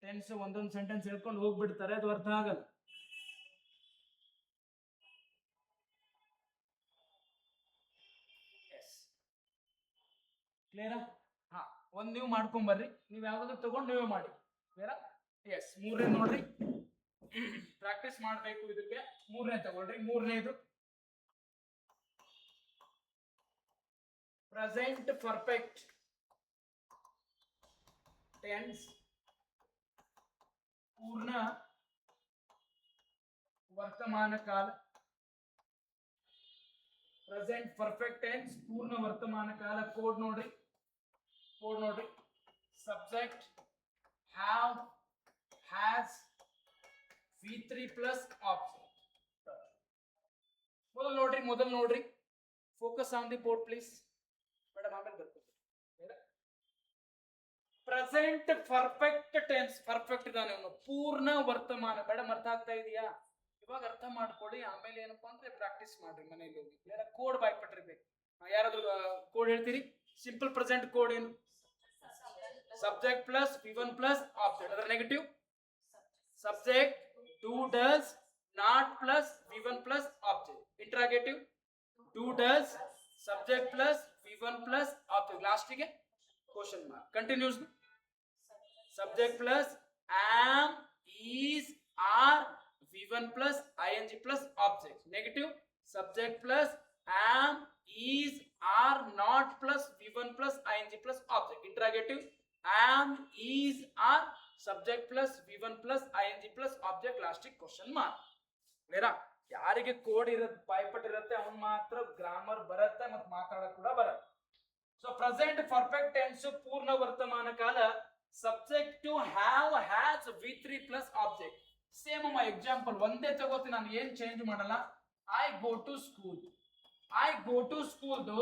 ಟೆನ್ಸ್ ಒಂದೊಂದು ಸೆಂಟೆನ್ಸ್ ಹೇಳ್ಕೊಂಡು ಹೋಗ್ಬಿಡ್ತಾರೆ, ಅದು ಅರ್ಥ ಆಗಲ್ಲ. ಕ್ಲಿಯರಾ? ಹಾ, ಒಂದ್ ನೀವು ಮಾಡ್ಕೊಂಡ್ ಬರ್ರಿ. ನೀವು ಯಾವ್ದಾದ್ರು ತಗೊಂಡು ನೀವೇ ಮಾಡಿ. ಕ್ಲಿಯರಾ? ಎಸ್. ಮೂರನೇ ನೋಡ್ರಿ, ಪ್ರಾಕ್ಟೀಸ್ ಮಾಡ್ಬೇಕು ಇದಕ್ಕೆ. ಮೂರನೇ ತಗೊಳ್ರಿ. ಮೂರನೇದು ಪ್ರೆಸೆಂಟ್ ಪರ್ಫೆಕ್ಟ್ ಟೆನ್ಸ್, ಪೂರ್ಣ ವರ್ತಮಾನ ಕಾಲ. ಪ್ರೆಸೆಂಟ್ ಪರ್ಫೆಕ್ಟ್ ಟೆನ್ಸ್, ಪೂರ್ಣ ವರ್ತಮಾನ ಕಾಲ. ಕೋಡ್ ನೋಡ್ರಿ. Subject have, has, V3 plus object. ಮೊದಲು ನೋಡ್ರಿ focus on the board please madam. ಆಮೇಲೆ ಬರ್ತೀನಿ. ಪ್ರೆಸೆಂಟ್ ಪರ್ಫೆಕ್ಟ್ ಟೆನ್ಸ್, ಪರ್ಫೆಕ್ಟ್ ಇದಾನೆ ಅವನು, ಪೂರ್ಣ ವರ್ತಮಾನ. ಮೇಡಮ್ ಅರ್ಥ ಆಗ್ತಾ ಇದೆಯಾ? ಇವಾಗ ಅರ್ಥ ಮಾಡ್ಕೊಳ್ಳಿ, ಆಮೇಲೆ ಏನಪ್ಪಾ ಅಂದ್ರೆ ಪ್ರಾಕ್ಟೀಸ್ ಮಾಡ್ರಿ ಮನೇಲಿ ಹೋಗಿ. ಕೋಡ್ ಬಾಯ್ಪಟ್ಟಿರ್ಬೇಕು. ಯಾರಾದ್ರೂ ಕೋಡ್ ಹೇಳ್ತೀರಿ? ಸಿಂಪಲ್ ಪ್ರೆಸೆಂಟ್ ಕೋಡ್ ಏನು? Subject plus V1 plus object. ಅದರ negative subject do does not plus V1 plus object. Interrogative do does subject plus V1 plus object. ಲಾಸ್ಟಿಗೆ question mark. Continuous subject plus am is are V1 plus ing plus object. Negative subject plus am is are not plus V1 plus ing plus object. Interrogative am is are subject plus V1 plus ing plus object. Last question mark. Khera ಯಾರಿಗೆ ಕೋಡ್ ಇರುತ್ತೆ ಬಾಯ್ಪಟ್ ಇರುತ್ತೆ ಅವನು ಮಾತ್ರ ಗ್ರಾಮರ್ ಬರುತ್ತೆ ಮತ್ತು ಮಾತಾಡೋಕೆ ಕೂಡ ಬರುತ್ತೆ. ಸೊ ಪ್ರೆಸೆಂಟ್ ಪರ್ಫೆಕ್ಟ್ ಟೆನ್ಸ್ ಪೂರ್ಣ ವರ್ತಮಾನ ಕಾಲ. Subject to have has V3 plus object. Same ಅಮ್ಮ ಎಕ್ಸಾಂಪಲ್ ಒಂದೇ ತಗೋತೀನಿ ನಾನು, ಏನ್ ಚೇಂಜ್ ಮಾಡಲ್ಲ. I go to school. I go to ಸ್ಕೂಲ್ದು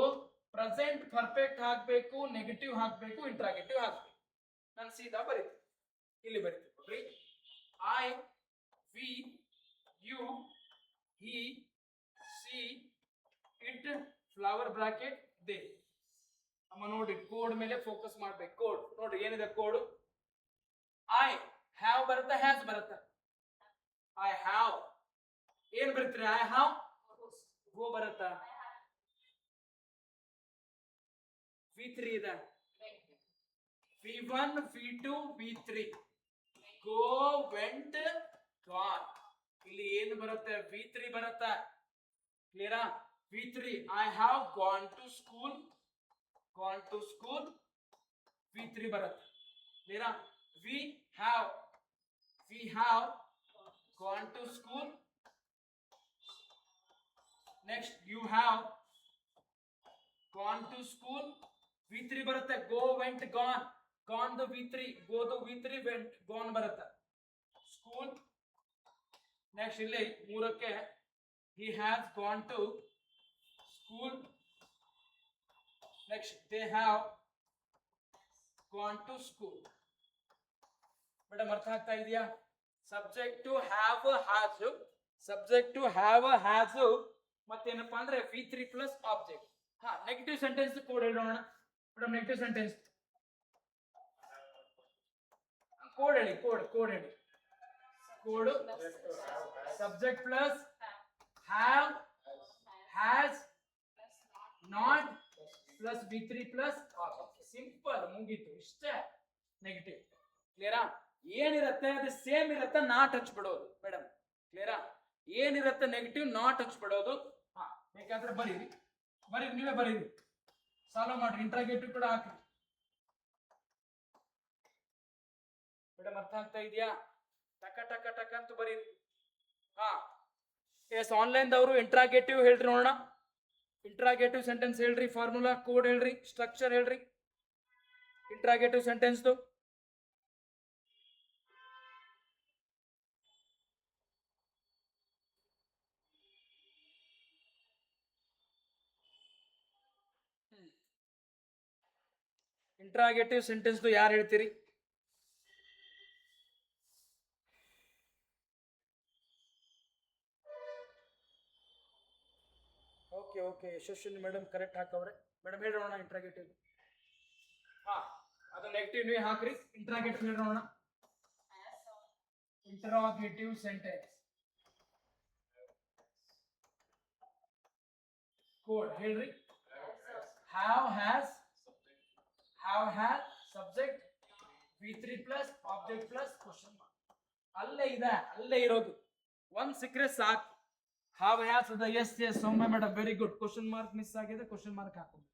ಪ್ರೆಸೆಂಟ್ ಪರ್ಫೆಕ್ಟ್ ಹಾಕ್ಬೇಕು, ನೆಗೆಟಿವ್ ಹಾಕ್ಬೇಕು, ಇಂಟ್ರಾಗೇಟಿವ್ ಹಾಕ್ಬೇಕು. ನಾನು ಸೀದಾ ಬರೀತೀನಿ, ಇಲ್ಲಿ ಬರೀತೀನಿ ನೋಡ್ರಿ. I we you he she it flower bracket they. ಅಮ್ಮ ನೋಡ್ರಿ ಕೋಡ್ ಮೇಲೆ ಫೋಕಸ್ ಮಾಡ್ಬೇಕು. ಕೋಡ್ ನೋಡ್ರಿ ಏನಿದೆ ಕೋಡ್. ಐ ಹ್ಯಾವ್ ಬರುತ್ತೆ, ಹ್ಯಾಸ್ ಬರುತ್ತೆ. I have ಏನ್ ಬರೀತೀರಿ? I have ಗೋ ಬರುತ್ತಾ? V3 ಇದೆ. V1 V2 V3 go went gone. ಇಲ್ಲಿ ಏನು ಬರುತ್ತೆ? V3 ಬರುತ್ತೆ. ಕ್ಲಿಯರಾ? V3 I have gone to school. gone to school V3 ಬರುತ್ತೆ. ಕ್ಲಿಯರಾ? we have gone to school. Next you have gone to school V3 ಬರುತ್ತೆ. go went gone. gone the V3, go the V3, went gone ಬರುತ್ತೆ. school. Next ಇಲ್ಲಿ ಮೂರಕ್ಕೆ he has gone to school. Next they have gone to school. Madam ಅರ್ಥ ಆಗ್ತಾ ಇದೆಯಾ? Subject to have has, subject to have has ಮತ್ತೇನಪ್ಪಾ ಅಂದ್ರೆ V3 ಪ್ಲಸ್ ಆಬ್ಜೆಕ್ಟ್. ಹಾ, ನೆಗೆಟಿವ್ ಸೆಂಟೆನ್ಸ್ ಕೋಡ್ ಹೇಳೋಣ ಮೇಡಮ್. ನೆಗೆಟಿವ್ ಸೆಂಟೆನ್ಸ್ ಕೋಡ್ ಹೇಳಿ. ಕೋಡ್ ಹೇಳಿ. Code subject plus have has not plus V3 plus object. Simple, ಮುಗೀತು, ಇಷ್ಟೇ ನೆಗೆಟಿವ್. ಕ್ಲಿಯರಾ? ಏನಿರುತ್ತೆ ಅದು ಸೇಮ್ ಇರುತ್ತೆ, ನಾಟ್ ಹಚ್ಬಿಡೋದು ಮೇಡಮ್. ಕ್ಲಿಯರಾ? ಏನಿರುತ್ತೆ ನೆಗೆಟಿವ್ ನಾಟ್ ಹಚ್ಬಿಡೋದು. ಹಾ, ಬೇಕಾದ್ರೆ ಬರೀರಿ, ನೀವೇ ಬರೀರಿ, ಸಾಲ್ವ್ ಮಾಡ್ರಿ, ಇಂಟ್ರಾಗೇಟಿವ್ ಕೂಡ ಹಾಕ್ರಿ. ಮೇಡಮ್ ಅರ್ಥ ಆಗ್ತಾ ಇದೆಯಾ? ಟಕ ಟಕ ಟಕ ಅಂತ ಬರೀರಿ. ಹಾ, ಎಸ್ ಆನ್ಲೈನ್ ದವರು ಇಂಟ್ರಾಗೇಟಿವ್ ಹೇಳ್ರಿ ನೋಡೋಣ. ಇಂಟ್ರಾಗೇಟಿವ್ ಸೆಂಟೆನ್ಸ್ ಹೇಳ್ರಿ, ಫಾರ್ಮುಲಾ ಕೋಡ್ ಹೇಳ್ರಿ, ಸ್ಟ್ರಕ್ಚರ್ ಹೇಳ್ರಿ ಇಂಟ್ರಾಗೇಟಿವ್ ಸೆಂಟೆನ್ಸ್ದು. ಇಂಟ್ರಾಗೇಟಿವ್ ಸೆಂಟೆನ್ಸ್ ಯಾರು ಹೇಳ್ತೀರಿ? ಓಕೆ ಯಶಸ್ವಿನಿ ಮೇಡಮ್ ಕರೆಕ್ಟ್ ಹಾಕವ್ರೆ. ಮೇಡಮ್ ಹೇಳೋಣ ಇಂಟ್ರಾಗೇಟಿವ್. ಹಾ, ಅದು ನೆಗೆಟಿವ್ ನೀವೇ ಹಾಕ್ರಿ. ಇಂಟ್ರಾಗೇಟಿವ್ ಹೇಳೋಣ. ಇಂಟ್ರಾಗೇಟಿವ್ ಸೆಂಟೆನ್ಸ್ ಕೋಡ್ ಹೇಳ್ರಿ. Have has subject V3 plus object plus question mark. ಅಲ್ಲೇ ಇರೋದು. ಒಂದ್ ಸಿಕ್ಕರೆ ಸಾಕು. ಹ್ಯಾವ್ ಹ್ಯಾಸ್ ಅದ. Yes Soumya madam very good. Question mark miss ಆಗಿದೆ, ಕ್ವಶನ್ ಮಾರ್ಕ್ ಹಾಕೋದು.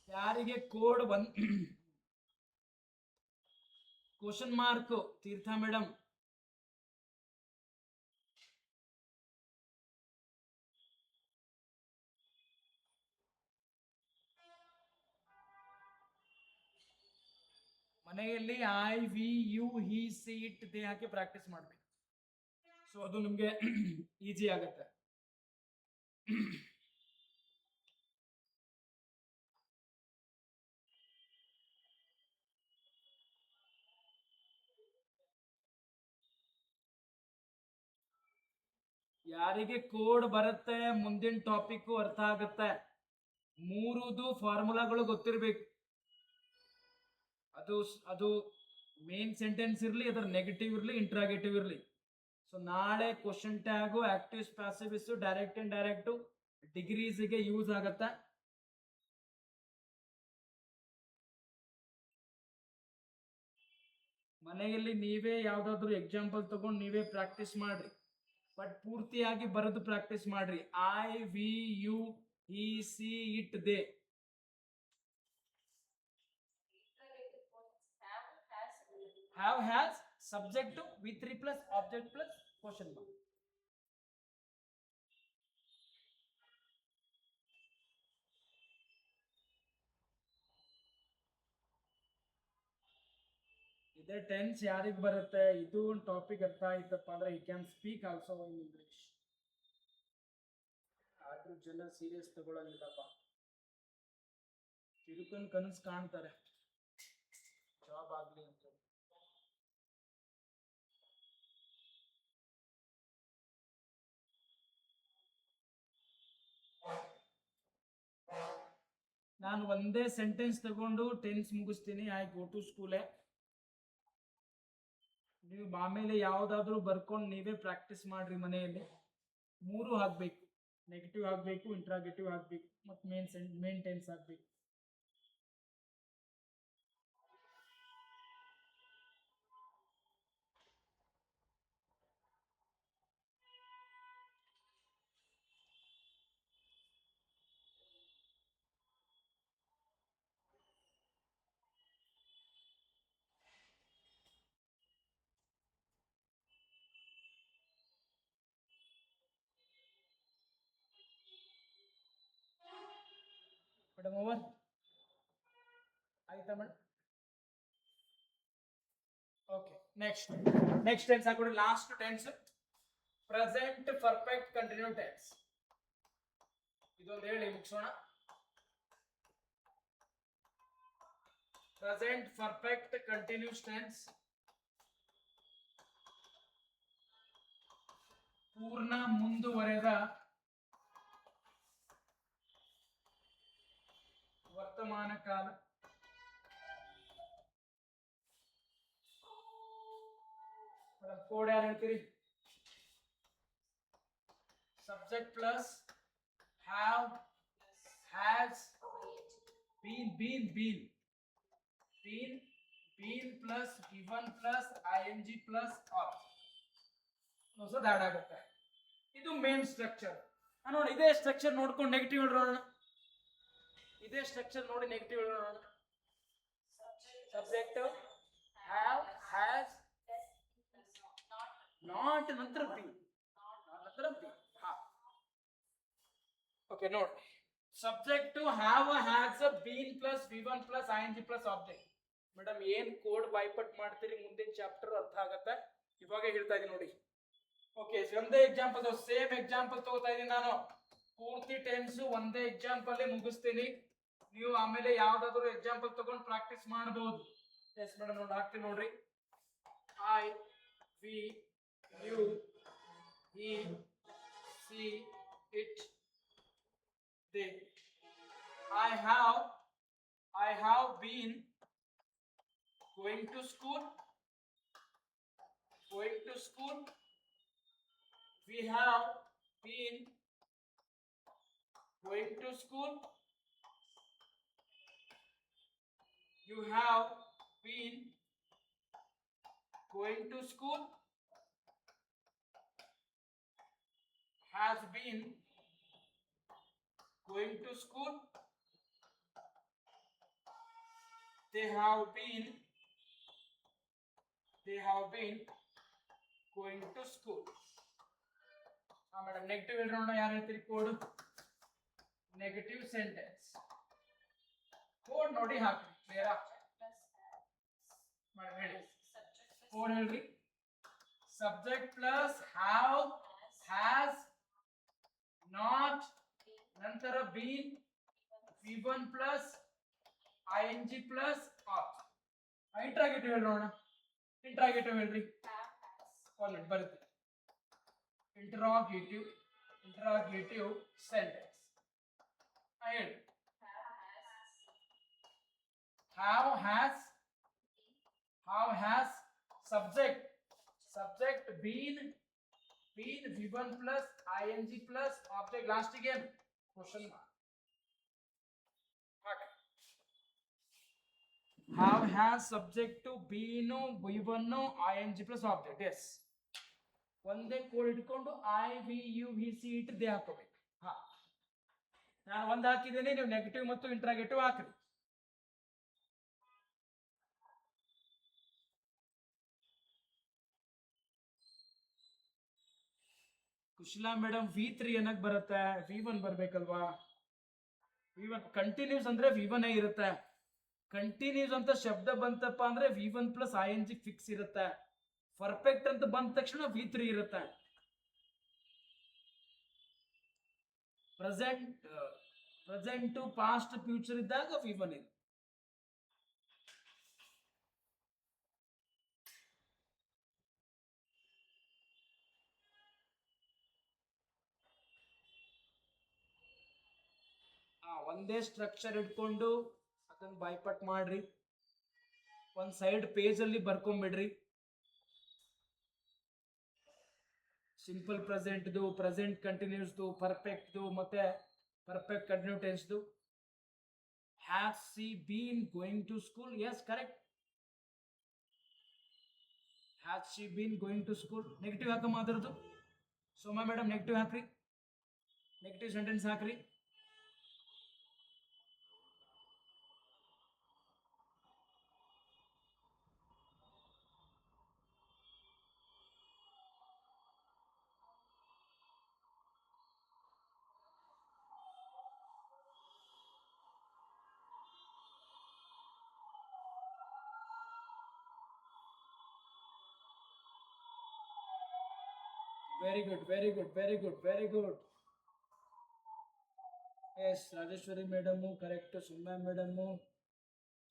ಯಾರಿಗೆ ಕೋಡ್ ಬಂದ್ ಕ್ವಶನ್ ಮಾರ್ಕ್ ತೀರ್ಥ ಮೇಡಮ್ ಮನೆಯಲ್ಲಿ I we you he she it they ಹಾಕಿ ಪ್ರಾಕ್ಟೀಸ್ ಮಾಡ್ಬೇಕು. ಸೊ ಅದು ನಿಮ್ಗೆ ಈಸಿ ಆಗುತ್ತೆ. ಯಾರಿಗೆ ಕೋಡ್ ಬರುತ್ತೆ ಮುಂದಿನ ಟಾಪಿಕ್ ಅರ್ಥ ಆಗುತ್ತೆ. ಮೂರುದು ಫಾರ್ಮುಲಾಗಳು ಗೊತ್ತಿರ್ಬೇಕು. ಅದು ಅದು ಮೇನ್ ಸೆಂಟೆನ್ಸ್ ಇರಲಿ, ಅದರ ನೆಗೆಟಿವ್ ಇರಲಿ, ಇಂಟ್ರಾಗೇಟಿವ್ ಇರಲಿ. ಸೊ ನಾಳೆ question tag active passives direct and direct ಡಿಗ್ರೀಸ್ಗೆ ಯೂಸ್ ಆಗತ್ತೆ. ಮನೆಯಲ್ಲಿ ನೀವೇ ಯಾವ್ದಾದ್ರು ಎಕ್ಸಾಂಪಲ್ ತಗೊಂಡು ನೀವೇ ಪ್ರಾಕ್ಟೀಸ್ ಮಾಡ್ರಿ, ಬಟ್ ಪೂರ್ತಿಯಾಗಿ ಬರೆದು ಪ್ರಾಕ್ಟೀಸ್ ಮಾಡ್ರಿ. I we you he she it they. Have has subject to V3 plus object plus question mark. ಇದೇ ಟೆನ್ಸ್ ಯಾರಿಗೆ ಬರುತ್ತೆ, ಇದು ಒಂದು ಟಾಪಿಕ್ ಅರ್ಥ ಆಯ್ತಪ್ಪ ಅಂದ್ರೆ you can speak also in English. ಆದ್ರೂ ಜನ ಸೀರಿಯಸ್ ತಗೊಳ್ಳಂಗಿಲ್ಲಪ್ಪ, ತಿರುಕನ್ ಕನಸು ಕಾಣ್ತಾರೆ ಜಾಬ್ ಆಗ್ಲಿ ಅಂತ. ನಾನು ಒಂದೇ ಸೆಂಟೆನ್ಸ್ ತಗೊಂಡು ಟೆನ್ಸ್ ಮುಗಿಸ್ತೀನಿ. ಐ ಗೋ ಟು ಸ್ಕೂಲೇ. ನೀವು ಆಮೇಲೆ ಯಾವ್ದಾದ್ರು ಬರ್ಕೊಂಡು ನೀವೇ ಪ್ರಾಕ್ಟೀಸ್ ಮಾಡ್ರಿ ಮನೆಯಲ್ಲಿ. ಮೂರು ಹಾಕ್ಬೇಕು, ನೆಗೆಟಿವ್ ಆಗ್ಬೇಕು, ಇಂಟ್ರಾಗೇಟಿವ್ ಆಗ್ಬೇಕು, ಮತ್ತು ಮೇನ್ ಟೆನ್ಸ್ ಆಗ್ಬೇಕು. ಮೇಡಮ್ ಓವರ್ ಆಯ್ತಾ ಮೇಡಮ್? ಓಕೆ, ನೆಕ್ಸ್ಟ್ ಟೆನ್ಸ್ ಹಾಕೊಡಿ. Last tense present perfect continue tense. ಇದೊಂದು ಹೇಳಿ ಮುಗಿಸೋಣ. ಪ್ರೆಸೆಂಟ್ ಪರ್ಫೆಕ್ಟ್ ಕಂಟಿನ್ಯೂಸ್ ಟೆನ್ಸ್ ಪೂರ್ಣ ಮುಂದುವರೆದ ವರ್ತಮಾನ ಕಾಲ. ಕೋಡ್ ಯಾರು ಹೇಳ್ತೀರಿ? Subject plus have, has, been plus given plus ING plus or ಹೊಸದು ಆಡ್ ಆಗುತ್ತೆ. ಇದು ಮೇನ್ ಸ್ಟ್ರಕ್ಚರ್. ನೋಡಿ ಇದೇ ಸ್ಟ್ರಕ್ಚರ್ ನೋಡ್ಕೊಂಡು ನೆಗೆಟಿವ್ ಇಡೋಣ. ಇದೇ ಸ್ಟ್ರಕ್ಚರ್ ನೋಡಿ ನೆಗೆಟಿವ್ ಇಡೋಣ. ಸಬ್ಜೆಕ್ಟ್ ಹ್ಯಾವ್, ಹ್ಯಾಸ್, ನಾಟ್ ನಂತರ ಬಿ. ಹಾ ಓಕೆ ನೋಡಿ. Subject have, has, been plus V1 plus ING plus object. Madam ಏನ್ ಕೋಡ್ ಬೈಪಟ್ ಮಾಡ್ತೀರಿ ಮುಂದಿನ ಚಾಪ್ಟರ್ ಅರ್ಥ ಆಗತ್ತೆ. ಇವಾಗ ಹೇಳ್ತಾ ಇದೀನಿ ನೋಡಿ. ಓಕೆ, ಒಂದೇ ಎಕ್ಸಾಂಪಲ್, ಸೇಮ್ ಎಕ್ಸಾಂಪಲ್ ತಗೋತಾ ಇದೀನಿ ನಾನು. ಪೂರ್ತಿ ಟೆನ್ಸ್ ಒಂದೇ ಎಕ್ಸಾಂಪಲ್ ಮುಗಿಸ್ತೀನಿ. ನೀವು ಆಮೇಲೆ ಯಾವ್ದಾದ್ರು ಎಕ್ಸಾಂಪಲ್ ತಗೊಂಡು ಪ್ರಾಕ್ಟೀಸ್ ಮಾಡಬಹುದು. ಎಸ್ ಮೇಡಮ್ ನೋಡಿ ಹಾಕ್ತೀನಿ ನೋಡ್ರಿ. I we you he she it they. I have been going to school. We have been going to school. You have been going to school. Has been going to school. They have been going to school. Madam negative ಇರೋಣ. ಯಾರು ಹೇಳ್ತೀರಿ ಕೋಡ್? ನೆಗೆಟಿವ್ ಸೆಂಟೆನ್ಸ್ ಕೋಡ್ ನೋಡಿ ಹಾಕಿ. ಕ್ಲಿಯರ್? ಹೇಳಿ ಕೋಡ್ ಹೇಳ್ರಿ subject plus have has not ನಂತರ been V1 plus ing plus ಆಟ್ ಇಂಟ್ರಾಗೇಟಿವ್ ಹೇಳೋಣ ಇಂಟ್ರಾಗೇಟಿವ್ ಹೇಳ್ರಿ ಒಂದು ಮಿನಿಟ್ ಬರುತ್ತೆ ಇಂಟ್ರಾಗೇಟಿವ್ ಸೆಂಟೆನ್ಸ್ ಹೇಳಿ how has subject been V1 plus ing plus object last again question mark okay. How has subject to been V1 ing plus object yes ಒಂದೇ ಕೋಡ್ ಇಟ್ಕೊಂಡು IVUVC ಇಟ್ಟದೆ ಹಾಕೋಬೇಕು ಹಾ ನಾನು ಒಂದು ಹಾಕಿದ್ದೇನೆ ನೀವು ನೆಗೆಟಿವ್ ಮತ್ತು ಇಂಟ್ರಾಗೇಟಿವ್ ಹಾಕ್ರಿ ಕುಶಲಾ ಮೇಡಮ್ V3 ಏನಕ್ಕೆ ಬರುತ್ತೆ V1 ಬರ್ಬೇಕಲ್ವಾ V1 ಕಂಟಿನ್ಯೂಸ್ ಅಂದ್ರೆ V1 ಇರುತ್ತೆ ಕಂಟಿನ್ಯೂಸ್ ಅಂತ ಶಬ್ದ ಬಂತಪ್ಪ ಅಂದ್ರೆ V1 ಪ್ಲಸ್ ing ಫಿಕ್ಸ್ ಇರುತ್ತೆ ಪರ್ಫೆಕ್ಟ್ ಅಂತ ಬಂದ ತಕ್ಷಣ V3 ಇರುತ್ತೆ ಪ್ರೆಸೆಂಟ್ ಪಾಸ್ಟ್ ಫ್ಯೂಚರ್ ಇದ್ದಾಗ V1 ಇದೆ ಒಂದೇ ಸ್ಟ್ರಕ್ಚರ್ ಇಟ್ಕೊಂಡು ಅದನ್ನ ಬೈಪಟ್ ಮಾಡ್ರಿ ಒಂದ್ ಸೈಡ್ ಪೇಜ್ ಅಲ್ಲಿ ಬರ್ಕೊಂಡ್ಬಿಡ್ರಿ ಸಿಂಪಲ್ ಪ್ರೆಸೆಂಟ್ದು ಪ್ರೆಸೆಂಟ್ ಕಂಟಿನ್ಯೂಸ್ದು ಪರ್ಫೆಕ್ಟ್ದು ಮತ್ತೆ ಪರ್ಫೆಕ್ಟ್ ಕಂಟಿನ್ಯೂ ಟೆನ್ಸ್ದು has she been going to school yes correct has she been going to school negative ಹಾಕ ಮಾತಾಡೋದು ಸೋಮಾ ಮೇಡಮ್ ನೆಗೆಟಿವ್ ಹಾಕ್ರಿ ನೆಗೆಟಿವ್ ಸೆಂಟೆನ್ಸ್ ಹಾಕ್ರಿ very good yes Rajeshwari madam correct Sumya madam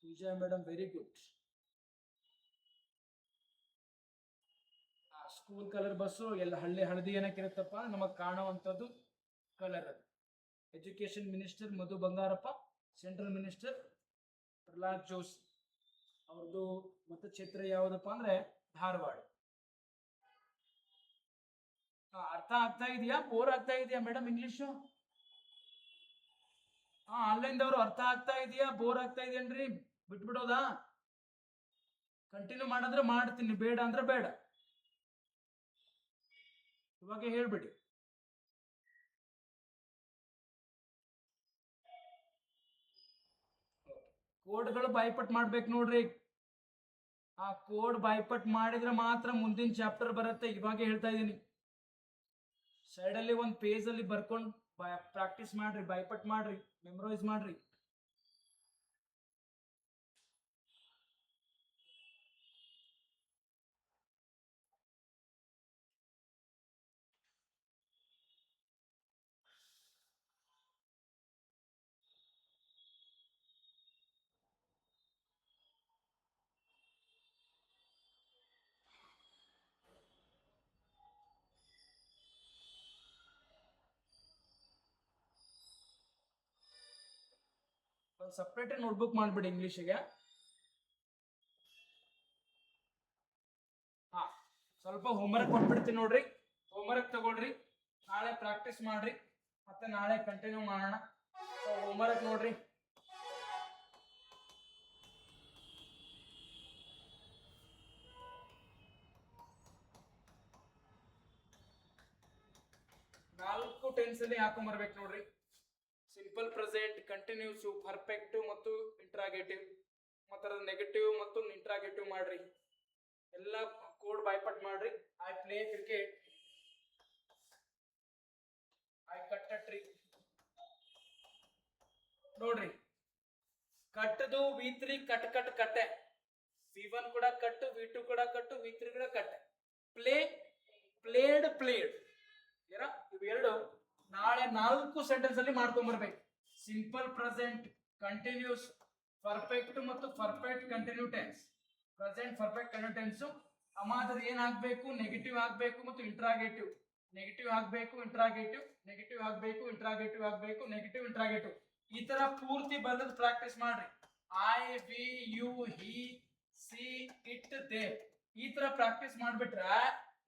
Pooja madam very good school colour bus ಎಲ್ಲ ಹಳದಿ ಏನಕ್ಕೆ ಇರುತ್ತಪ್ಪ ನಮಗೆ ಕಾಣುವಂಥದ್ದು ಕಲರ್ ಅದು education minister Madhu Bangarappa central minister Pralhad Joshi ಅವ್ರದ್ದು ಮತಕ್ಷೇತ್ರ ಯಾವುದಪ್ಪ ಅಂದ್ರೆ ಧಾರವಾಡ ಅರ್ಥ ಆಗ್ತಾ ಇದೆಯಾ ಬೋರ್ ಆಗ್ತಾ ಇದೆಯಾ ಮೇಡಮ್ ಇಂಗ್ಲಿಷು ಆನ್ಲೈನ್ದವ್ರು ಅರ್ಥ ಆಗ್ತಾ ಇದೆಯಾ ಬೋರ್ ಆಗ್ತಾ ಇದೆಯೇನ್ರಿ ಬಿಟ್ಬಿಡೋದಾ ಕಂಟಿನ್ಯೂ ಮಾಡಿದ್ರೆ ಮಾಡ್ತೀನಿ ಬೇಡ ಅಂದ್ರೆ ಬೇಡ ಇವಾಗ ಹೇಳ್ಬಿಡಿ ಕೋಡ್ಗಳು ಬೈಪಟ್ ಮಾಡ್ಬೇಕು ನೋಡ್ರಿ ಆ ಕೋಡ್ ಬೈಪಟ್ ಮಾಡಿದ್ರೆ ಮಾತ್ರ ಮುಂದಿನ ಚಾಪ್ಟರ್ ಬರುತ್ತೆ ಇವಾಗ ಹೇಳ್ತಾ ಇದೀನಿ ಸೈಡ್ ಅಲ್ಲಿ ಒಂದು ಪೇಜ್ ಅಲ್ಲಿ ಬರ್ಕೊಂಡು ಪ್ರಾಕ್ಟೀಸ್ ಮಾಡ್ರಿ ಬೈಪಟ್ ಮಾಡ್ರಿ ಮೆಮೊರೈಸ್ ಮಾಡ್ರಿ ಒಂದು ಸಪ್ರೇಟ್ ನೋಟ್ಬುಕ್ ಮಾಡ್ಬಿಡಿ ಇಂಗ್ಲಿಷ್ಗೆ ಸ್ವಲ್ಪ ಹೋಮ್ವರ್ಕ್ ಕೊಟ್ಬಿಡ್ತೀನಿ ನೋಡ್ರಿ ಹೋಮ್ವರ್ಕ್ ತಗೊಳ್ರಿ ನಾಳೆ ಪ್ರಾಕ್ಟೀಸ್ ಮಾಡ್ರಿ ಮತ್ತೆ ನಾಳೆ ಕಂಟಿನ್ಯೂ ಮಾಡೋಣ ಹೋಮ್ವರ್ಕ್ ನೋಡ್ರಿ ನಾಲ್ಕು ಟೆನ್ಸ್ ಅಲ್ಲಿ ಹಾಕೊಂಡ್ಬರ್ಬೇಕು ನೋಡ್ರಿ ಸಿಂಪಲ್ ಪ್ರೆಸೆಂಟ್ ಕಂಟಿನ್ಯೂಸ್ ಪರ್ಫೆಕ್ಟ್ ಮತ್ತು ಇಂಟ್ರಾಗೇಟಿವ್ ಮತ್ತೆ ನೆಗೆಟಿವ್ ಮತ್ತು ಇಂಟ್ರಾಗೇಟಿವ್ ಮಾಡ್ರಿ ಎಲ್ಲ ಕೋಡ್ ಬೈಪಟ್ ಮಾಡ್ರಿ I play cricket I cut a tree ನೋಡ್ರಿ ಕಟ್ಟದು V3 ಕಟ್ ಕಟ್ಟೆ V1 ಕೂಡ ಕಟ್, V2 ಕೂಡ ಕಟ್, V3 ಕೂಡ ಕಟ್. Play, played, played. ಇವೆರಡು ನಾಳೆ 4 ಸೆಂಟೆನ್ಸ್ ಅಲ್ಲಿ ಮಾಡ್ಕೊಂಡ್ ಬರ್ಬೇಕು. ಸಿಂಪಲ್ ಪ್ರೆಸೆಂಟ್, ಕಂಟಿನ್ಯೂಸ್, ಪರ್ಫೆಕ್ಟ್ ಮತ್ತು perfect continue tense. Present perfect continue tense ಅಮಾದರ್ ಏನ್ ಆಗ್ಬೇಕು, ನೆಗೆಟಿವ್ ಆಗ್ಬೇಕು ಮತ್ತು ಇಂಟ್ರಾಗೇಟಿವ್. ನೆಗೆಟಿವ್ ಆಗ್ಬೇಕು, ಇಂಟ್ರಾಗೇಟಿವ್, ನೆಗೆಟಿವ್ ಆಗ್ಬೇಕು, ಇಂಟ್ರಾಗೇಟಿವ್ ಆಗ್ಬೇಕು, ನೆಗೆಟಿವ್, ಇಂಟ್ರಾಗೇಟಿವ್. ಈ ತರ ಪೂರ್ತಿ ಬರೆದು ಪ್ರಾಕ್ಟೀಸ್ ಮಾಡ್ರಿ. I, we, you, he, she, it, they. ಈ ತರ ಪ್ರಾಕ್ಟೀಸ್ ಮಾಡ್ಬಿಟ್ರ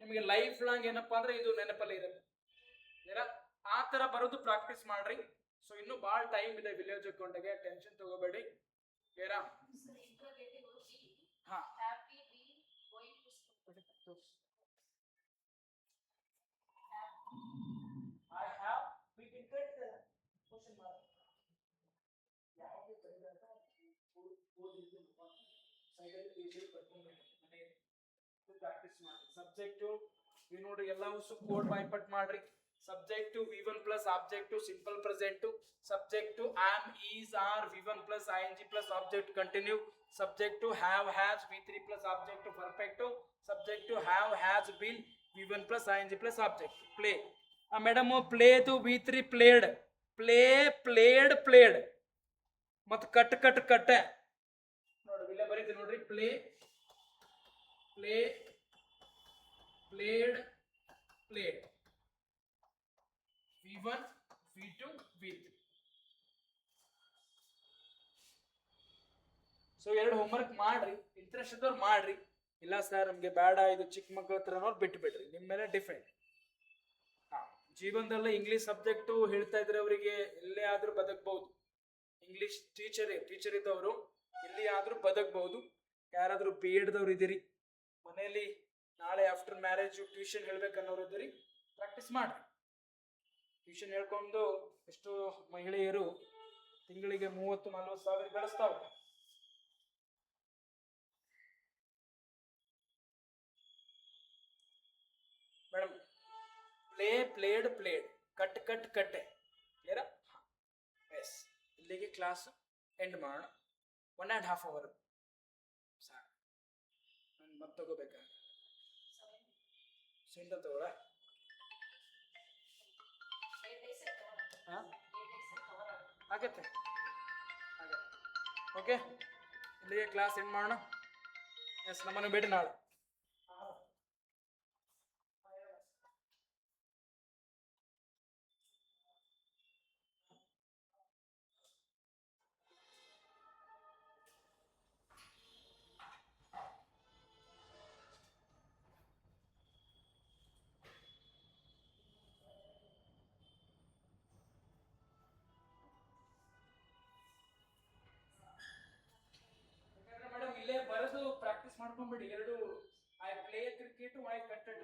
ನಿಮಗೆ ಲೈಫ್ ಲಾಂಗ್ ಏನಪ್ಪಾ ಅಂದ್ರೆ ಇದು ನೆನಪಲ್ಲಿ ಇರುತ್ತೆ. ಆ ತರ ಬರೋದು ಪ್ರಾಕ್ಟೀಸ್ ಮಾಡ್ರಿ. ಸೊ ಇನ್ನು ಬಹಳ ಟೈಮ್ ಇದೆ ವಿಲೇಜ್ ಅಕೌಂಟ್ಗೆ, ಟೆನ್ಷನ್ ತಗೋಬೇಡಿ. ಏರಾ ಹಾ I have, we can get the question mark. ಯಾವುದು ಬರೆದಾಗ ಸೈಡಲ್ಲಿ ಪೇಜ್ ಬರ್ಕೊಂಡ್ಬಿಡಿ ಮನೆಯಲ್ಲಿ ಪ್ರಾಕ್ಟೀಸ್ ಮಾಡಿ. ಸಬ್ಜೆಕ್ಟಿವ್ ನೀವು ನೋಡ್ರಿ ಎಲ್ಲವೂ ಕೋಡ್ ಬೈಪಟ್ ಮಾಡ್ರಿ. Subjective V1 plus objective simple present. Subjective am, is, are, V1 plus ing plus object continue. Subjective have, has, V3 plus objective perfect. Subjective have, has been, V1 plus ing plus object. Play madam ಪ್ಲೇದು V3 played, play, played, played ಮತ್ತು ಕಟ್, ಕಟ್, ಕಟ್ಟೆ ನೋಡಿ ಇಲ್ಲೇ ಬರೀತೀವಿ ನೋಡ್ರಿ. Play, play, played, played. V1, V2, V3. So ಎರಡು ಹೋಮ್ವರ್ಕ್ ಮಾಡ್ರಿ. ಇಂಟ್ರೆಸ್ಟ್ ಇದ್ದವ್ರು ಮಾಡ್ರಿ. ಇಲ್ಲ ಸರ್ ನಮ್ಗೆ ಬೇಡ ಇದು ಚಿಕ್ಕ ಮಕ್ಕಳ ಹತ್ರ ಅನ್ನೋರು ಬಿಟ್ಟು ಬಿಡ್ರಿ, ನಿಮ್ಮ ಮೇಲೆ ಡಿಫೆಂಡ್. ಜೀವನದಲ್ಲಿ ಇಂಗ್ಲಿಷ್ ಸಬ್ಜೆಕ್ಟು ಹೇಳ್ತಾ ಇದ್ರೆ ಅವರಿಗೆ ಎಲ್ಲೇ ಆದ್ರೂ ಬದುಕಬಹುದು. ಇಂಗ್ಲಿಷ್ ಟೀಚರ್ ಇದ್ದವರು ಎಲ್ಲಿ ಆದ್ರೂ ಬದುಕಬಹುದು. ಯಾರಾದ್ರೂ B.Ed ದವ್ರು ಇದ್ದೀರಿ, ಮನೆಯಲ್ಲಿ ನಾಳೆ ಆಫ್ಟರ್ ಮ್ಯಾರೇಜ್ ಟ್ಯೂಷನ್ ಹೇಳ್ಬೇಕನ್ನೋರು ಇದ್ದೀರಿ, ಪ್ರಾಕ್ಟೀಸ್ ಮಾಡ್ರಿ. ಟ್ಯೂಷನ್ ಹೇಳ್ಕೊಂಡು ಎಷ್ಟೋ ಮಹಿಳೆಯರು ತಿಂಗಳಿಗೆ 30-40 ಸಾವಿರ ಗಳಿಸ್ತಾವ. Madam play, played, played, cut, cut, cut. Yes, ಇಲ್ಲಿಗೆ ಕ್ಲಾಸ್ ಎಂಡ್ ಮಾಡೋಣ. 1.5 hour ಸಾಕು. ನಾನು ಮತ್ತೆ ತಗೋಬೇಕಾ? ಸಿಂಗಲ್ ತಗೋಳ? ಆಗತ್ತೆ. ಓಕೆ, ಇಲ್ಲಿಗೆ ಕ್ಲಾಸ್ ಎಂಡ್ ಮಾಡೋಣ. ಎಸ್, ನಮ್ಮನ್ನು ಭೇಟಿ ನಾಳೆ. ಬರೆದು ಪ್ರಾಕ್ಟೀಸ್ ಮಾಡ್ಕೊಂಡ್ಬಿಡಿ. ಎರಡು ಐ ಪ್ಲೇ ಕ್ರಿಕೆಟ್, ಐ ಕಟ್ಟಡ್